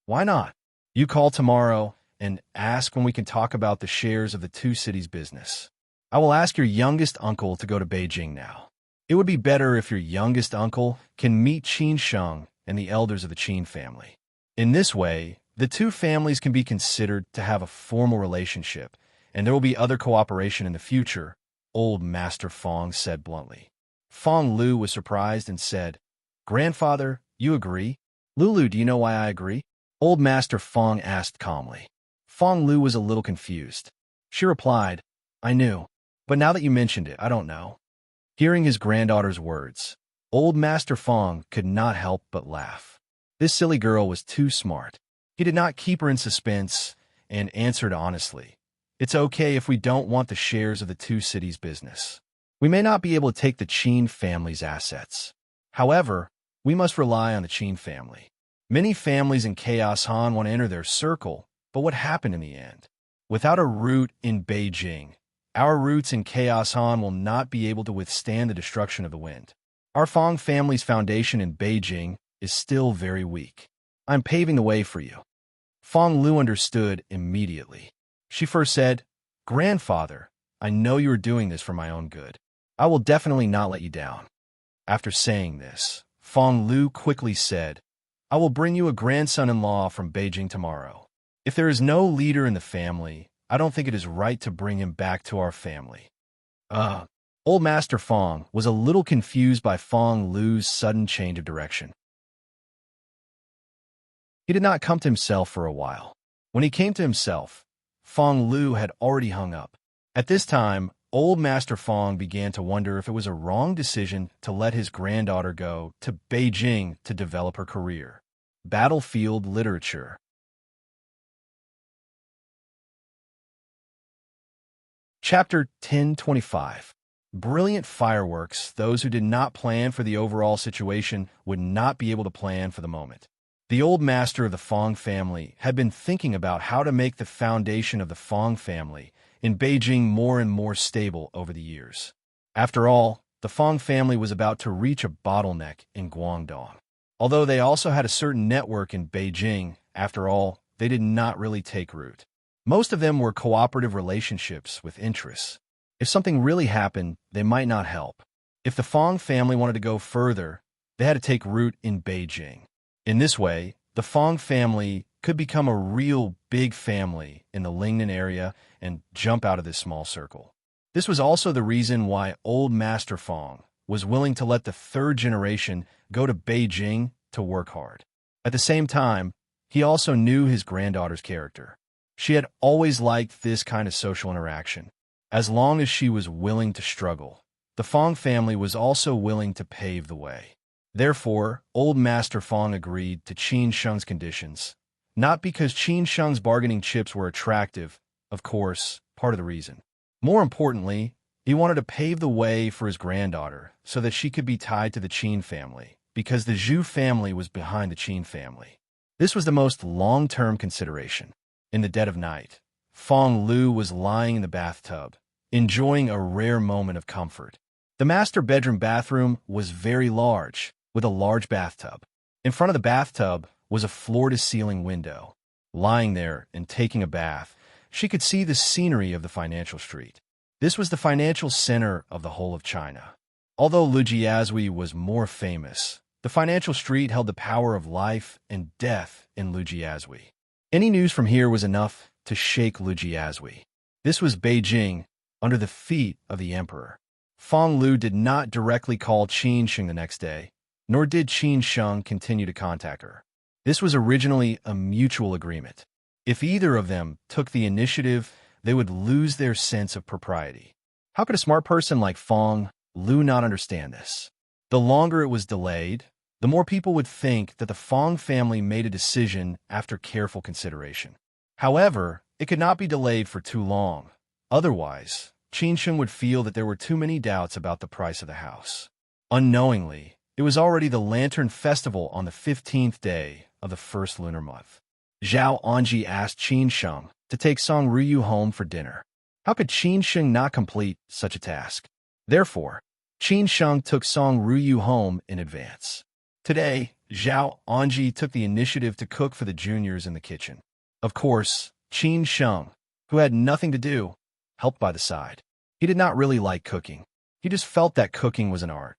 "Why not? You call tomorrow and ask when we can talk about the shares of the two cities' business. I will ask your youngest uncle to go to Beijing now. It would be better if your youngest uncle can meet Qin Sheng and the elders of the Qin family. In this way, the two families can be considered to have a formal relationship, and there will be other cooperation in the future," old Master Fong said bluntly. Fong Lu was surprised and said, "Grandfather, you agree?" "Lulu, do you know why I agree?" Old Master Fong asked calmly. Fong Lu was a little confused. She replied, "I knew, but now that you mentioned it, I don't know." Hearing his granddaughter's words, old Master Fong could not help but laugh. This silly girl was too smart. He did not keep her in suspense and answered honestly, "It's okay if we don't want the shares of the two cities' business. We may not be able to take the Qin family's assets. However, we must rely on the Qin family. Many families in Chaos Han want to enter their circle, but what happened in the end? Without a root in Beijing, our roots in Chaos Han will not be able to withstand the destruction of the wind. Our Fong family's foundation in Beijing is still very weak. I'm paving the way for you. Fong Lu understood immediately. She first said, "Grandfather, I know you are doing this for my own good. I will definitely not let you down." After saying this, Fong Lu quickly said, "I will bring you a grandson-in-law from Beijing tomorrow. If there is no leader in the family, I don't think it is right to bring him back to our family." Old Master Fong was a little confused by Fong Lu's sudden change of direction. He did not come to himself for a while. When he came to himself, Fong Lu had already hung up. At this time, Old Master Fong began to wonder if it was a wrong decision to let his granddaughter go to Beijing to develop her career. Battlefield Literature. Chapter 1025. Brilliant fireworks. Those who did not plan for the overall situation would not be able to plan for the moment. The old master of the Fong family had been thinking about how to make the foundation of the Fong family in Beijing more and more stable over the years. After all, the Fong family was about to reach a bottleneck in Guangdong. Although they also had a certain network in Beijing, after all, they did not really take root. Most of them were cooperative relationships with interests. If something really happened, they might not help. If the Fong family wanted to go further, they had to take root in Beijing. In this way, the Fong family could become a real big family in the Lingnan area and jump out of this small circle. This was also the reason why old Master Fong was willing to let the third generation go to Beijing to work hard. At the same time, he also knew his granddaughter's character. She had always liked this kind of social interaction. As long as she was willing to struggle, the Fong family was also willing to pave the way. Therefore, old Master Fong agreed to Qin Sheng's conditions, not because Qin Sheng's bargaining chips were attractive, of course, part of the reason. More importantly, he wanted to pave the way for his granddaughter so that she could be tied to the Qin family, because the Zhu family was behind the Qin family. This was the most long-term consideration. In the dead of night, Fong Lu was lying in the bathtub, enjoying a rare moment of comfort. The master bedroom bathroom was very large, with a large bathtub. In front of the bathtub was a floor-to-ceiling window. Lying there and taking a bath, she could see the scenery of the financial street. This was the financial center of the whole of China. Although Lujiazui was more famous, the financial street held the power of life and death in Lujiazui. Any news from here was enough to shake Lujiazui. This was Beijing, under the feet of the emperor. Fong Lu did not directly call Qin Sheng the next day, nor did Qin Sheng continue to contact her. This was originally a mutual agreement. If either of them took the initiative, they would lose their sense of propriety. How could a smart person like Fong Lu not understand this? The longer it was delayed, the more people would think that the Fong family made a decision after careful consideration. However, it could not be delayed for too long. Otherwise, Qin Sheng would feel that there were too many doubts about the price of the house. Unknowingly, it was already the Lantern Festival on the 15th day of the first lunar month. Zhao Anji asked Qin Sheng to take Song Ruyu home for dinner. How could Qin Sheng not complete such a task? Therefore, Qin Sheng took Song Ruyu home in advance. Today, Zhao Anji took the initiative to cook for the juniors in the kitchen. Of course, Qin Sheng, who had nothing to do, helped by the side. He did not really like cooking. He just felt that cooking was an art.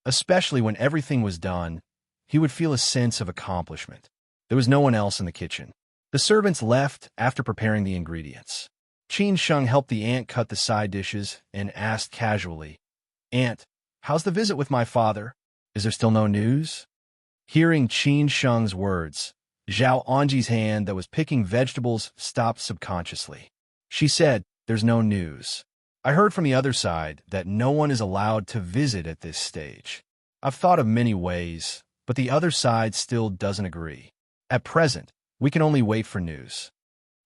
Especially when everything was done, he would feel a sense of accomplishment. There was no one else in the kitchen. The servants left after preparing the ingredients. Qin Sheng helped the aunt cut the side dishes and asked casually, "Aunt, how's the visit with my father? Is there still no news?" Hearing Qin Sheng's words, Zhao Anji's hand that was picking vegetables stopped subconsciously. She said, "There's no news. I heard from the other side that no one is allowed to visit at this stage. I've thought of many ways, but the other side still doesn't agree. At present, we can only wait for news."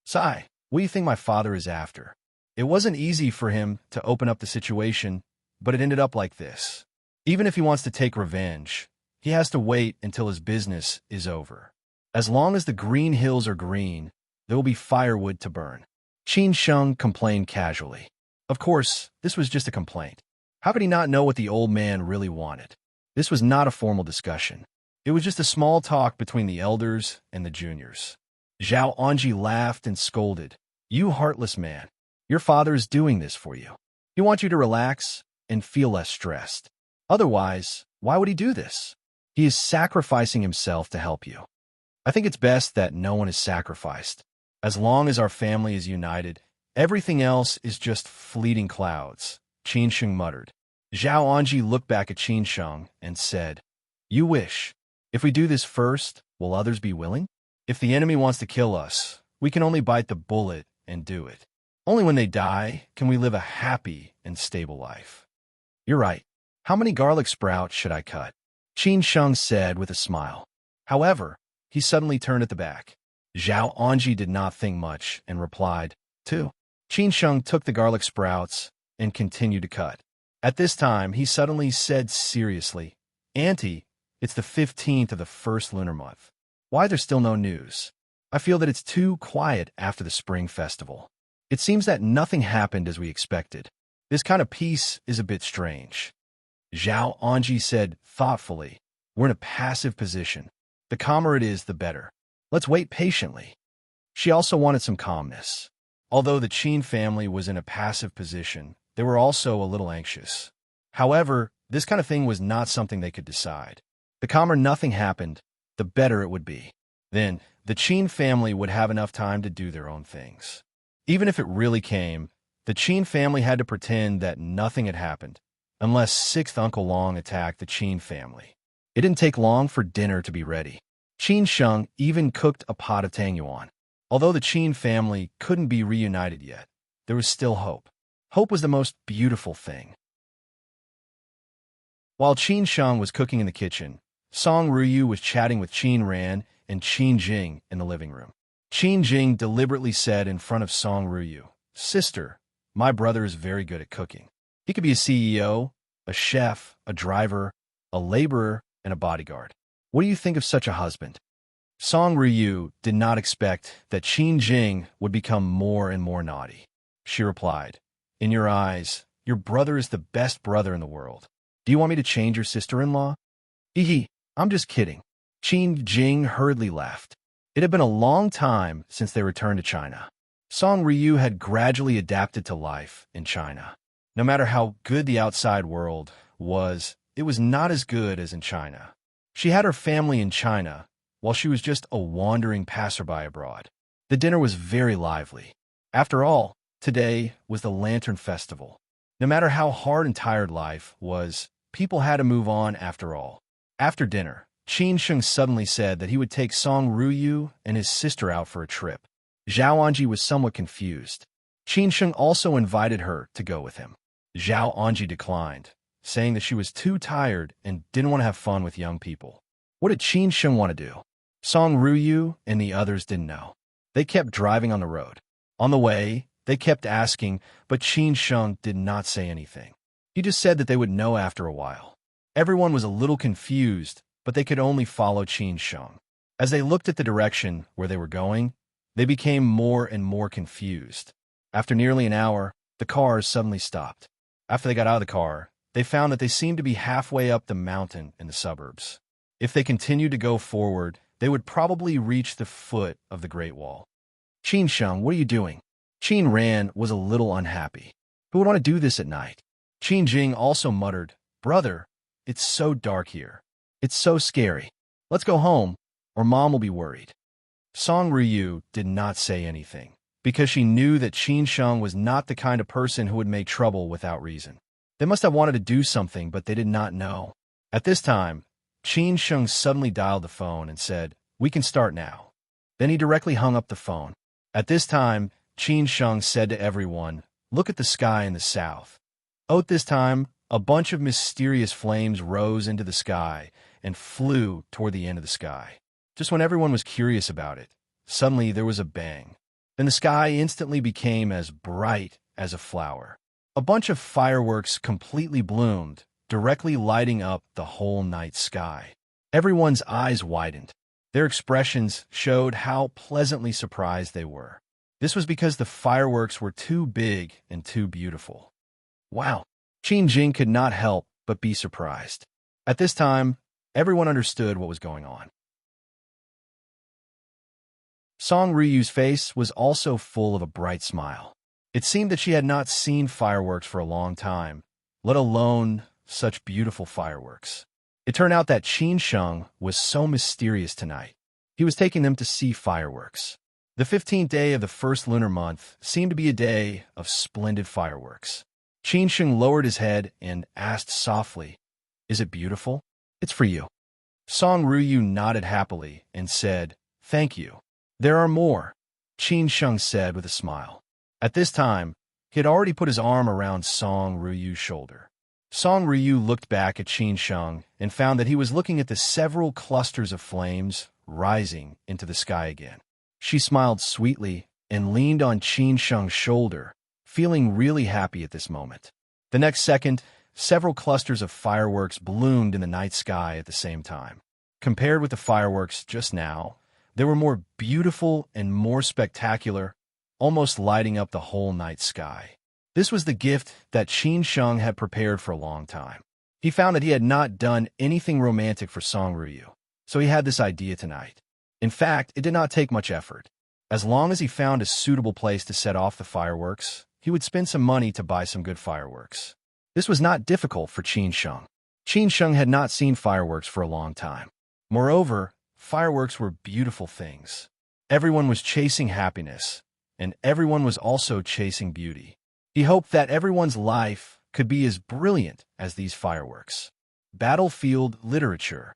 "Sai, what do you think my father is after?" It wasn't easy for him to open up the situation, but it ended up like this. Even if he wants to take revenge, he has to wait until his business is over. As long as the green hills are green, there will be firewood to burn. Qin Sheng complained casually. Of course, this was just a complaint. How could he not know what the old man really wanted? This was not a formal discussion. It was just a small talk between the elders and the juniors. Zhao Anji laughed and scolded. You heartless man. Your father is doing this for you. He wants you to relax and feel less stressed. Otherwise, why would he do this? He is sacrificing himself to help you. I think it's best that no one is sacrificed. As long as our family is united, everything else is just fleeting clouds, Qin Sheng muttered. Zhao Anji looked back at Qin Sheng and said, You wish. If we do this first, will others be willing? If the enemy wants to kill us, we can only bite the bullet and do it. Only when they die can we live a happy and stable life. You're right. How many garlic sprouts should I cut? Qin Sheng said with a smile. However, he suddenly turned at the back. Zhao Anji did not think much and replied, 2. Qin Sheng took the garlic sprouts and continued to cut. At this time, he suddenly said seriously, Auntie, it's the 15th of the first lunar month. Why there's still no news? I feel that it's too quiet after the spring festival. It seems that nothing happened as we expected. This kind of peace is a bit strange. Zhao Anji said thoughtfully, We're in a passive position. The calmer it is, the better. Let's wait patiently. She also wanted some calmness. Although the Qin family was in a passive position, they were also a little anxious. However, this kind of thing was not something they could decide. The calmer nothing happened, the better it would be. Then, the Qin family would have enough time to do their own things. Even if it really came, the Qin family had to pretend that nothing had happened, unless sixth Uncle Long attacked the Qin family. It didn't take long for dinner to be ready. Qin Sheng even cooked a pot of tang yuan. Although the Qin family couldn't be reunited yet, there was still hope. Hope was the most beautiful thing. While Qin Sheng was cooking in the kitchen, Song Ruyu was chatting with Qin Ran and Qin Jing in the living room. Qin Jing deliberately said in front of Song Ruyu, Sister, my brother is very good at cooking. He could be a CEO, a chef, a driver, a laborer, and a bodyguard. What do you think of such a husband? Song Ruyu did not expect that Qin Jing would become more and more naughty. She replied, In your eyes, your brother is the best brother in the world. Do you want me to change your sister-in-law? Hee, I'm just kidding. Qin Jing hurriedly laughed. It had been a long time since they returned to China. Song Ruyu had gradually adapted to life in China. No matter how good the outside world was, it was not as good as in China. She had her family in China, while she was just a wandering passerby abroad. The dinner was very lively. After all, today was the Lantern Festival. No matter how hard and tired life was, people had to move on after all. After dinner, Qin Sheng suddenly said that he would take Song Ruyu and his sister out for a trip. Zhao Anji was somewhat confused. Qin Sheng also invited her to go with him. Zhao Anji declined, saying that she was too tired and didn't want to have fun with young people. What did Qin Sheng want to do? Song Ruyu and the others didn't know. They kept driving on the road. On the way, they kept asking, but Qin Sheng did not say anything. He just said that they would know after a while. Everyone was a little confused, but they could only follow Qin Sheng. As they looked at the direction where they were going, they became more and more confused. After nearly an hour, the cars suddenly stopped. After they got out of the car, they found that they seemed to be halfway up the mountain in the suburbs. If they continued to go forward, they would probably reach the foot of the Great Wall. Qin Sheng, what are you doing? Qin Ran was a little unhappy. Who would want to do this at night? Qin Jing also muttered, Brother, it's so dark here. It's so scary. Let's go home, or Mom will be worried. Song Ruyu did not say anything, because she knew that Qin Sheng was not the kind of person who would make trouble without reason. They must have wanted to do something, but they did not know. At this time, Qin Sheng suddenly dialed the phone and said, We can start now. Then he directly hung up the phone. At this time, Qin Sheng said to everyone, Look at the sky in the south. At this time, a bunch of mysterious flames rose into the sky and flew toward the end of the sky. Just when everyone was curious about it, suddenly there was a bang. Then the sky instantly became as bright as a flower. A bunch of fireworks completely bloomed, directly lighting up the whole night sky. Everyone's eyes widened. Their expressions showed how pleasantly surprised they were. This was because the fireworks were too big and too beautiful. Wow! Qin Jing could not help but be surprised. At this time, everyone understood what was going on. Song Ryu's face was also full of a bright smile. It seemed that she had not seen fireworks for a long time, let alone such beautiful fireworks. It turned out that Qin Sheng was so mysterious tonight. He was taking them to see fireworks. The 15th day of the first lunar month seemed to be a day of splendid fireworks. Qin Sheng lowered his head and asked softly, "Is it beautiful?" "It's for you." Song Ryu nodded happily and said, "Thank you." "There are more," Qin Sheng said with a smile. At this time, he had already put his arm around Song Ryu's shoulder. Song Ryu looked back at Qin Sheng and found that he was looking at the several clusters of flames rising into the sky again. She smiled sweetly and leaned on Qin Sheng's shoulder, feeling really happy at this moment. The next second, several clusters of fireworks bloomed in the night sky at the same time. Compared with the fireworks just now, they were more beautiful and more spectacular, almost lighting up the whole night sky. This was the gift that Qin Sheng had prepared for a long time. He found that he had not done anything romantic for Song Ryu, so he had this idea tonight. In fact, it did not take much effort. As long as he found a suitable place to set off the fireworks, he would spend some money to buy some good fireworks. This was not difficult for Qin Sheng. Qin Sheng had not seen fireworks for a long time. Moreover, fireworks were beautiful things. Everyone was chasing happiness, and everyone was also chasing beauty. He hoped that everyone's life could be as brilliant as these fireworks. Battlefield Literature.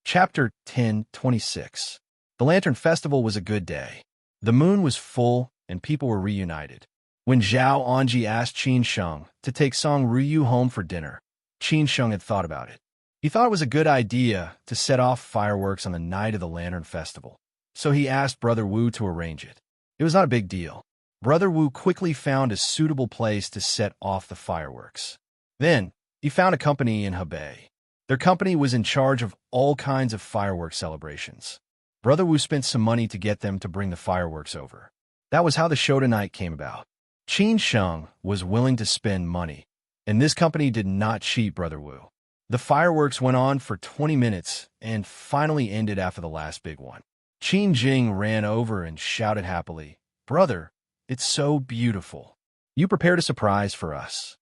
Chapter 10:26. The Lantern Festival was a good day. The moon was full, and people were reunited. When Zhao Anji asked Qin Sheng to take Song Ryu home for dinner, Qin Sheng had thought about it. He thought it was a good idea to set off fireworks on the night of the Lantern Festival, so he asked Brother Wu to arrange it. It was not a big deal. Brother Wu quickly found a suitable place to set off the fireworks. Then, he found a company in Hebei. Their company was in charge of all kinds of fireworks celebrations. Brother Wu spent some money to get them to bring the fireworks over. That was how the show tonight came about. Qin Sheng was willing to spend money, and this company did not cheat Brother Wu. The fireworks went on for 20 minutes and finally ended after the last big one. Qin Jing ran over and shouted happily, "Brother, it's so beautiful. You prepared a surprise for us."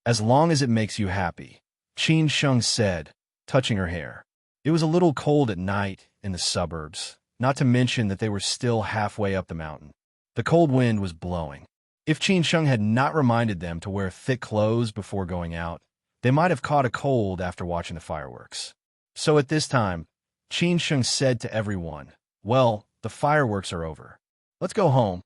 "As long as it makes you happy," Qin Sheng said, touching her hair. It was a little cold at night in the suburbs, not to mention that they were still halfway up the mountain. The cold wind was blowing. If Qin Sheng had not reminded them to wear thick clothes before going out, they might have caught a cold after watching the fireworks. So at this time, Qin Sheng said to everyone, "Well, the fireworks are over. Let's go home."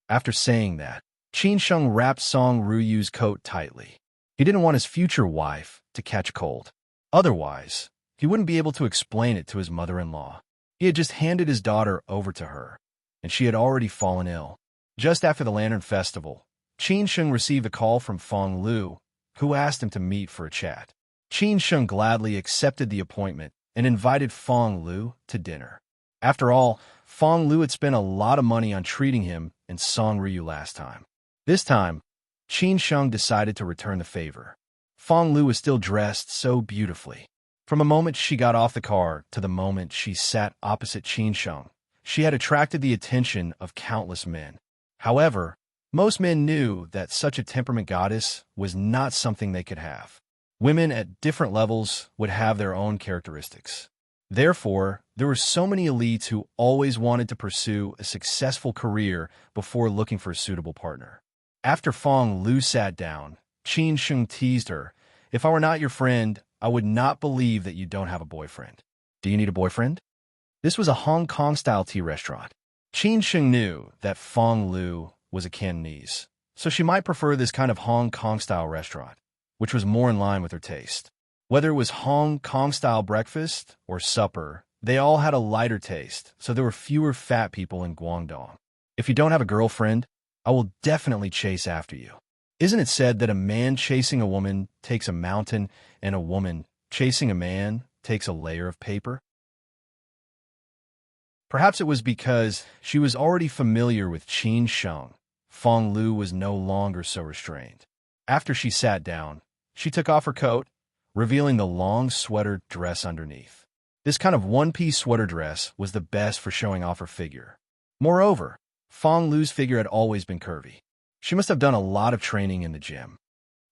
After saying that, Qin Sheng wrapped Song Ryu's coat tightly. He didn't want his future wife to catch a cold. Otherwise, he wouldn't be able to explain it to his mother-in-law. He had just handed his daughter over to her, and she had already fallen ill. Just after the Lantern Festival, Qin Sheng received a call from Fong Lu, who asked him to meet for a chat. Qin Sheng gladly accepted the appointment and invited Fong Lu to dinner. After all, Fong Lu had spent a lot of money on treating him and Song Ryu last time. This time, Qin Sheng decided to return the favor. Fong Lu was still dressed so beautifully. From the moment she got off the car to the moment she sat opposite Qin Sheng, she had attracted the attention of countless men. However, most men knew that such a temperament goddess was not something they could have. Women at different levels would have their own characteristics. Therefore, there were so many elites who always wanted to pursue a successful career before looking for a suitable partner. After Fong Lu sat down, Qin Sheng teased her, "If I were not your friend, I would not believe that you don't have a boyfriend. Do you need a boyfriend?" This was a Hong Kong-style tea restaurant. Qin Sheng knew that Fong Lu was a Cantonese, so she might prefer this kind of Hong Kong-style restaurant, which was more in line with her taste. Whether it was Hong Kong-style breakfast or supper, They all had a lighter taste, so there were fewer fat people in Guangdong. If you don't have a girlfriend, I will definitely chase after you. Isn't it said that a man chasing a woman takes a mountain, and a woman chasing a man takes a layer of paper? Perhaps it was because she was already familiar with Qin Sheng. Fong Lu was no longer so restrained. After she sat down, she took off her coat, revealing the long sweater dress underneath. This kind of one-piece sweater dress was the best for showing off her figure. Moreover, Fong Lu's figure had always been curvy. She must have done a lot of training in the gym.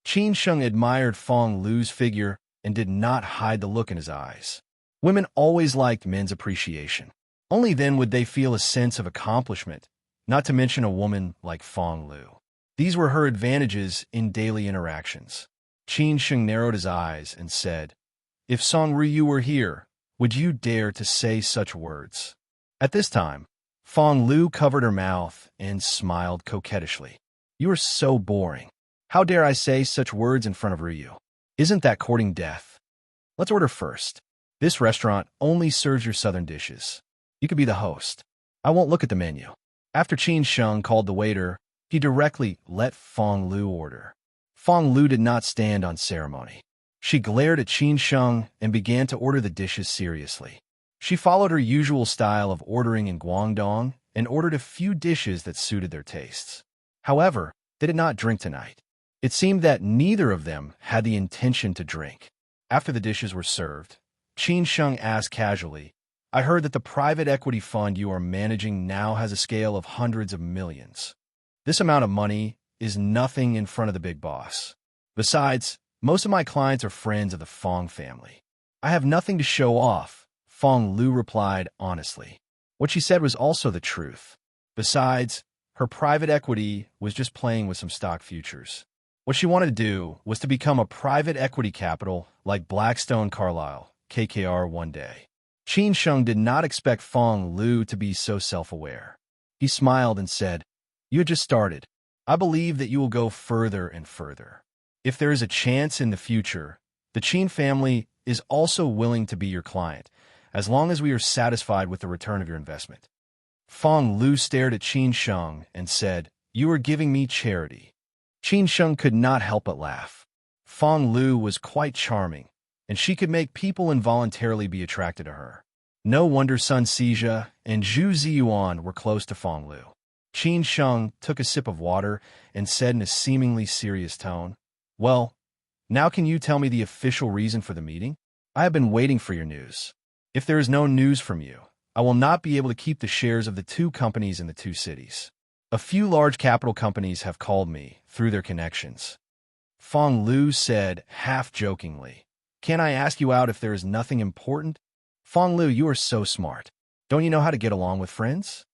Qin Sheng admired Fong Lu's figure and did not hide the look in his eyes. Women always liked men's appreciation. Only then would they feel a sense of accomplishment, not to mention a woman like Fong Lu. These were her advantages in daily interactions. Qin Sheng narrowed his eyes and said, "If Song Ryu were here, would you dare to say such words?" At this time, Fong Lu covered her mouth and smiled coquettishly. "You are so boring. How dare I say such words in front of Ryu? Isn't that courting death? Let's order first. This restaurant only serves your southern dishes. You could be the host. I won't look at the menu." After Qin Sheng called the waiter, he directly let Fong Lu order. Fong Lu did not stand on ceremony. She glared at Qin Sheng and began to order the dishes seriously. She followed her usual style of ordering in Guangdong and ordered a few dishes that suited their tastes. However, they did not drink tonight. It seemed that neither of them had the intention to drink. After the dishes were served, Qin Sheng asked casually, "I heard that the private equity fund you are managing now has a scale of hundreds of millions. This amount of money is nothing in front of the big boss. Besides, most of my clients are friends of the Fong family. I have nothing to show off," Fong Lu replied honestly. What she said was also the truth. Besides, her private equity was just playing with some stock futures. What she wanted to do was to become a private equity capital like Blackstone Carlyle, KKR, one day. Qin Sheng did not expect Fong Lu to be so self-aware. He smiled and said, "You had just started. I believe that you will go further and further. If there is a chance in the future, the Qin family is also willing to be your client, as long as we are satisfied with the return of your investment." Fong Lu stared at Qin Sheng and said, "You are giving me charity." Qin Sheng could not help but laugh. Fong Lu was quite charming, and she could make people involuntarily be attracted to her. No wonder Sun Xijia and Zhu Ziyuan were close to Fong Lu. Qin Sheng took a sip of water and said in a seemingly serious tone, "Well, now can you tell me the official reason for the meeting? I have been waiting for your news. If there is no news from you, I will not be able to keep the shares of the two companies in the two cities. A few large capital companies have called me through their connections." Fong Lu said, half-jokingly, "Can I ask you out if there is nothing important?" Fong Lu, you are so smart. Don't you know how to get along with friends?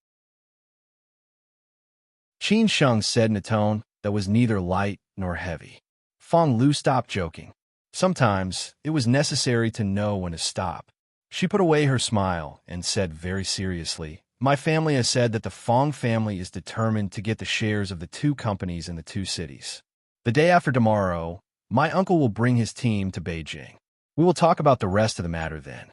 Qin Sheng said in a tone that was neither light nor heavy. Fong Lu stopped joking. Sometimes it was necessary to know when to stop. She put away her smile and said very seriously, "My family has said that the Fong family is determined to get the shares of the two companies in the two cities. The day after tomorrow, my uncle will bring his team to Beijing. We will talk about the rest of the matter then."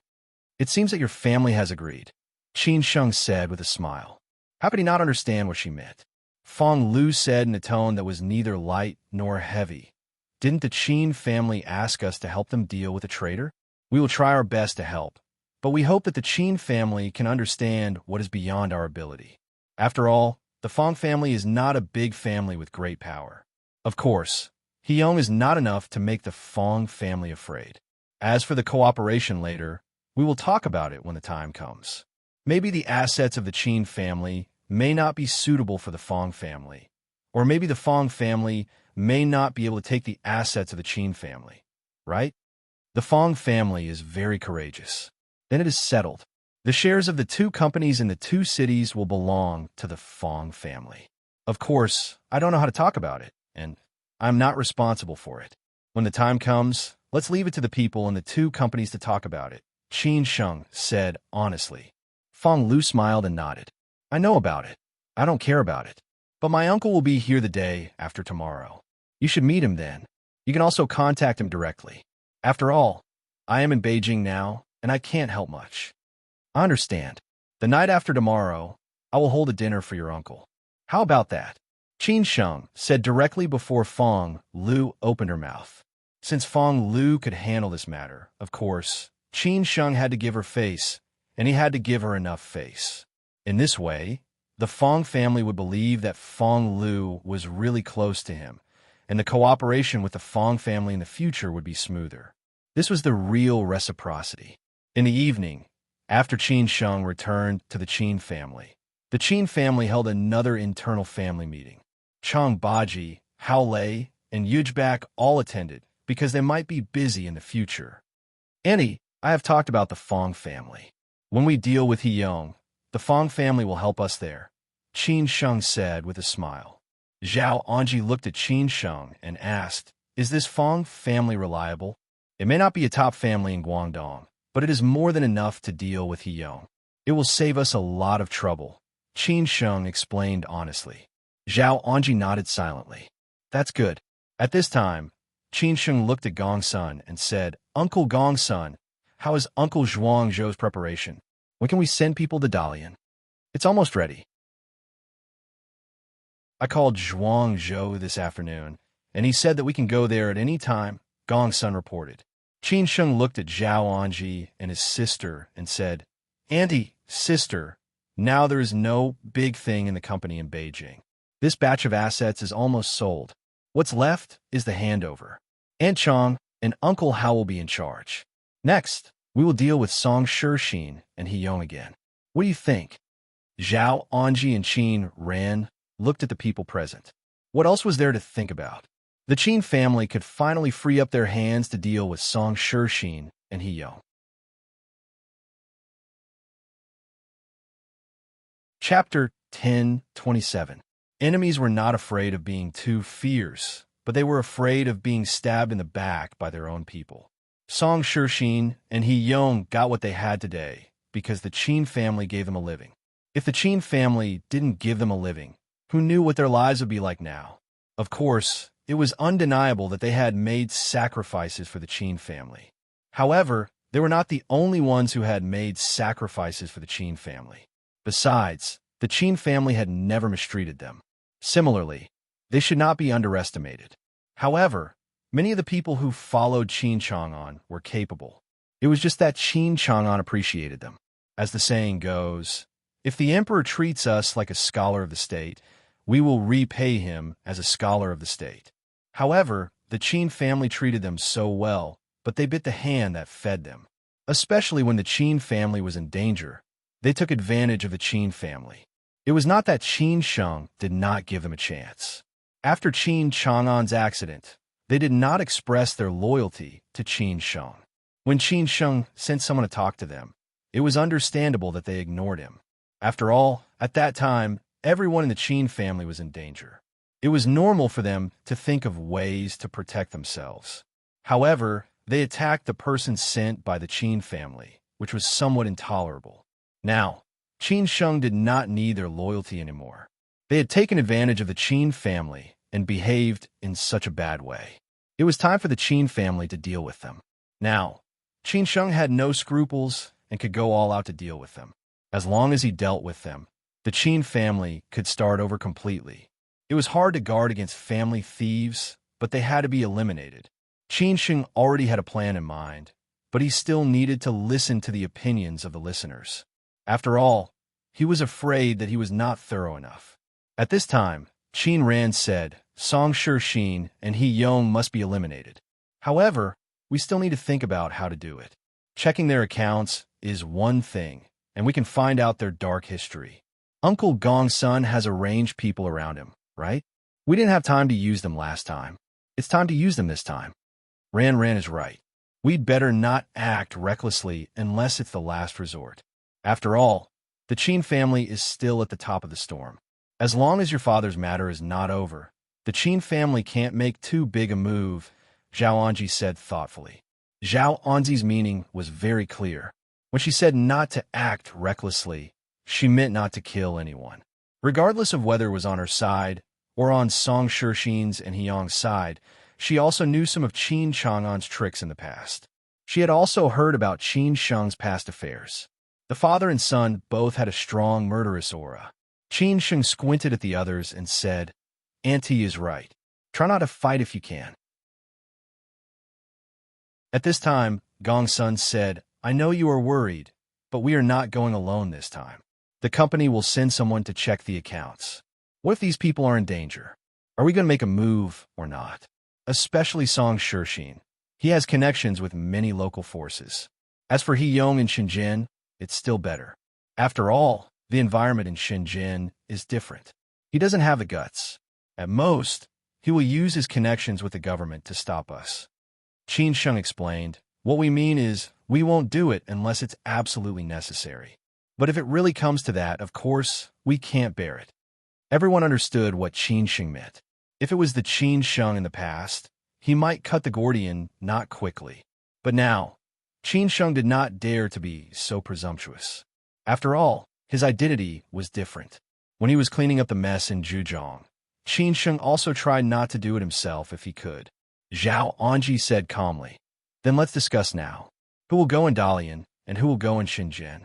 "It seems that your family has agreed," Qin Sheng said with a smile. How could he not understand what she meant? Fong Lu said in a tone that was neither light nor heavy, "Didn't the Qin family ask us to help them deal with a traitor? We will try our best to help, but we hope that the Qin family can understand what is beyond our ability. After all, the Fong family is not a big family with great power. Of course, Hyung is not enough to make the Fong family afraid. As for the cooperation later, we will talk about it when the time comes. Maybe the assets of the Qin family may not be suitable for the Fong family, or maybe the Fong family may not be able to take the assets of the Qin family, right? The Fong family is very courageous. Then it is settled. The shares of the two companies in the two cities will belong to the Fong family. Of course, I don't know how to talk about it, and I'm not responsible for it. When the time comes, let's leave it to the people in the two companies to talk about it," Qin Sheng said honestly. Fong Lu smiled and nodded. "I know about it. I don't care about it. But my uncle will be here the day after tomorrow. You should meet him then. You can also contact him directly. After all, I am in Beijing now, and I can't help much." I understand. The night after tomorrow, I will hold a dinner for your uncle. How about that? Qin Sheng said directly before Fong Lu opened her mouth. Since Fong Lu could handle this matter, of course, Qin Sheng had to give her face, and he had to give her enough face. In this way, the Fong family would believe that Fong Lu was really close to him, and the cooperation with the Fong family in the future would be smoother. This was the real reciprocity. In the evening, after Qin Sheng returned to the Qin family, the Qin family held another internal family meeting. Chang Baji, Hao Lei, and Yujbak all attended because they might be busy in the future. Annie, I have talked about the Fong family. When we deal with Heyong, the Fong family will help us there, Qin Sheng said with a smile. Zhao Anji looked at Qin Sheng and asked, "Is this Fong family reliable? It may not be a top family in Guangdong, but it is more than enough to deal with Heyong. It will save us a lot of trouble," Qin Sheng explained honestly. Zhao Anji nodded silently. That's good. At this time, Qin Sheng looked at Gong Sun and said, "Uncle Gong Sun, how is Uncle Zhuang Zhou's preparation? When can we send people to Dalian?" "It's almost ready. I called Zhuang Zhou this afternoon, and he said that we can go there at any time," Gong Sun reported. Qin Sheng looked at Zhao Anji and his sister and said, "Auntie, sister, now there is no big thing in the company in Beijing. This batch of assets is almost sold. What's left is the handover. Aunt Chong and Uncle Hao will be in charge. Next, we will deal with Song Shixin and Heyong again. What do you think?" Zhao Anji and Qin Ran looked at the people present. What else was there to think about? The Qin family could finally free up their hands to deal with Song Shixin and Heyong. Chapter 10:27. Enemies were not afraid of being too fierce, but they were afraid of being stabbed in the back by their own people. Song Shixin and Heyong got what they had today because the Qin family gave them a living. If the Qin family didn't give them a living, who knew what their lives would be like now? Of course, it was undeniable that they had made sacrifices for the Qin family. However, they were not the only ones who had made sacrifices for the Qin family. Besides, the Qin family had never mistreated them. Similarly, they should not be underestimated. However, many of the people who followed Qin Chang'an were capable. It was just that Qin Chang'an appreciated them. As the saying goes, if the emperor treats us like a scholar of the state, we will repay him as a scholar of the state. However, the Qin family treated them so well, but they bit the hand that fed them. Especially when the Qin family was in danger, they took advantage of the Qin family. It was not that Qin Sheng did not give them a chance. After Qin Chang'an's accident, they did not express their loyalty to Qin Sheng. When Qin Sheng sent someone to talk to them, it was understandable that they ignored him. After all, at that time, everyone in the Qin family was in danger. It was normal for them to think of ways to protect themselves. However, they attacked the person sent by the Qin family, which was somewhat intolerable. Now, Qin Sheng did not need their loyalty anymore. They had taken advantage of the Qin family and behaved in such a bad way. It was time for the Qin family to deal with them. Now, Qin Sheng had no scruples and could go all out to deal with them. As long as he dealt with them, the Qin family could start over completely. It was hard to guard against family thieves, but they had to be eliminated. Qin Sheng already had a plan in mind, but he still needed to listen to the opinions of the listeners. After all, he was afraid that he was not thorough enough. At this time, Qin Ran said, Song Shixin and Heyong must be eliminated. However, we still need to think about how to do it. Checking their accounts is one thing, and we can find out their dark history. Uncle Gong Sun has arranged people around him, right? We didn't have time to use them last time. It's time to use them this time. Ran is right. We'd better not act recklessly unless it's the last resort. After all, the Qin family is still at the top of the storm. As long as your father's matter is not over, the Qin family can't make too big a move, Zhao Anji said thoughtfully. Zhao Anji's meaning was very clear. When she said not to act recklessly, she meant not to kill anyone. Regardless of whether it was on her side or on Song Shixin's and Heyong's side, she also knew some of Qin Chang'an's tricks in the past. She had also heard about Qin Sheng's past affairs. The father and son both had a strong murderous aura. Qin Sheng squinted at the others and said, "Auntie is right. Try not to fight if you can." At this time, Gongsun said, "I know you are worried, but we are not going alone this time. The company will send someone to check the accounts. What if these people are in danger? Are we going to make a move or not? Especially Song Shixin. He has connections with many local forces. As for He Yong and Shenzhen, it's still better. After all, the environment in Shenzhen is different. He doesn't have the guts. At most, he will use his connections with the government to stop us." Qin Sheng explained, "What we mean is, we won't do it unless it's absolutely necessary. But if it really comes to that, of course, we can't bear it." Everyone understood what Qin Sheng meant. If it was the Qin Sheng in the past, he might cut the Gordian not quickly. But now, Qin Sheng did not dare to be so presumptuous. After all, his identity was different. When he was cleaning up the mess in Zhujiang, Qin Sheng also tried not to do it himself if he could. Zhao Anji said calmly, "Then let's discuss now. Who will go in Dalian, and who will go in Shenzhen?"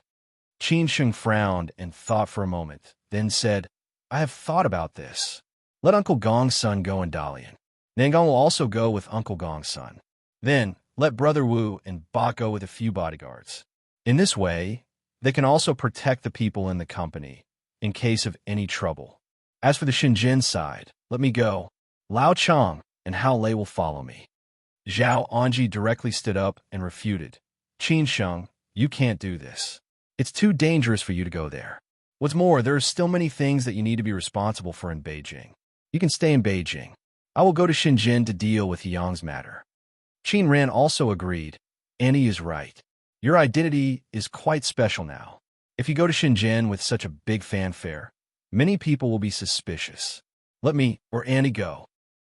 Qin Sheng frowned and thought for a moment, then said, "I have thought about this. Let Uncle Gong's son go in Dalian. Nangong will also go with Uncle Gong's son. Then, let Brother Wu and Bak go with a few bodyguards. In this way, they can also protect the people in the company, in case of any trouble. As for the Shenzhen side, let me go. Lao Chang and Hao Lei will follow me." Zhao Anji directly stood up and refuted, "Qin Sheng, you can't do this. It's too dangerous for you to go there. What's more, there are still many things that you need to be responsible for in Beijing. You can stay in Beijing. I will go to Shenzhen to deal with Yang's matter." Qin Ran also agreed, "Annie is right. Your identity is quite special now. If you go to Shenzhen with such a big fanfare, many people will be suspicious. Let me or Annie go."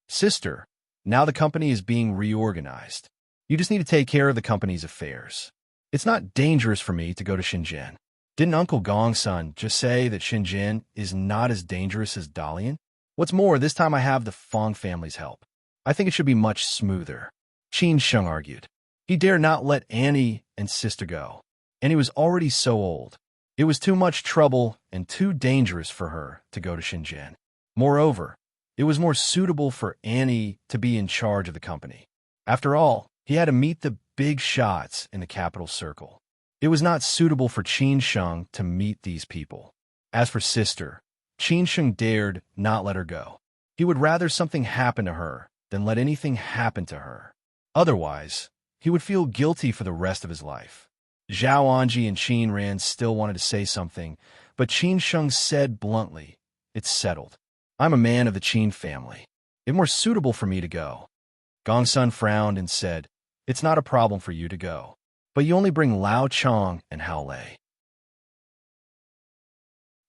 "Sister, now the company is being reorganized. You just need to take care of the company's affairs. It's not dangerous for me to go to Shenzhen. Didn't Uncle Gong's son just say that Shenzhen is not as dangerous as Dalian? What's more, this time I have the Fong family's help. I think it should be much smoother." Qin Sheng argued. He dared not let Annie and sister go. Annie was already so old. It was too much trouble and too dangerous for her to go to Shenzhen. Moreover, it was more suitable for Annie to be in charge of the company. After all, he had to meet the big shots in the capital circle. It was not suitable for Qin Sheng to meet these people. As for sister, Qin Sheng dared not let her go. He would rather something happen to her than let anything happen to her. Otherwise, he would feel guilty for the rest of his life. Zhao Anji and Qin Ran still wanted to say something, but Qin Sheng said bluntly, "It's settled. I'm a man of the Qin family. It's more suitable for me to go." Gongsun frowned and said, "It's not a problem for you to go, but you only bring Lao Chang and Hao Lei.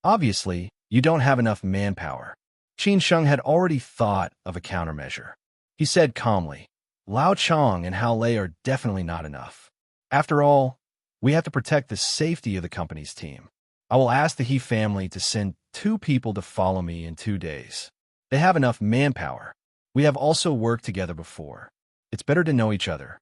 Obviously, you don't have enough manpower." Qin Sheng had already thought of a countermeasure. He said calmly, "Lao Chang and Hao Lei are definitely not enough. After all, we have to protect the safety of the company's team. I will ask the He family to send 2 people to follow me in 2 days. They have enough manpower. We have also worked together before. It's better to know each other."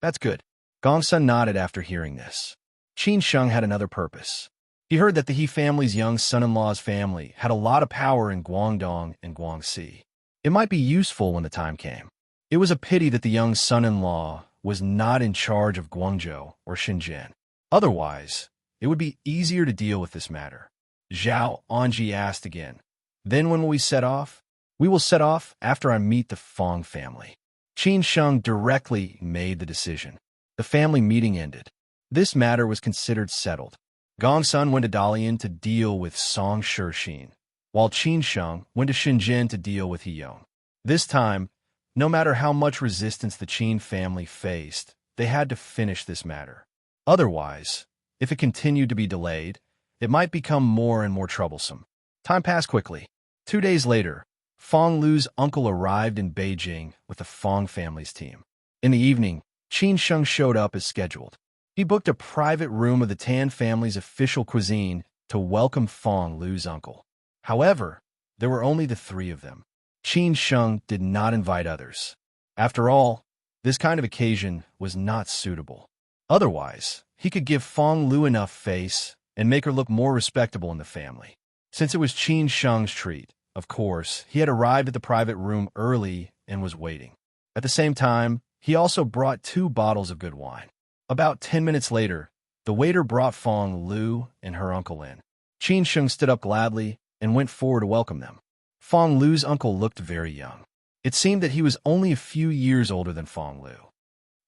"That's good." Gongsun nodded after hearing this. Qin Sheng had another purpose. He heard that the He family's young son-in-law's family had a lot of power in Guangdong and Guangxi. It might be useful when the time came. It was a pity that the young son-in-law was not in charge of Guangzhou or Shenzhen. Otherwise, it would be easier to deal with this matter. Zhao Anji asked again, "Then when will we set off?" "We will set off after I meet the Fong family." Qin Sheng directly made the decision. The family meeting ended. This matter was considered settled. Gongsun went to Dalian to deal with Song Shixin, while Qin Sheng went to Shenzhen to deal with He Yong. This time, no matter how much resistance the Qin family faced, they had to finish this matter. Otherwise, if it continued to be delayed, it might become more and more troublesome. Time passed quickly. 2 days later, Fong Lu's uncle arrived in Beijing with the Fong family's team. In the evening, Qin Sheng showed up as scheduled. He booked a private room of the Tan family's official cuisine to welcome Fong Lu's uncle. However, there were only the 3 of them. Qin Sheng did not invite others. After all, this kind of occasion was not suitable. Otherwise, he could give Fong Lu enough face and make her look more respectable in the family. Since it was Qin Sheng's treat, of course, he had arrived at the private room early and was waiting. At the same time, he also brought 2 bottles of good wine. About 10 minutes later, the waiter brought Fong Lu and her uncle in. Qin Sheng stood up gladly and went forward to welcome them. Fong Lu's uncle looked very young. It seemed that he was only a few years older than Fong Lu.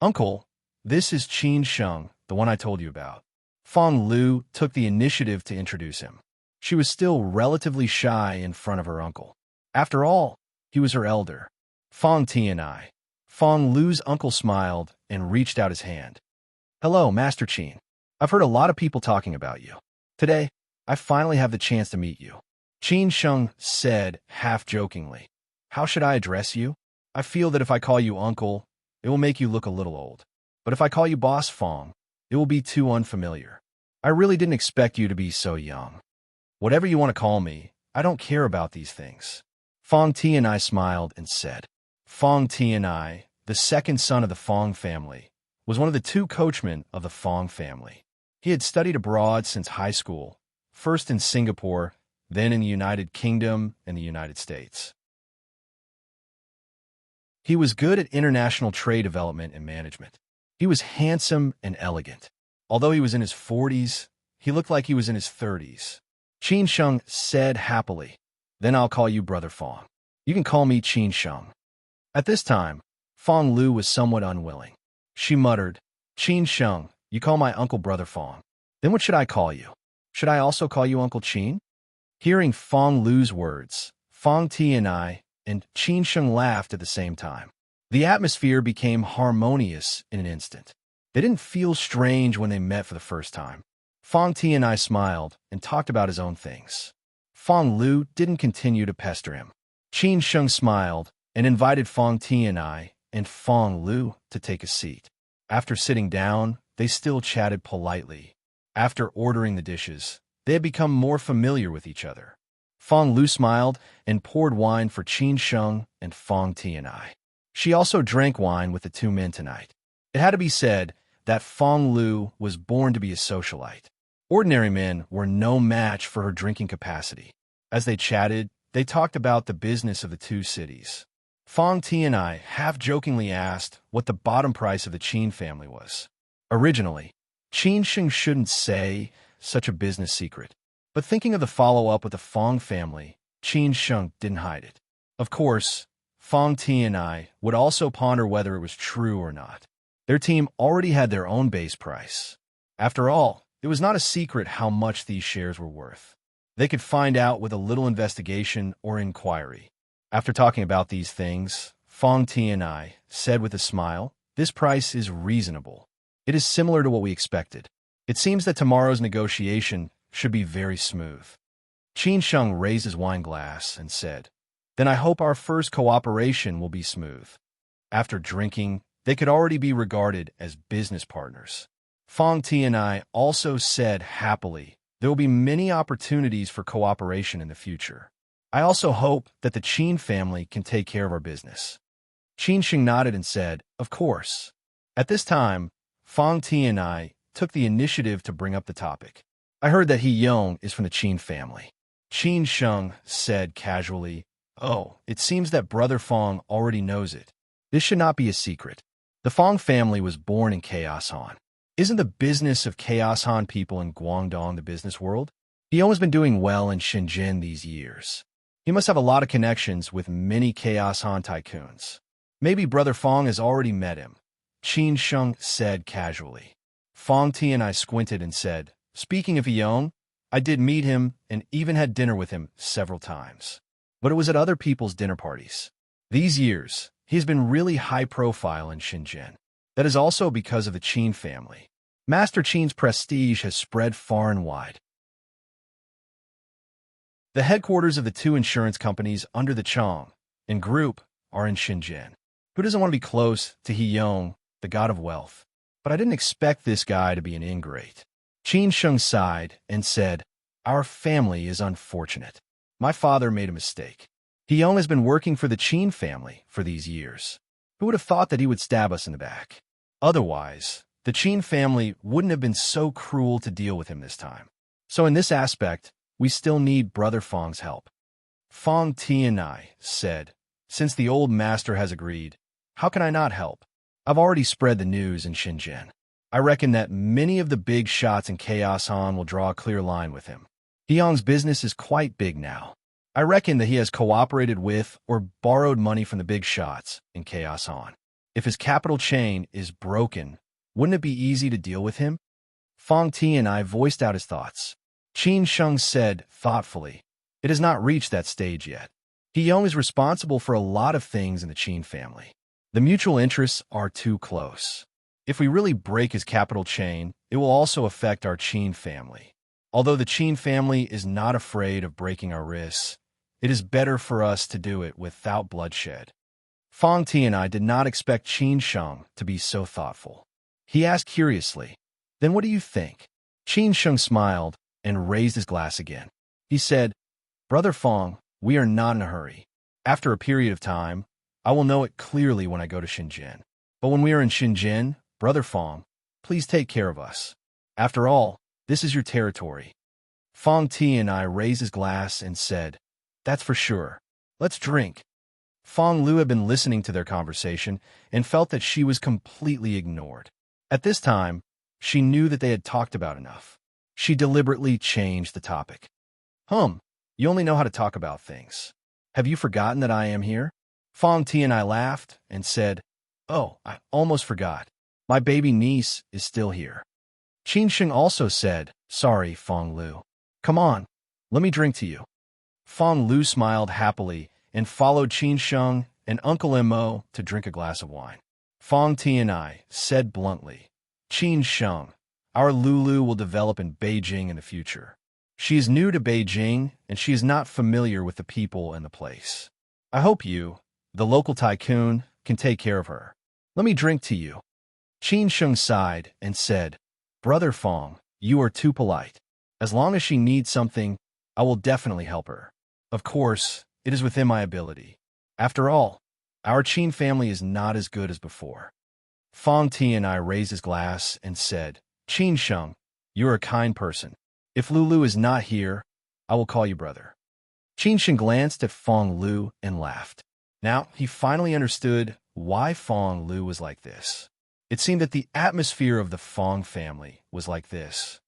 "Uncle, this is Qin Sheng, the one I told you about." Fong Lu took the initiative to introduce him. She was still relatively shy in front of her uncle. After all, he was her elder. "Fong Tianai." Fong Lu's uncle smiled and reached out his hand. "Hello, Master Qin. I've heard a lot of people talking about you. Today, I finally have the chance to meet you." Qin Sheng said, half-jokingly. "How should I address you? I feel that if I call you uncle, it will make you look a little old. But if I call you Boss Fong, it will be too unfamiliar. I really didn't expect you to be so young. Whatever you want to call me, I don't care about these things." Fong Tianai smiled and said. Fong Tianai, the second son of the Fong family, was one of the 2 coachmen of the Fong family. He had studied abroad since high school, first in Singapore, then in the United Kingdom and the United States. He was good at international trade development and management. He was handsome and elegant. Although he was in his 40s, he looked like he was in his 30s. Qin Sheng said happily, "Then I'll call you Brother Fong. You can call me Qin Sheng." At this time, Fong Lu was somewhat unwilling. She muttered, "Qin Sheng, you call my uncle Brother Fong. Then what should I call you? Should I also call you Uncle Qin?" Hearing Fong Lu's words, Fong Tianai and Qin Sheng laughed at the same time. The atmosphere became harmonious in an instant. They didn't feel strange when they met for the first time. Fong Tianai smiled and talked about his own things. Fong Lu didn't continue to pester him. Qin Sheng smiled and invited Fong Tianai and Fong Lu to take a seat. After sitting down, they still chatted politely. After ordering the dishes, they had become more familiar with each other. Fong Lu smiled and poured wine for Qin Sheng and Fong Tianai. She also drank wine with the 2 men tonight. It had to be said that Fong Lu was born to be a socialite. Ordinary men were no match for her drinking capacity. As they chatted, they talked about the business of the 2 cities. Fong Tianai half-jokingly asked what the bottom price of the Qin family was. Originally, Qin Sheng shouldn't say such a business secret, but thinking of the follow-up with the Fong family, Qin Sheng didn't hide it. Of course, Fong Tianai would also ponder whether it was true or not. Their team already had their own base price. After all, it was not a secret how much these shares were worth. They could find out with a little investigation or inquiry. After talking about these things, Fong Tianai said with a smile, "This price is reasonable. It is similar to what we expected. It seems that tomorrow's negotiation should be very smooth." Qin Sheng raised his wine glass and said, "Then I hope our first cooperation will be smooth." After drinking, they could already be regarded as business partners. Fong Tianai also said happily, "There will be many opportunities for cooperation in the future. I also hope that the Qin family can take care of our business." Qin Sheng nodded and said, "Of course." At this time, Fong Tianai took the initiative to bring up the topic. "I heard that He Yong is from the Qin family." Qin Sheng said casually, "Oh, it seems that Brother Fong already knows it. This should not be a secret. The Fong family was born in Chaos Han. Isn't the business of Chaos Han people in Guangdong the business world? He has been doing well in Shenzhen these years. He must have a lot of connections with many Chaos Han tycoons. Maybe Brother Fong has already met him," Qin Sheng said casually. Fong Tianai squinted and said, "Speaking of Yong, I did meet him and even had dinner with him several times. But it was at other people's dinner parties. These years, he has been really high profile in Shenzhen. That is also because of the Qin family. Master Qin's prestige has spread far and wide." The headquarters of the 2 insurance companies under the Chong and Group are in Shenzhen. Who doesn't want to be close to He Yong, the god of wealth? But I didn't expect this guy to be an ingrate. Qin Sheng sighed and said, "Our family is unfortunate. My father made a mistake. He Yong has been working for the Qin family for these years. Who would have thought that he would stab us in the back? Otherwise, the Qin family wouldn't have been so cruel to deal with him this time. So in this aspect, we still need Brother Fong's help. Fong Tianai said, since the old master has agreed, how can I not help? I've already spread the news in Shenzhen. I reckon that many of the big shots in Chaos Han will draw a clear line with him. Yong's business is quite big now. I reckon that he has cooperated with or borrowed money from the big shots in Chaos Han. If his capital chain is broken, wouldn't it be easy to deal with him? Fong Tianai voiced out his thoughts. Qin Sheng said thoughtfully, it has not reached that stage yet. He Yong is responsible for a lot of things in the Qin family. The mutual interests are too close. If we really break his capital chain, it will also affect our Qin family. Although the Qin family is not afraid of breaking our wrists, it is better for us to do it without bloodshed. Fong Tianai did not expect Qin Sheng to be so thoughtful. He asked curiously, then what do you think? Qin Sheng smiled and raised his glass again. He said, Brother Fong, we are not in a hurry. After a period of time, I will know it clearly when I go to Shenzhen. But when we are in Shenzhen, Brother Fong, please take care of us. After all, this is your territory. Fong Tianai raised his glass and said, that's for sure. Let's drink. Fong Lu had been listening to their conversation and felt that she was completely ignored. At this time, she knew that they had talked about enough. She deliberately changed the topic. You only know how to talk about things. Have you forgotten that I am here? Fong Tianai laughed and said, oh, I almost forgot. My baby niece is still here. Qin Sheng also said, sorry, Fong Lu. Come on, let me drink to you. Fong Lu smiled happily and followed Qin Sheng and Uncle Mo to drink a glass of wine. Fong Tianai said bluntly, Qin Sheng, our Lulu will develop in Beijing in the future. She is new to Beijing, and she is not familiar with the people and the place. I hope you, the local tycoon, can take care of her. Let me drink to you. Qin Sheng sighed and said, Brother Fong, you are too polite. As long as she needs something, I will definitely help her. Of course, it is within my ability. After all, our Qin family is not as good as before. Fong Tianai raised his glass and said, Qin Sheng, you are a kind person. If Lulu is not here, I will call you brother. Qin Sheng glanced at Fong Lu and laughed. Now, he finally understood why Fong Lu was like this. It seemed that the atmosphere of the Fong family was like this.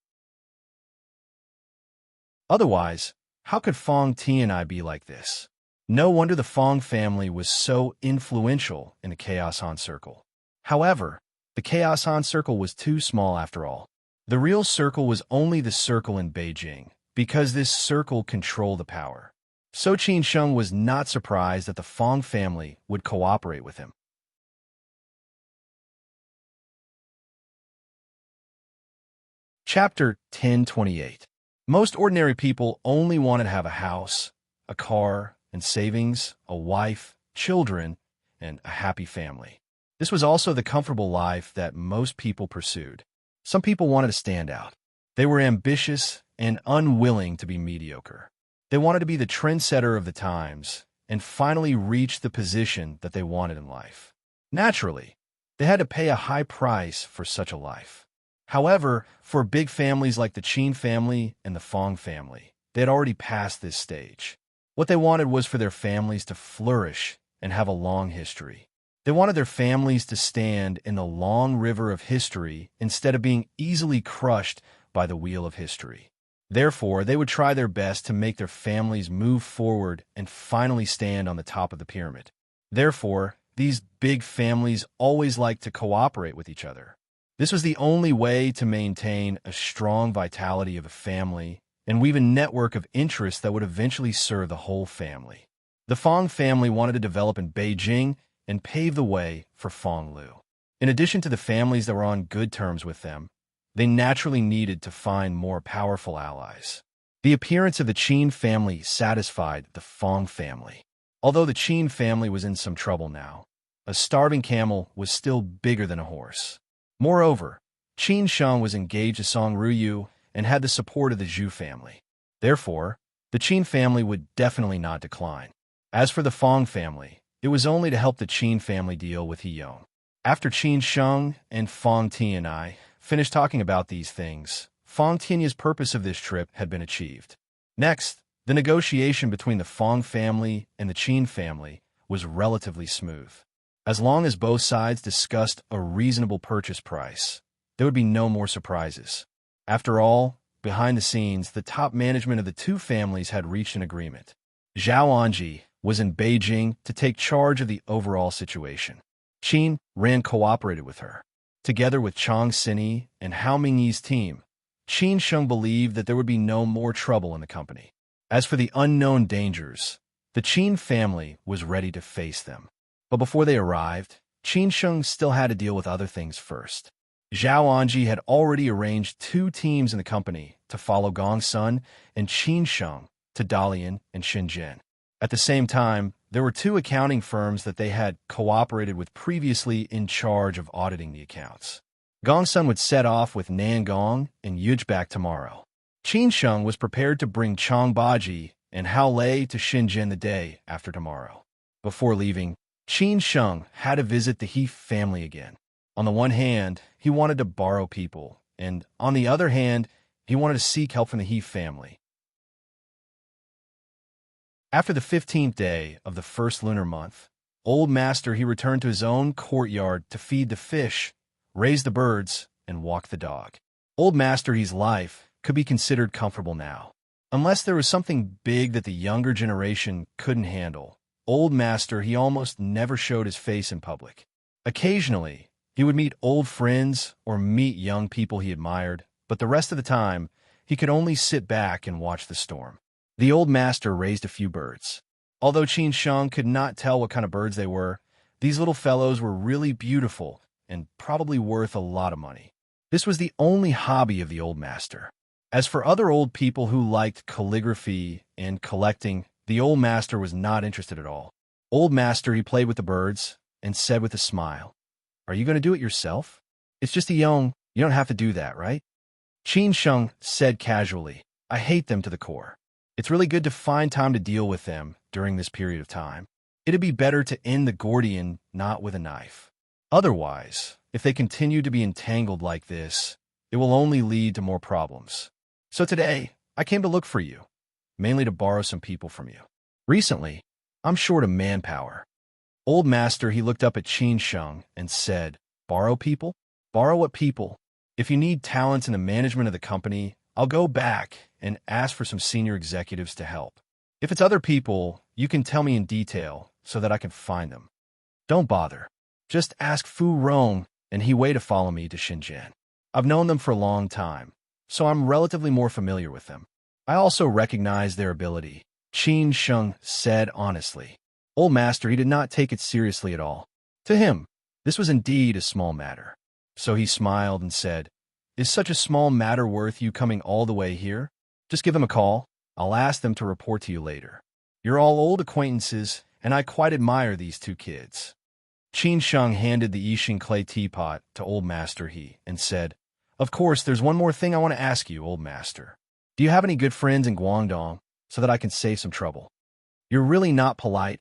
Otherwise, how could Fong Tianai be like this? No wonder the Fong family was so influential in the Chaos Han circle. However, the Chaos Han circle was too small after all. The real circle was only the circle in Beijing, because this circle controlled the power. So Qin Sheng was not surprised that the Fong family would cooperate with him. Chapter 1028. Most ordinary people only wanted to have a house, a car, and savings, a wife, children, and a happy family. This was also the comfortable life that most people pursued. Some people wanted to stand out. They were ambitious and unwilling to be mediocre. They wanted to be the trendsetter of the times and finally reach the position that they wanted in life. Naturally, they had to pay a high price for such a life. However, for big families like the Qin family and the Fong family, they had already passed this stage. What they wanted was for their families to flourish and have a long history. They wanted their families to stand in the long river of history instead of being easily crushed by the wheel of history. Therefore, they would try their best to make their families move forward and finally stand on the top of the pyramid. Therefore, these big families always liked to cooperate with each other. This was the only way to maintain a strong vitality of a family and weave a network of interests that would eventually serve the whole family. The Fong family wanted to develop in Beijing and pave the way for Fong Lu. In addition to the families that were on good terms with them, they naturally needed to find more powerful allies. The appearance of the Qin family satisfied the Fong family. Although the Qin family was in some trouble now, a starving camel was still bigger than a horse. Moreover, Qin Sheng was engaged to Song Ruyu and had the support of the Zhu family. Therefore, the Qin family would definitely not decline. As for the Fong family, it was only to help the Qin family deal with He Yong. After Qin Sheng and Fang Ti and I finished talking about these things, Fang Tianya's purpose of this trip had been achieved. Next, the negotiation between the Fang family and the Qin family was relatively smooth. As long as both sides discussed a reasonable purchase price, there would be no more surprises. After all, behind the scenes, the top management of the two families had reached an agreement. Zhao Anji was in Beijing to take charge of the overall situation. Qin Ran cooperated with her. Together with Chang Xinyi and Hao Mingyi's team, Qin Sheng believed that there would be no more trouble in the company. As for the unknown dangers, the Qin family was ready to face them. But before they arrived, Qin Sheng still had to deal with other things first. Zhao Anji had already arranged 2 teams in the company to follow Gong Sun and Qin Sheng to Dalian and Shenzhen. At the same time, there were 2 accounting firms that they had cooperated with previously in charge of auditing the accounts. Gong Sun would set off with Nangong and Yujback tomorrow. Qin Sheng was prepared to bring Chang Baji and Hao Lei to Shenzhen the day after tomorrow. Before leaving, Qin Sheng had to visit the He family again. On the one hand, he wanted to borrow people, and on the other hand, he wanted to seek help from the He family. After the 15th day of the first lunar month, Old Master he returned to his own courtyard to feed the fish, raise the birds, and walk the dog. Old Master he's life could be considered comfortable now. Unless there was something big that the younger generation couldn't handle, Old Master he almost never showed his face in public. Occasionally, he would meet old friends or meet young people he admired, but the rest of the time, he could only sit back and watch the storm. The Old Master raised a few birds. Although Qin Sheng could not tell what kind of birds they were, these little fellows were really beautiful and probably worth a lot of money. This was the only hobby of the Old Master. As for other old people who liked calligraphy and collecting, the Old Master was not interested at all. Old Master he played with the birds and said with a smile, "Are you going to do it yourself? It's just a young, you don't have to do that, right?" Qin Sheng said casually, "I hate them to the core. It's really good to find time to deal with them during this period of time. It'd be better to end the Gordian not with a knife. Otherwise, if they continue to be entangled like this, it will only lead to more problems. So today, I came to look for you, mainly to borrow some people from you. Recently, I'm short of manpower." Old Master he looked up at Qin Sheng and said, "Borrow people? Borrow what people? If you need talents in the management of the company, I'll go back and ask for some senior executives to help. If it's other people, you can tell me in detail so that I can find them. Don't bother. Just ask Fu Rong and He Wei to follow me to Shenzhen. I've known them for a long time, so I'm relatively more familiar with them. I also recognize their ability," Qin Sheng said honestly. Old Master he did not take it seriously at all. To him, this was indeed a small matter. So he smiled and said, "Is such a small matter worth you coming all the way here? Just give them a call. I'll ask them to report to you later. You're all old acquaintances, and I quite admire these 2 kids." Qin Sheng handed the Yixing clay teapot to Old Master he and said, "Of course, there's one more thing I want to ask you, Old Master. Do you have any good friends in Guangdong so that I can save some trouble?" "You're really not polite,"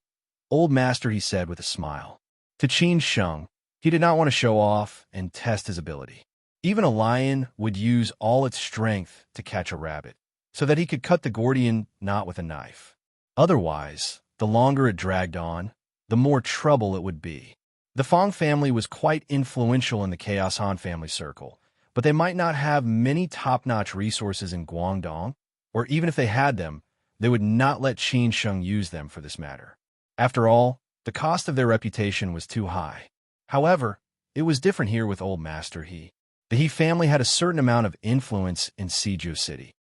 Old Master he said with a smile. To Qin Sheng, he did not want to show off and test his ability. Even a lion would use all its strength to catch a rabbit, so that he could cut the Gordian knot with a knife. Otherwise, the longer it dragged on, the more trouble it would be. The Fang family was quite influential in the Chaos Han family circle, but they might not have many top-notch resources in Guangdong, or even if they had them, they would not let Qin Sheng use them for this matter. After all, the cost of their reputation was too high. However, it was different here with Old Master He. The He family had a certain amount of influence in Sizhou City.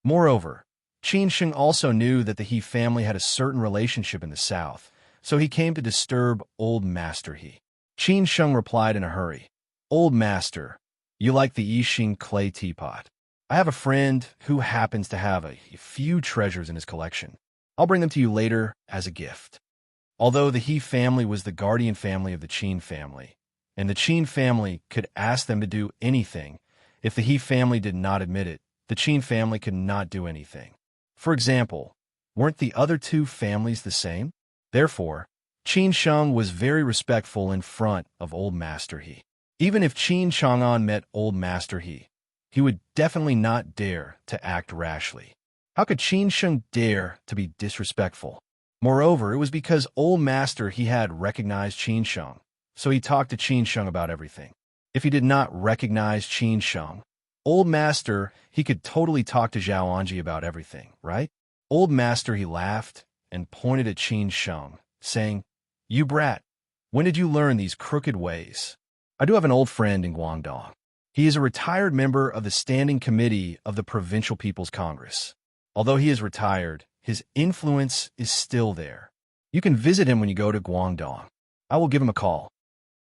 Moreover, Qin Sheng also knew that the He family had a certain relationship in the south, so he came to disturb Old Master He. Qin Sheng replied in a hurry, "Old Master, you like the Yixing clay teapot. I have a friend who happens to have a few treasures in his collection. I'll bring them to you later as a gift." Although the He family was the guardian family of the Qin family, and the Qin family could ask them to do anything, if the He family did not admit it, the Qin family could not do anything. For example, weren't the other 2 families the same? Therefore, Qin Sheng was very respectful in front of Old Master He. Even if Qin Chang'an met Old Master he would definitely not dare to act rashly. How could Qin Sheng dare to be disrespectful? Moreover, it was because Old Master he had recognized Qin Sheng, so he talked to Qin Sheng about everything. If he did not recognize Qin Sheng, Old Master he could totally talk to Zhao Anji about everything, right? Old Master he laughed and pointed at Qin Sheng, saying, "You brat, when did you learn these crooked ways?" I do have an old friend in Guangdong. He is a retired member of the Standing Committee of the Provincial People's Congress. Although he is retired, his influence is still there. You can visit him when you go to Guangdong. I will give him a call.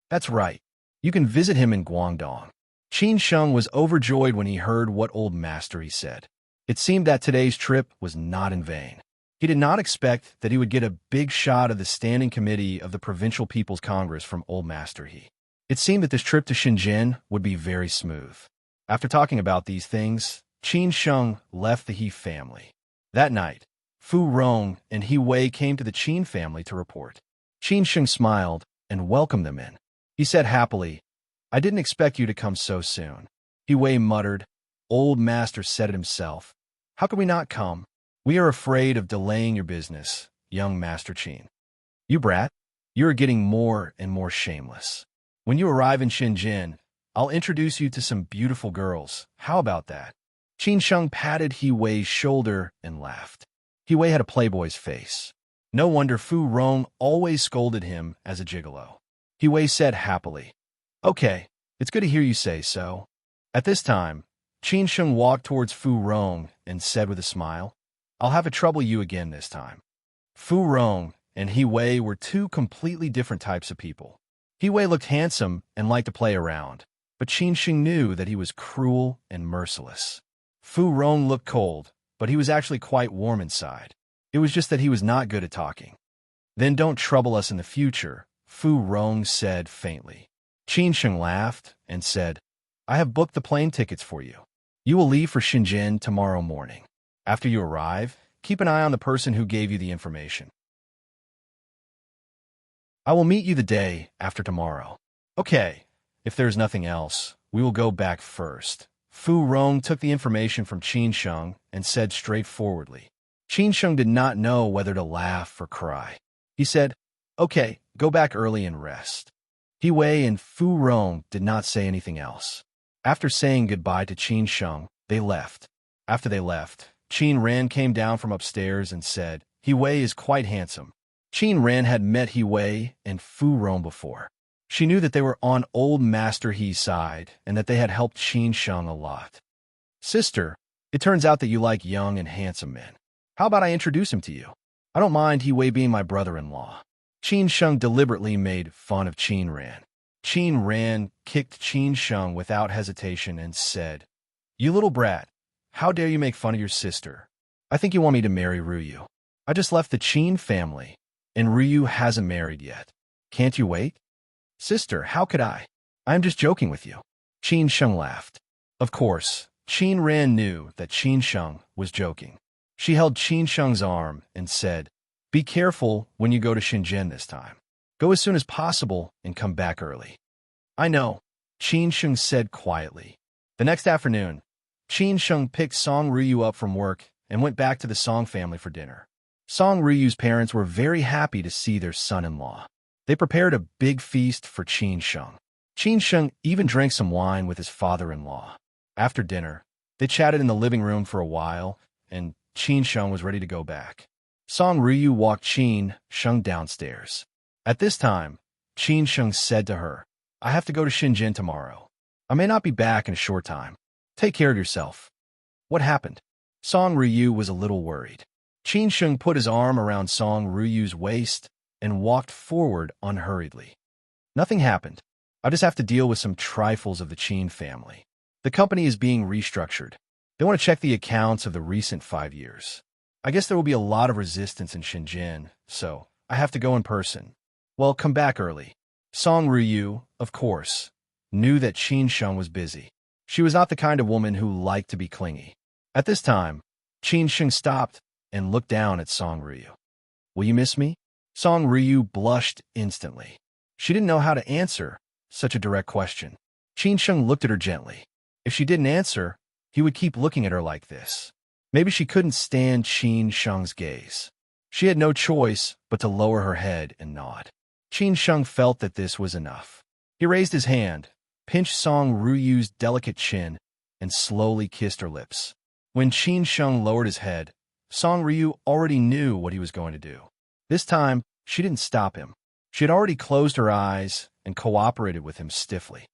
That's right. You can visit him in Guangdong. Qin Sheng was overjoyed when he heard what Old Master he said. It seemed that today's trip was not in vain. He did not expect that he would get a big shot of the Standing Committee of the Provincial People's Congress from Old Master He. It seemed that this trip to Shenzhen would be very smooth. After talking about these things, Qin Sheng left the He family. That night, Fu Rong and He Wei came to the Qin family to report. Qin Sheng smiled and welcomed them in. He said happily, "I didn't expect you to come so soon." He Wei muttered, "Old Master said it himself. How could we not come? We are afraid of delaying your business, young Master Qin." "You brat, you are getting more and more shameless. When you arrive in Shenzhen, I'll introduce you to some beautiful girls. How about that?" Qin Sheng patted He Wei's shoulder and laughed. He Wei had a playboy's face. No wonder Fu Rong always scolded him as a gigolo. He Wei said happily, "Okay, it's good to hear you say so." At this time, Qin Sheng walked towards Fu Rong and said with a smile, "I'll have to trouble you again this time." Fu Rong and He Wei were two completely different types of people. He Wei looked handsome and liked to play around, but Qin Sheng knew that he was cruel and merciless. Fu Rong looked cold, but he was actually quite warm inside. It was just that he was not good at talking. "Then don't trouble us in the future," Fu Rong said faintly. Qin Sheng laughed and said, "I have booked the plane tickets for you. You will leave for Shenzhen tomorrow morning. After you arrive, keep an eye on the person who gave you the information. I will meet you the day after tomorrow." "Okay, if there's nothing else, we will go back first." Fu Rong took the information from Qin Sheng and said straightforwardly. Qin Sheng did not know whether to laugh or cry. He said, "Okay, go back early and rest." He Wei and Fu Rong did not say anything else. After saying goodbye to Qin Sheng, they left. After they left, Qin Ran came down from upstairs and said, "He Wei is quite handsome." Qin Ran had met He Wei and Fu Rong before. She knew that they were on Old Master He's side and that they had helped Qin Sheng a lot. "Sister, it turns out that you like young and handsome men. How about I introduce him to you? I don't mind He Wei being my brother-in-law." Qin Sheng deliberately made fun of Qin Ran. Qin Ran kicked Qin Sheng without hesitation and said, "You little brat, how dare you make fun of your sister? I think you want me to marry Ruyu. I just left the Qin family, and Ruyu hasn't married yet. Can't you wait?" "Sister, how could I? I am just joking with you." Qin Sheng laughed. Of course, Qin Ran knew that Qin Sheng was joking. She held Qin Sheng's arm and said, "Be careful when you go to Shenzhen this time. Go as soon as possible and come back early." "I know," Qin Sheng said quietly. The next afternoon, Qin Sheng picked Song Ruyu up from work and went back to the Song family for dinner. Song Ruyu's parents were very happy to see their son-in-law. They prepared a big feast for Qin Sheng. Qin Sheng even drank some wine with his father-in-law. After dinner, they chatted in the living room for a while, and Qin Sheng was ready to go back. Song Ruyu walked Qin Sheng downstairs. At this time, Qin Sheng said to her, "I have to go to Shenzhen tomorrow. I may not be back in a short time. Take care of yourself." "What happened?" Song Ruyu was a little worried. Qin Sheng put his arm around Song Ruyu's waist and walked forward unhurriedly. "Nothing happened. I just have to deal with some trifles of the Qin family. The company is being restructured. They want to check the accounts of the recent 5 years. I guess there will be a lot of resistance in Shenzhen, so I have to go in person. Well, come back early." Song Ruyu, of course, knew that Qin Sheng was busy. She was not the kind of woman who liked to be clingy. At this time, Qin Sheng stopped and looked down at Song Ruyu. "Will you miss me?" Song Ryu blushed instantly. She didn't know how to answer such a direct question. Qin Sheng looked at her gently. If she didn't answer, he would keep looking at her like this. Maybe she couldn't stand Qin Sheng's gaze. She had no choice but to lower her head and nod. Qin Sheng felt that this was enough. He raised his hand, pinched Song Ryu's delicate chin, and slowly kissed her lips. When Qin Sheng lowered his head, Song Ryu already knew what he was going to do. This time, she didn't stop him. She had already closed her eyes and cooperated with him stiffly.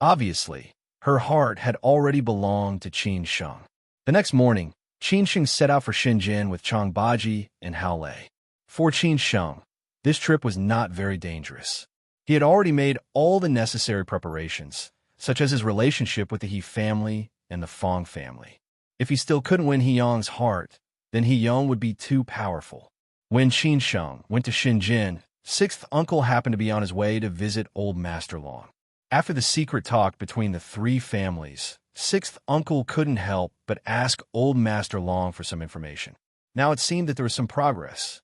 Obviously, her heart had already belonged to Qin Sheng. The next morning, Qin Sheng set out for Shenzhen with Chang Baji and Hao Lei. For Qin Sheng, this trip was not very dangerous. He had already made all the necessary preparations, such as his relationship with the He family and the Fong family. If he still couldn't win He Yong's heart, then He Yong would be too powerful. When Qin Sheng went to Shenzhen, sixth uncle happened to be on his way to visit old Master Long. After the secret talk between the three families, sixth uncle couldn't help but ask old Master Long for some information. Now it seemed that there was some progress.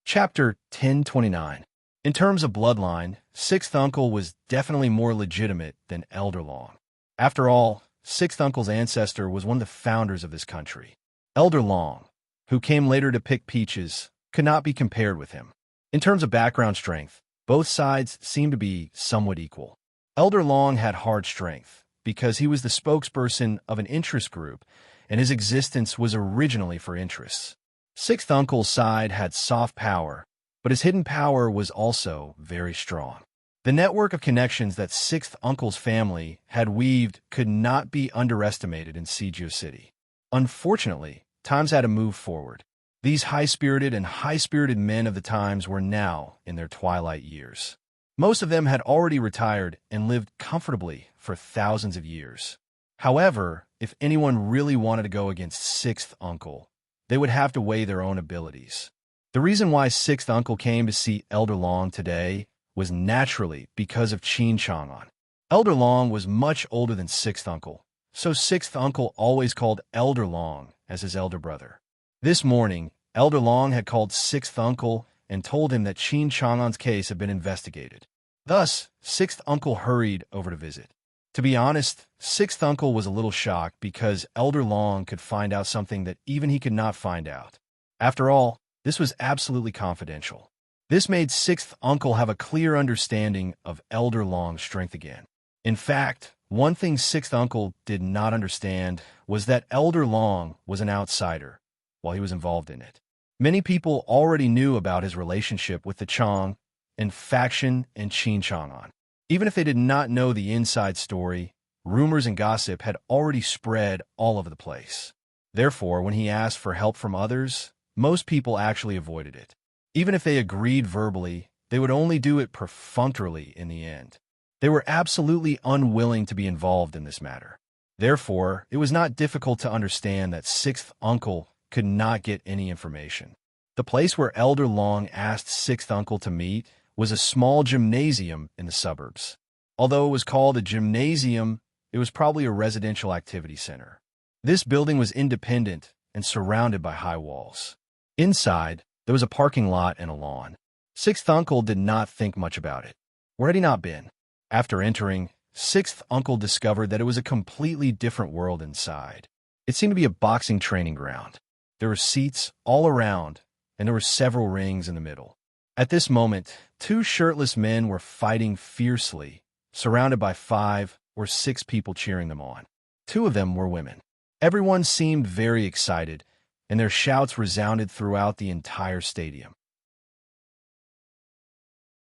Chapter 1029. In terms of bloodline, sixth uncle was definitely more legitimate than Elder Long. After all, sixth uncle's ancestor was one of the founders of this country. Elder Long, who came later to pick peaches, could not be compared with him. In terms of background strength, both sides seemed to be somewhat equal. Elder Long had hard strength because he was the spokesperson of an interest group, and his existence was originally for interests. Sixth uncle's side had soft power, but his hidden power was also very strong. The network of connections that sixth uncle's family had weaved could not be underestimated in Sijio City. Unfortunately, times had to move forward. These high-spirited men of the times were now in their twilight years. Most of them had already retired and lived comfortably for thousands of years. However, if anyone really wanted to go against sixth uncle, they would have to weigh their own abilities. The reason why sixth uncle came to see Elder Long today was naturally because of Qin Chang'an. Elder Long was much older than sixth uncle, so sixth uncle always called Elder Long as his elder brother. This morning, Elder Long had called sixth uncle and told him that Qin Chang'an's case had been investigated. Thus, sixth uncle hurried over to visit. To be honest, sixth uncle was a little shocked because Elder Long could find out something that even he could not find out. After all, this was absolutely confidential. This made sixth uncle have a clear understanding of Elder Long's strength again. In fact, one thing sixth uncle did not understand was that Elder Long was an outsider while he was involved in it. Many people already knew about his relationship with the Chang and faction and Qin Chang'an. Even if they did not know the inside story, rumors and gossip had already spread all over the place. Therefore, when he asked for help from others, most people actually avoided it. Even if they agreed verbally, they would only do it perfunctorily in the end. They were absolutely unwilling to be involved in this matter. Therefore, it was not difficult to understand that sixth uncle could not get any information. The place where Elder Long asked sixth uncle to meet was a small gymnasium in the suburbs. Although it was called a gymnasium, it was probably a residential activity center. This building was independent and surrounded by high walls. Inside, there was a parking lot and a lawn. Sixth uncle did not think much about it. Where had he not been? After entering, sixth uncle discovered that it was a completely different world inside. It seemed to be a boxing training ground. There were seats all around, and there were several rings in the middle. At this moment, two shirtless men were fighting fiercely, surrounded by 5 or 6 people cheering them on. 2 of them were women. Everyone seemed very excited, and their shouts resounded throughout the entire stadium.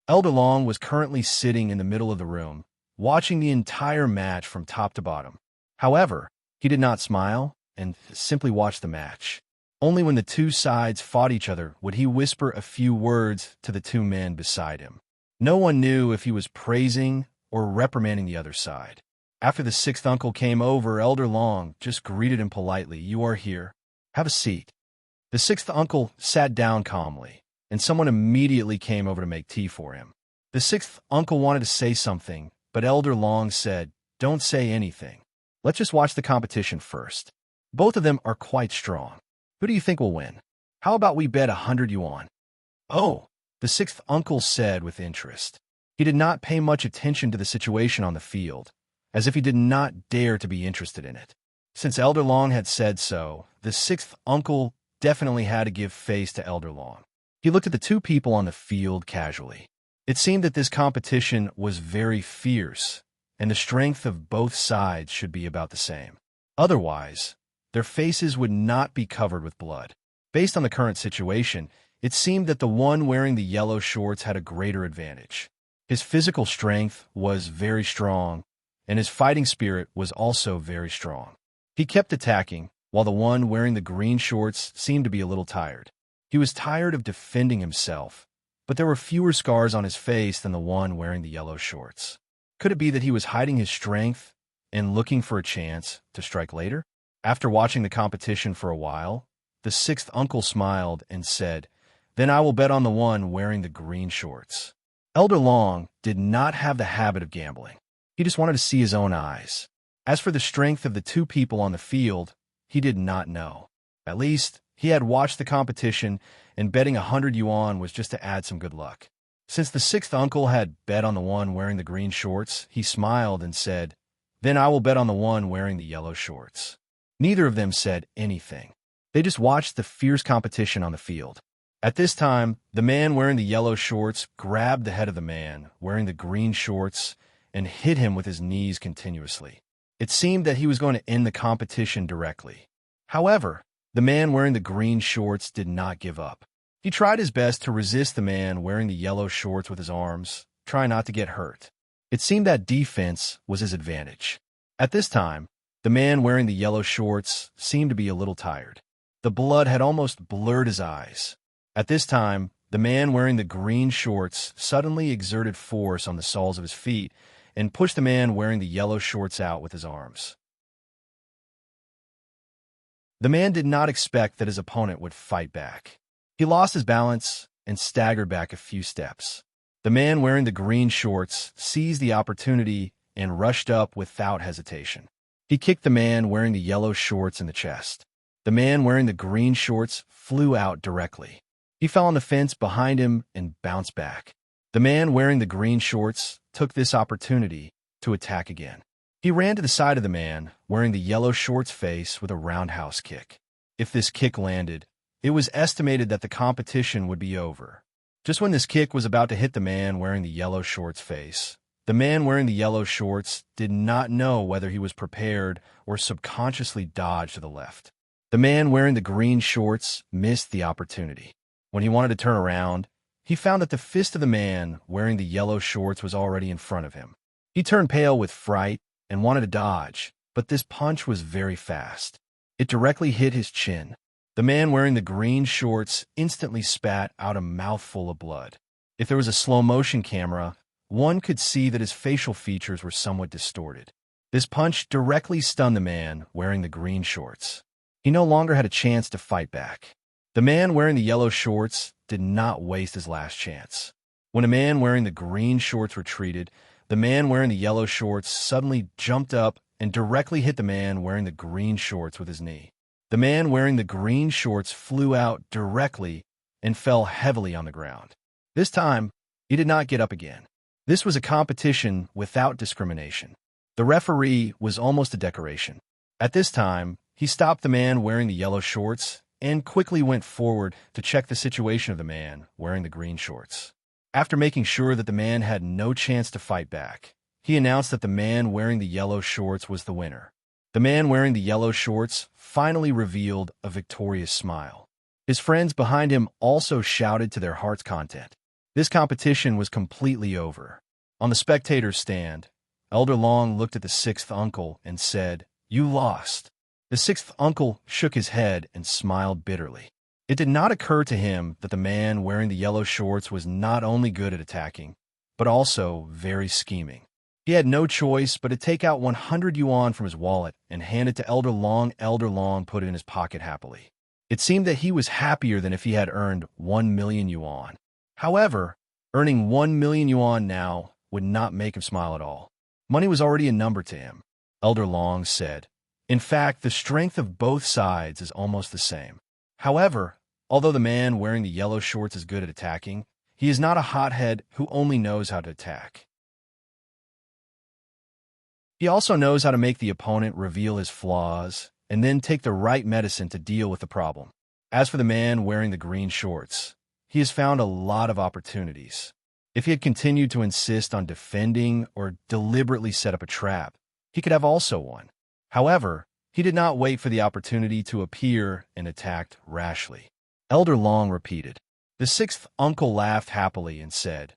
Elder Long was currently sitting in the middle of the room, watching the entire match from top to bottom. However, he did not smile and simply watched the match. Only when the two sides fought each other would he whisper a few words to the 2 men beside him. No one knew if he was praising or reprimanding the other side. After the sixth uncle came over, Elder Long just greeted him politely. "You are here. Have a seat." The sixth uncle sat down calmly, and someone immediately came over to make tea for him. The sixth uncle wanted to say something, but Elder Long said, "Don't say anything. Let's just watch the competition first. Both of them are quite strong. Who do you think will win? How about we bet 100 yuan? Oh, the sixth uncle said with interest. He did not pay much attention to the situation on the field, as if he did not dare to be interested in it. Since Elder Long had said so, the sixth uncle definitely had to give face to Elder Long. He looked at the two people on the field casually. It seemed that this competition was very fierce, and the strength of both sides should be about the same. Otherwise, their faces would not be covered with blood. Based on the current situation, it seemed that the one wearing the yellow shorts had a greater advantage. His physical strength was very strong, and his fighting spirit was also very strong. He kept attacking, while the one wearing the green shorts seemed to be a little tired. He was tired of defending himself, but there were fewer scars on his face than the one wearing the yellow shorts. Could it be that he was hiding his strength and looking for a chance to strike later? After watching the competition for a while, the sixth uncle smiled and said, "Then I will bet on the one wearing the green shorts." Elder Long did not have the habit of gambling. He just wanted to see his own eyes. As for the strength of the two people on the field, he did not know. At least, he had watched the competition, and betting 100 yuan was just to add some good luck. Since the sixth uncle had bet on the one wearing the green shorts, he smiled and said, "Then I will bet on the one wearing the yellow shorts." Neither of them said anything. They just watched the fierce competition on the field. At this time, the man wearing the yellow shorts grabbed the head of the man wearing the green shorts and hit him with his knees continuously. It seemed that he was going to end the competition directly. However, the man wearing the green shorts did not give up. He tried his best to resist the man wearing the yellow shorts with his arms, trying not to get hurt. It seemed that defense was his advantage. At this time, the man wearing the yellow shorts seemed to be a little tired. The blood had almost blurred his eyes. At this time, the man wearing the green shorts suddenly exerted force on the soles of his feet and pushed the man wearing the yellow shorts out with his arms. The man did not expect that his opponent would fight back. He lost his balance and staggered back a few steps. The man wearing the green shorts seized the opportunity and rushed up without hesitation. He kicked the man wearing the yellow shorts in the chest. The man wearing the green shorts flew out directly. He fell on the fence behind him and bounced back. The man wearing the green shorts took this opportunity to attack again. He ran to the side of the man wearing the yellow shorts face with a roundhouse kick. If this kick landed, it was estimated that the competition would be over. Just when this kick was about to hit the man wearing the yellow shorts face, the man wearing the yellow shorts did not know whether he was prepared or subconsciously dodged to the left. The man wearing the green shorts missed the opportunity. When he wanted to turn around, he found that the fist of the man wearing the yellow shorts was already in front of him. He turned pale with fright and wanted to dodge, but this punch was very fast. It directly hit his chin. The man wearing the green shorts instantly spat out a mouthful of blood. If there was a slow-motion camera, one could see that his facial features were somewhat distorted. This punch directly stunned the man wearing the green shorts. He no longer had a chance to fight back. The man wearing the yellow shorts did not waste his last chance. When a man wearing the green shorts retreated, the man wearing the yellow shorts suddenly jumped up and directly hit the man wearing the green shorts with his knee. The man wearing the green shorts flew out directly and fell heavily on the ground. This time, he did not get up again. This was a competition without discrimination. The referee was almost a decoration. At this time, he stopped the man wearing the yellow shorts and quickly went forward to check the situation of the man wearing the green shorts. After making sure that the man had no chance to fight back, he announced that the man wearing the yellow shorts was the winner. The man wearing the yellow shorts finally revealed a victorious smile. His friends behind him also shouted to their heart's content. This competition was completely over. On the spectator's stand, Elder Long looked at the sixth uncle and said, "You lost." The sixth uncle shook his head and smiled bitterly. It did not occur to him that the man wearing the yellow shorts was not only good at attacking, but also very scheming. He had no choice but to take out 100 yuan from his wallet and hand it to Elder Long. Elder Long put it in his pocket happily. It seemed that he was happier than if he had earned 1 million yuan. However, earning 1 million yuan now would not make him smile at all. Money was already a number to him. Elder Long said. In fact, the strength of both sides is almost the same. However, although the man wearing the yellow shorts is good at attacking, he is not a hothead who only knows how to attack. He also knows how to make the opponent reveal his flaws and then take the right medicine to deal with the problem. As for the man wearing the green shorts, he has found a lot of opportunities. If he had continued to insist on defending or deliberately set up a trap, he could have also won. However, he did not wait for the opportunity to appear and attacked rashly. Elder Long repeated. The sixth uncle laughed happily and said,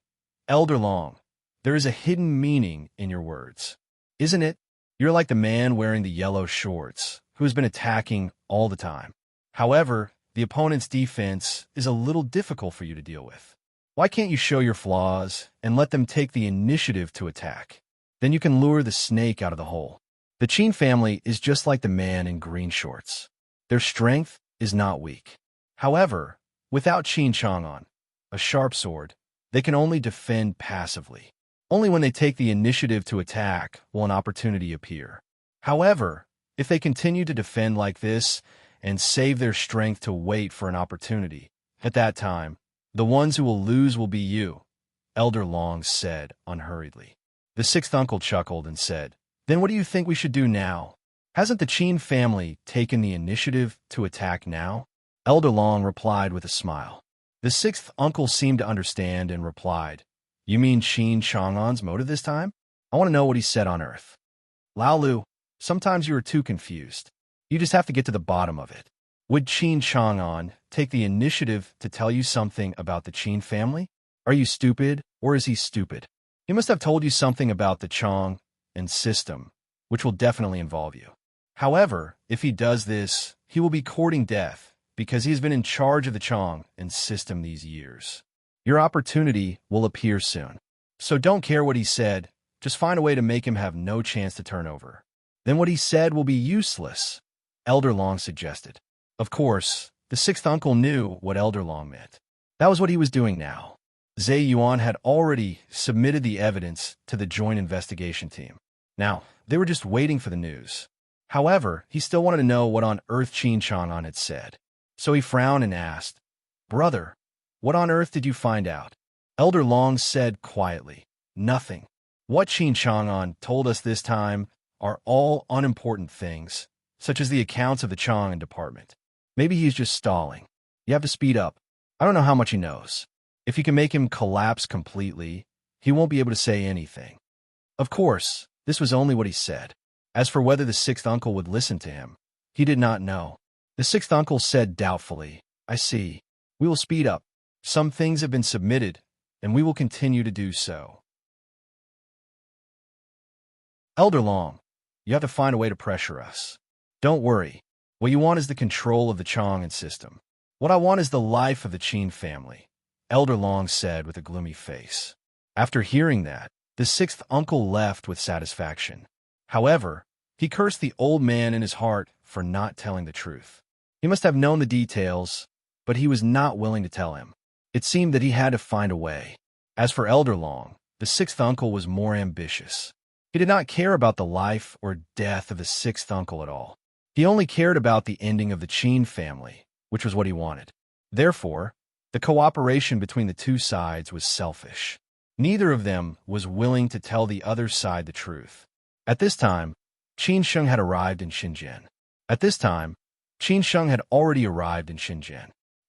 Elder Long, there is a hidden meaning in your words. Isn't it? You're like the man wearing the yellow shorts, who has been attacking all the time. However, the opponent's defense is a little difficult for you to deal with. Why can't you show your flaws and let them take the initiative to attack? Then you can lure the snake out of the hole. The Qin family is just like the man in green shorts. Their strength is not weak. However, without Qin Chang'an, a sharp sword, they can only defend passively. Only when they take the initiative to attack will an opportunity appear. However, if they continue to defend like this and save their strength to wait for an opportunity, at that time, the ones who will lose will be you, Elder Long said unhurriedly. The sixth uncle chuckled and said, Then what do you think we should do now? Hasn't the Qin family taken the initiative to attack now? Elder Long replied with a smile. The sixth uncle seemed to understand and replied, You mean Qin Chang'an's motive this time? I want to know what he said on Earth. Lao Lu, sometimes you are too confused. You just have to get to the bottom of it. Would Qin Chang'an take the initiative to tell you something about the Qin family? Are you stupid, or is he stupid? He must have told you something about the Chang and system, which will definitely involve you. However, if he does this, he will be courting death, because he has been in charge of the Chang and system these years. Your opportunity will appear soon. So don't care what he said, just find a way to make him have no chance to turn over. Then what he said will be useless, Elder Long suggested. Of course, the sixth uncle knew what Elder Long meant. That was what he was doing now. Zhe Yuan had already submitted the evidence to the joint investigation team. Now, they were just waiting for the news. However, he still wanted to know what on earth Qin Chang'an had said. So he frowned and asked, Brother, what on earth did you find out? Elder Long said quietly, Nothing. What Qin Chang'an told us this time are all unimportant things, such as the accounts of the Chang'an department. Maybe he's just stalling. You have to speed up. I don't know how much he knows. If you can make him collapse completely, he won't be able to say anything. Of course, this was only what he said. As for whether the sixth uncle would listen to him, he did not know. The sixth uncle said doubtfully, I see. We will speed up. Some things have been submitted, and we will continue to do so. Elder Long, you have to find a way to pressure us. Don't worry. What you want is the control of the Chang'an system. What I want is the life of the Qin family, Elder Long said with a gloomy face. After hearing that, the sixth uncle left with satisfaction. However, he cursed the old man in his heart for not telling the truth. He must have known the details, but he was not willing to tell him. It seemed that he had to find a way. As for Elder Long, the sixth uncle was more ambitious. He did not care about the life or death of the sixth uncle at all. He only cared about the ending of the Qin family, which was what he wanted. Therefore, the cooperation between the two sides was selfish. Neither of them was willing to tell the other side the truth. At this time, Qin Sheng had arrived in Shenzhen.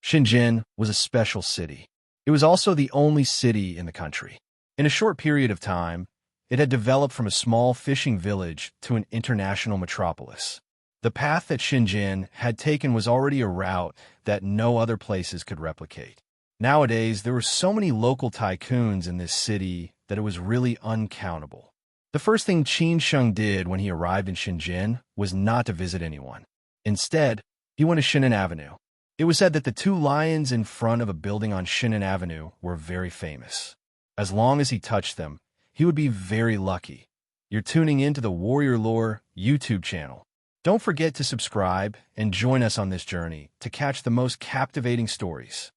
Shenzhen was a special city. It was also the only city in the country. In a short period of time, it had developed from a small fishing village to an international metropolis. The path that Shenzhen had taken was already a route that no other places could replicate. Nowadays, there were so many local tycoons in this city that it was really uncountable. The first thing Qin Sheng did when he arrived in Shenzhen was not to visit anyone. Instead, he went to Shinan Avenue. It was said that the two lions in front of a building on Shinan Avenue were very famous. As long as he touched them, he would be very lucky. You're tuning into the Warrior Lore YouTube channel. Don't forget to subscribe and join us on this journey to catch the most captivating stories.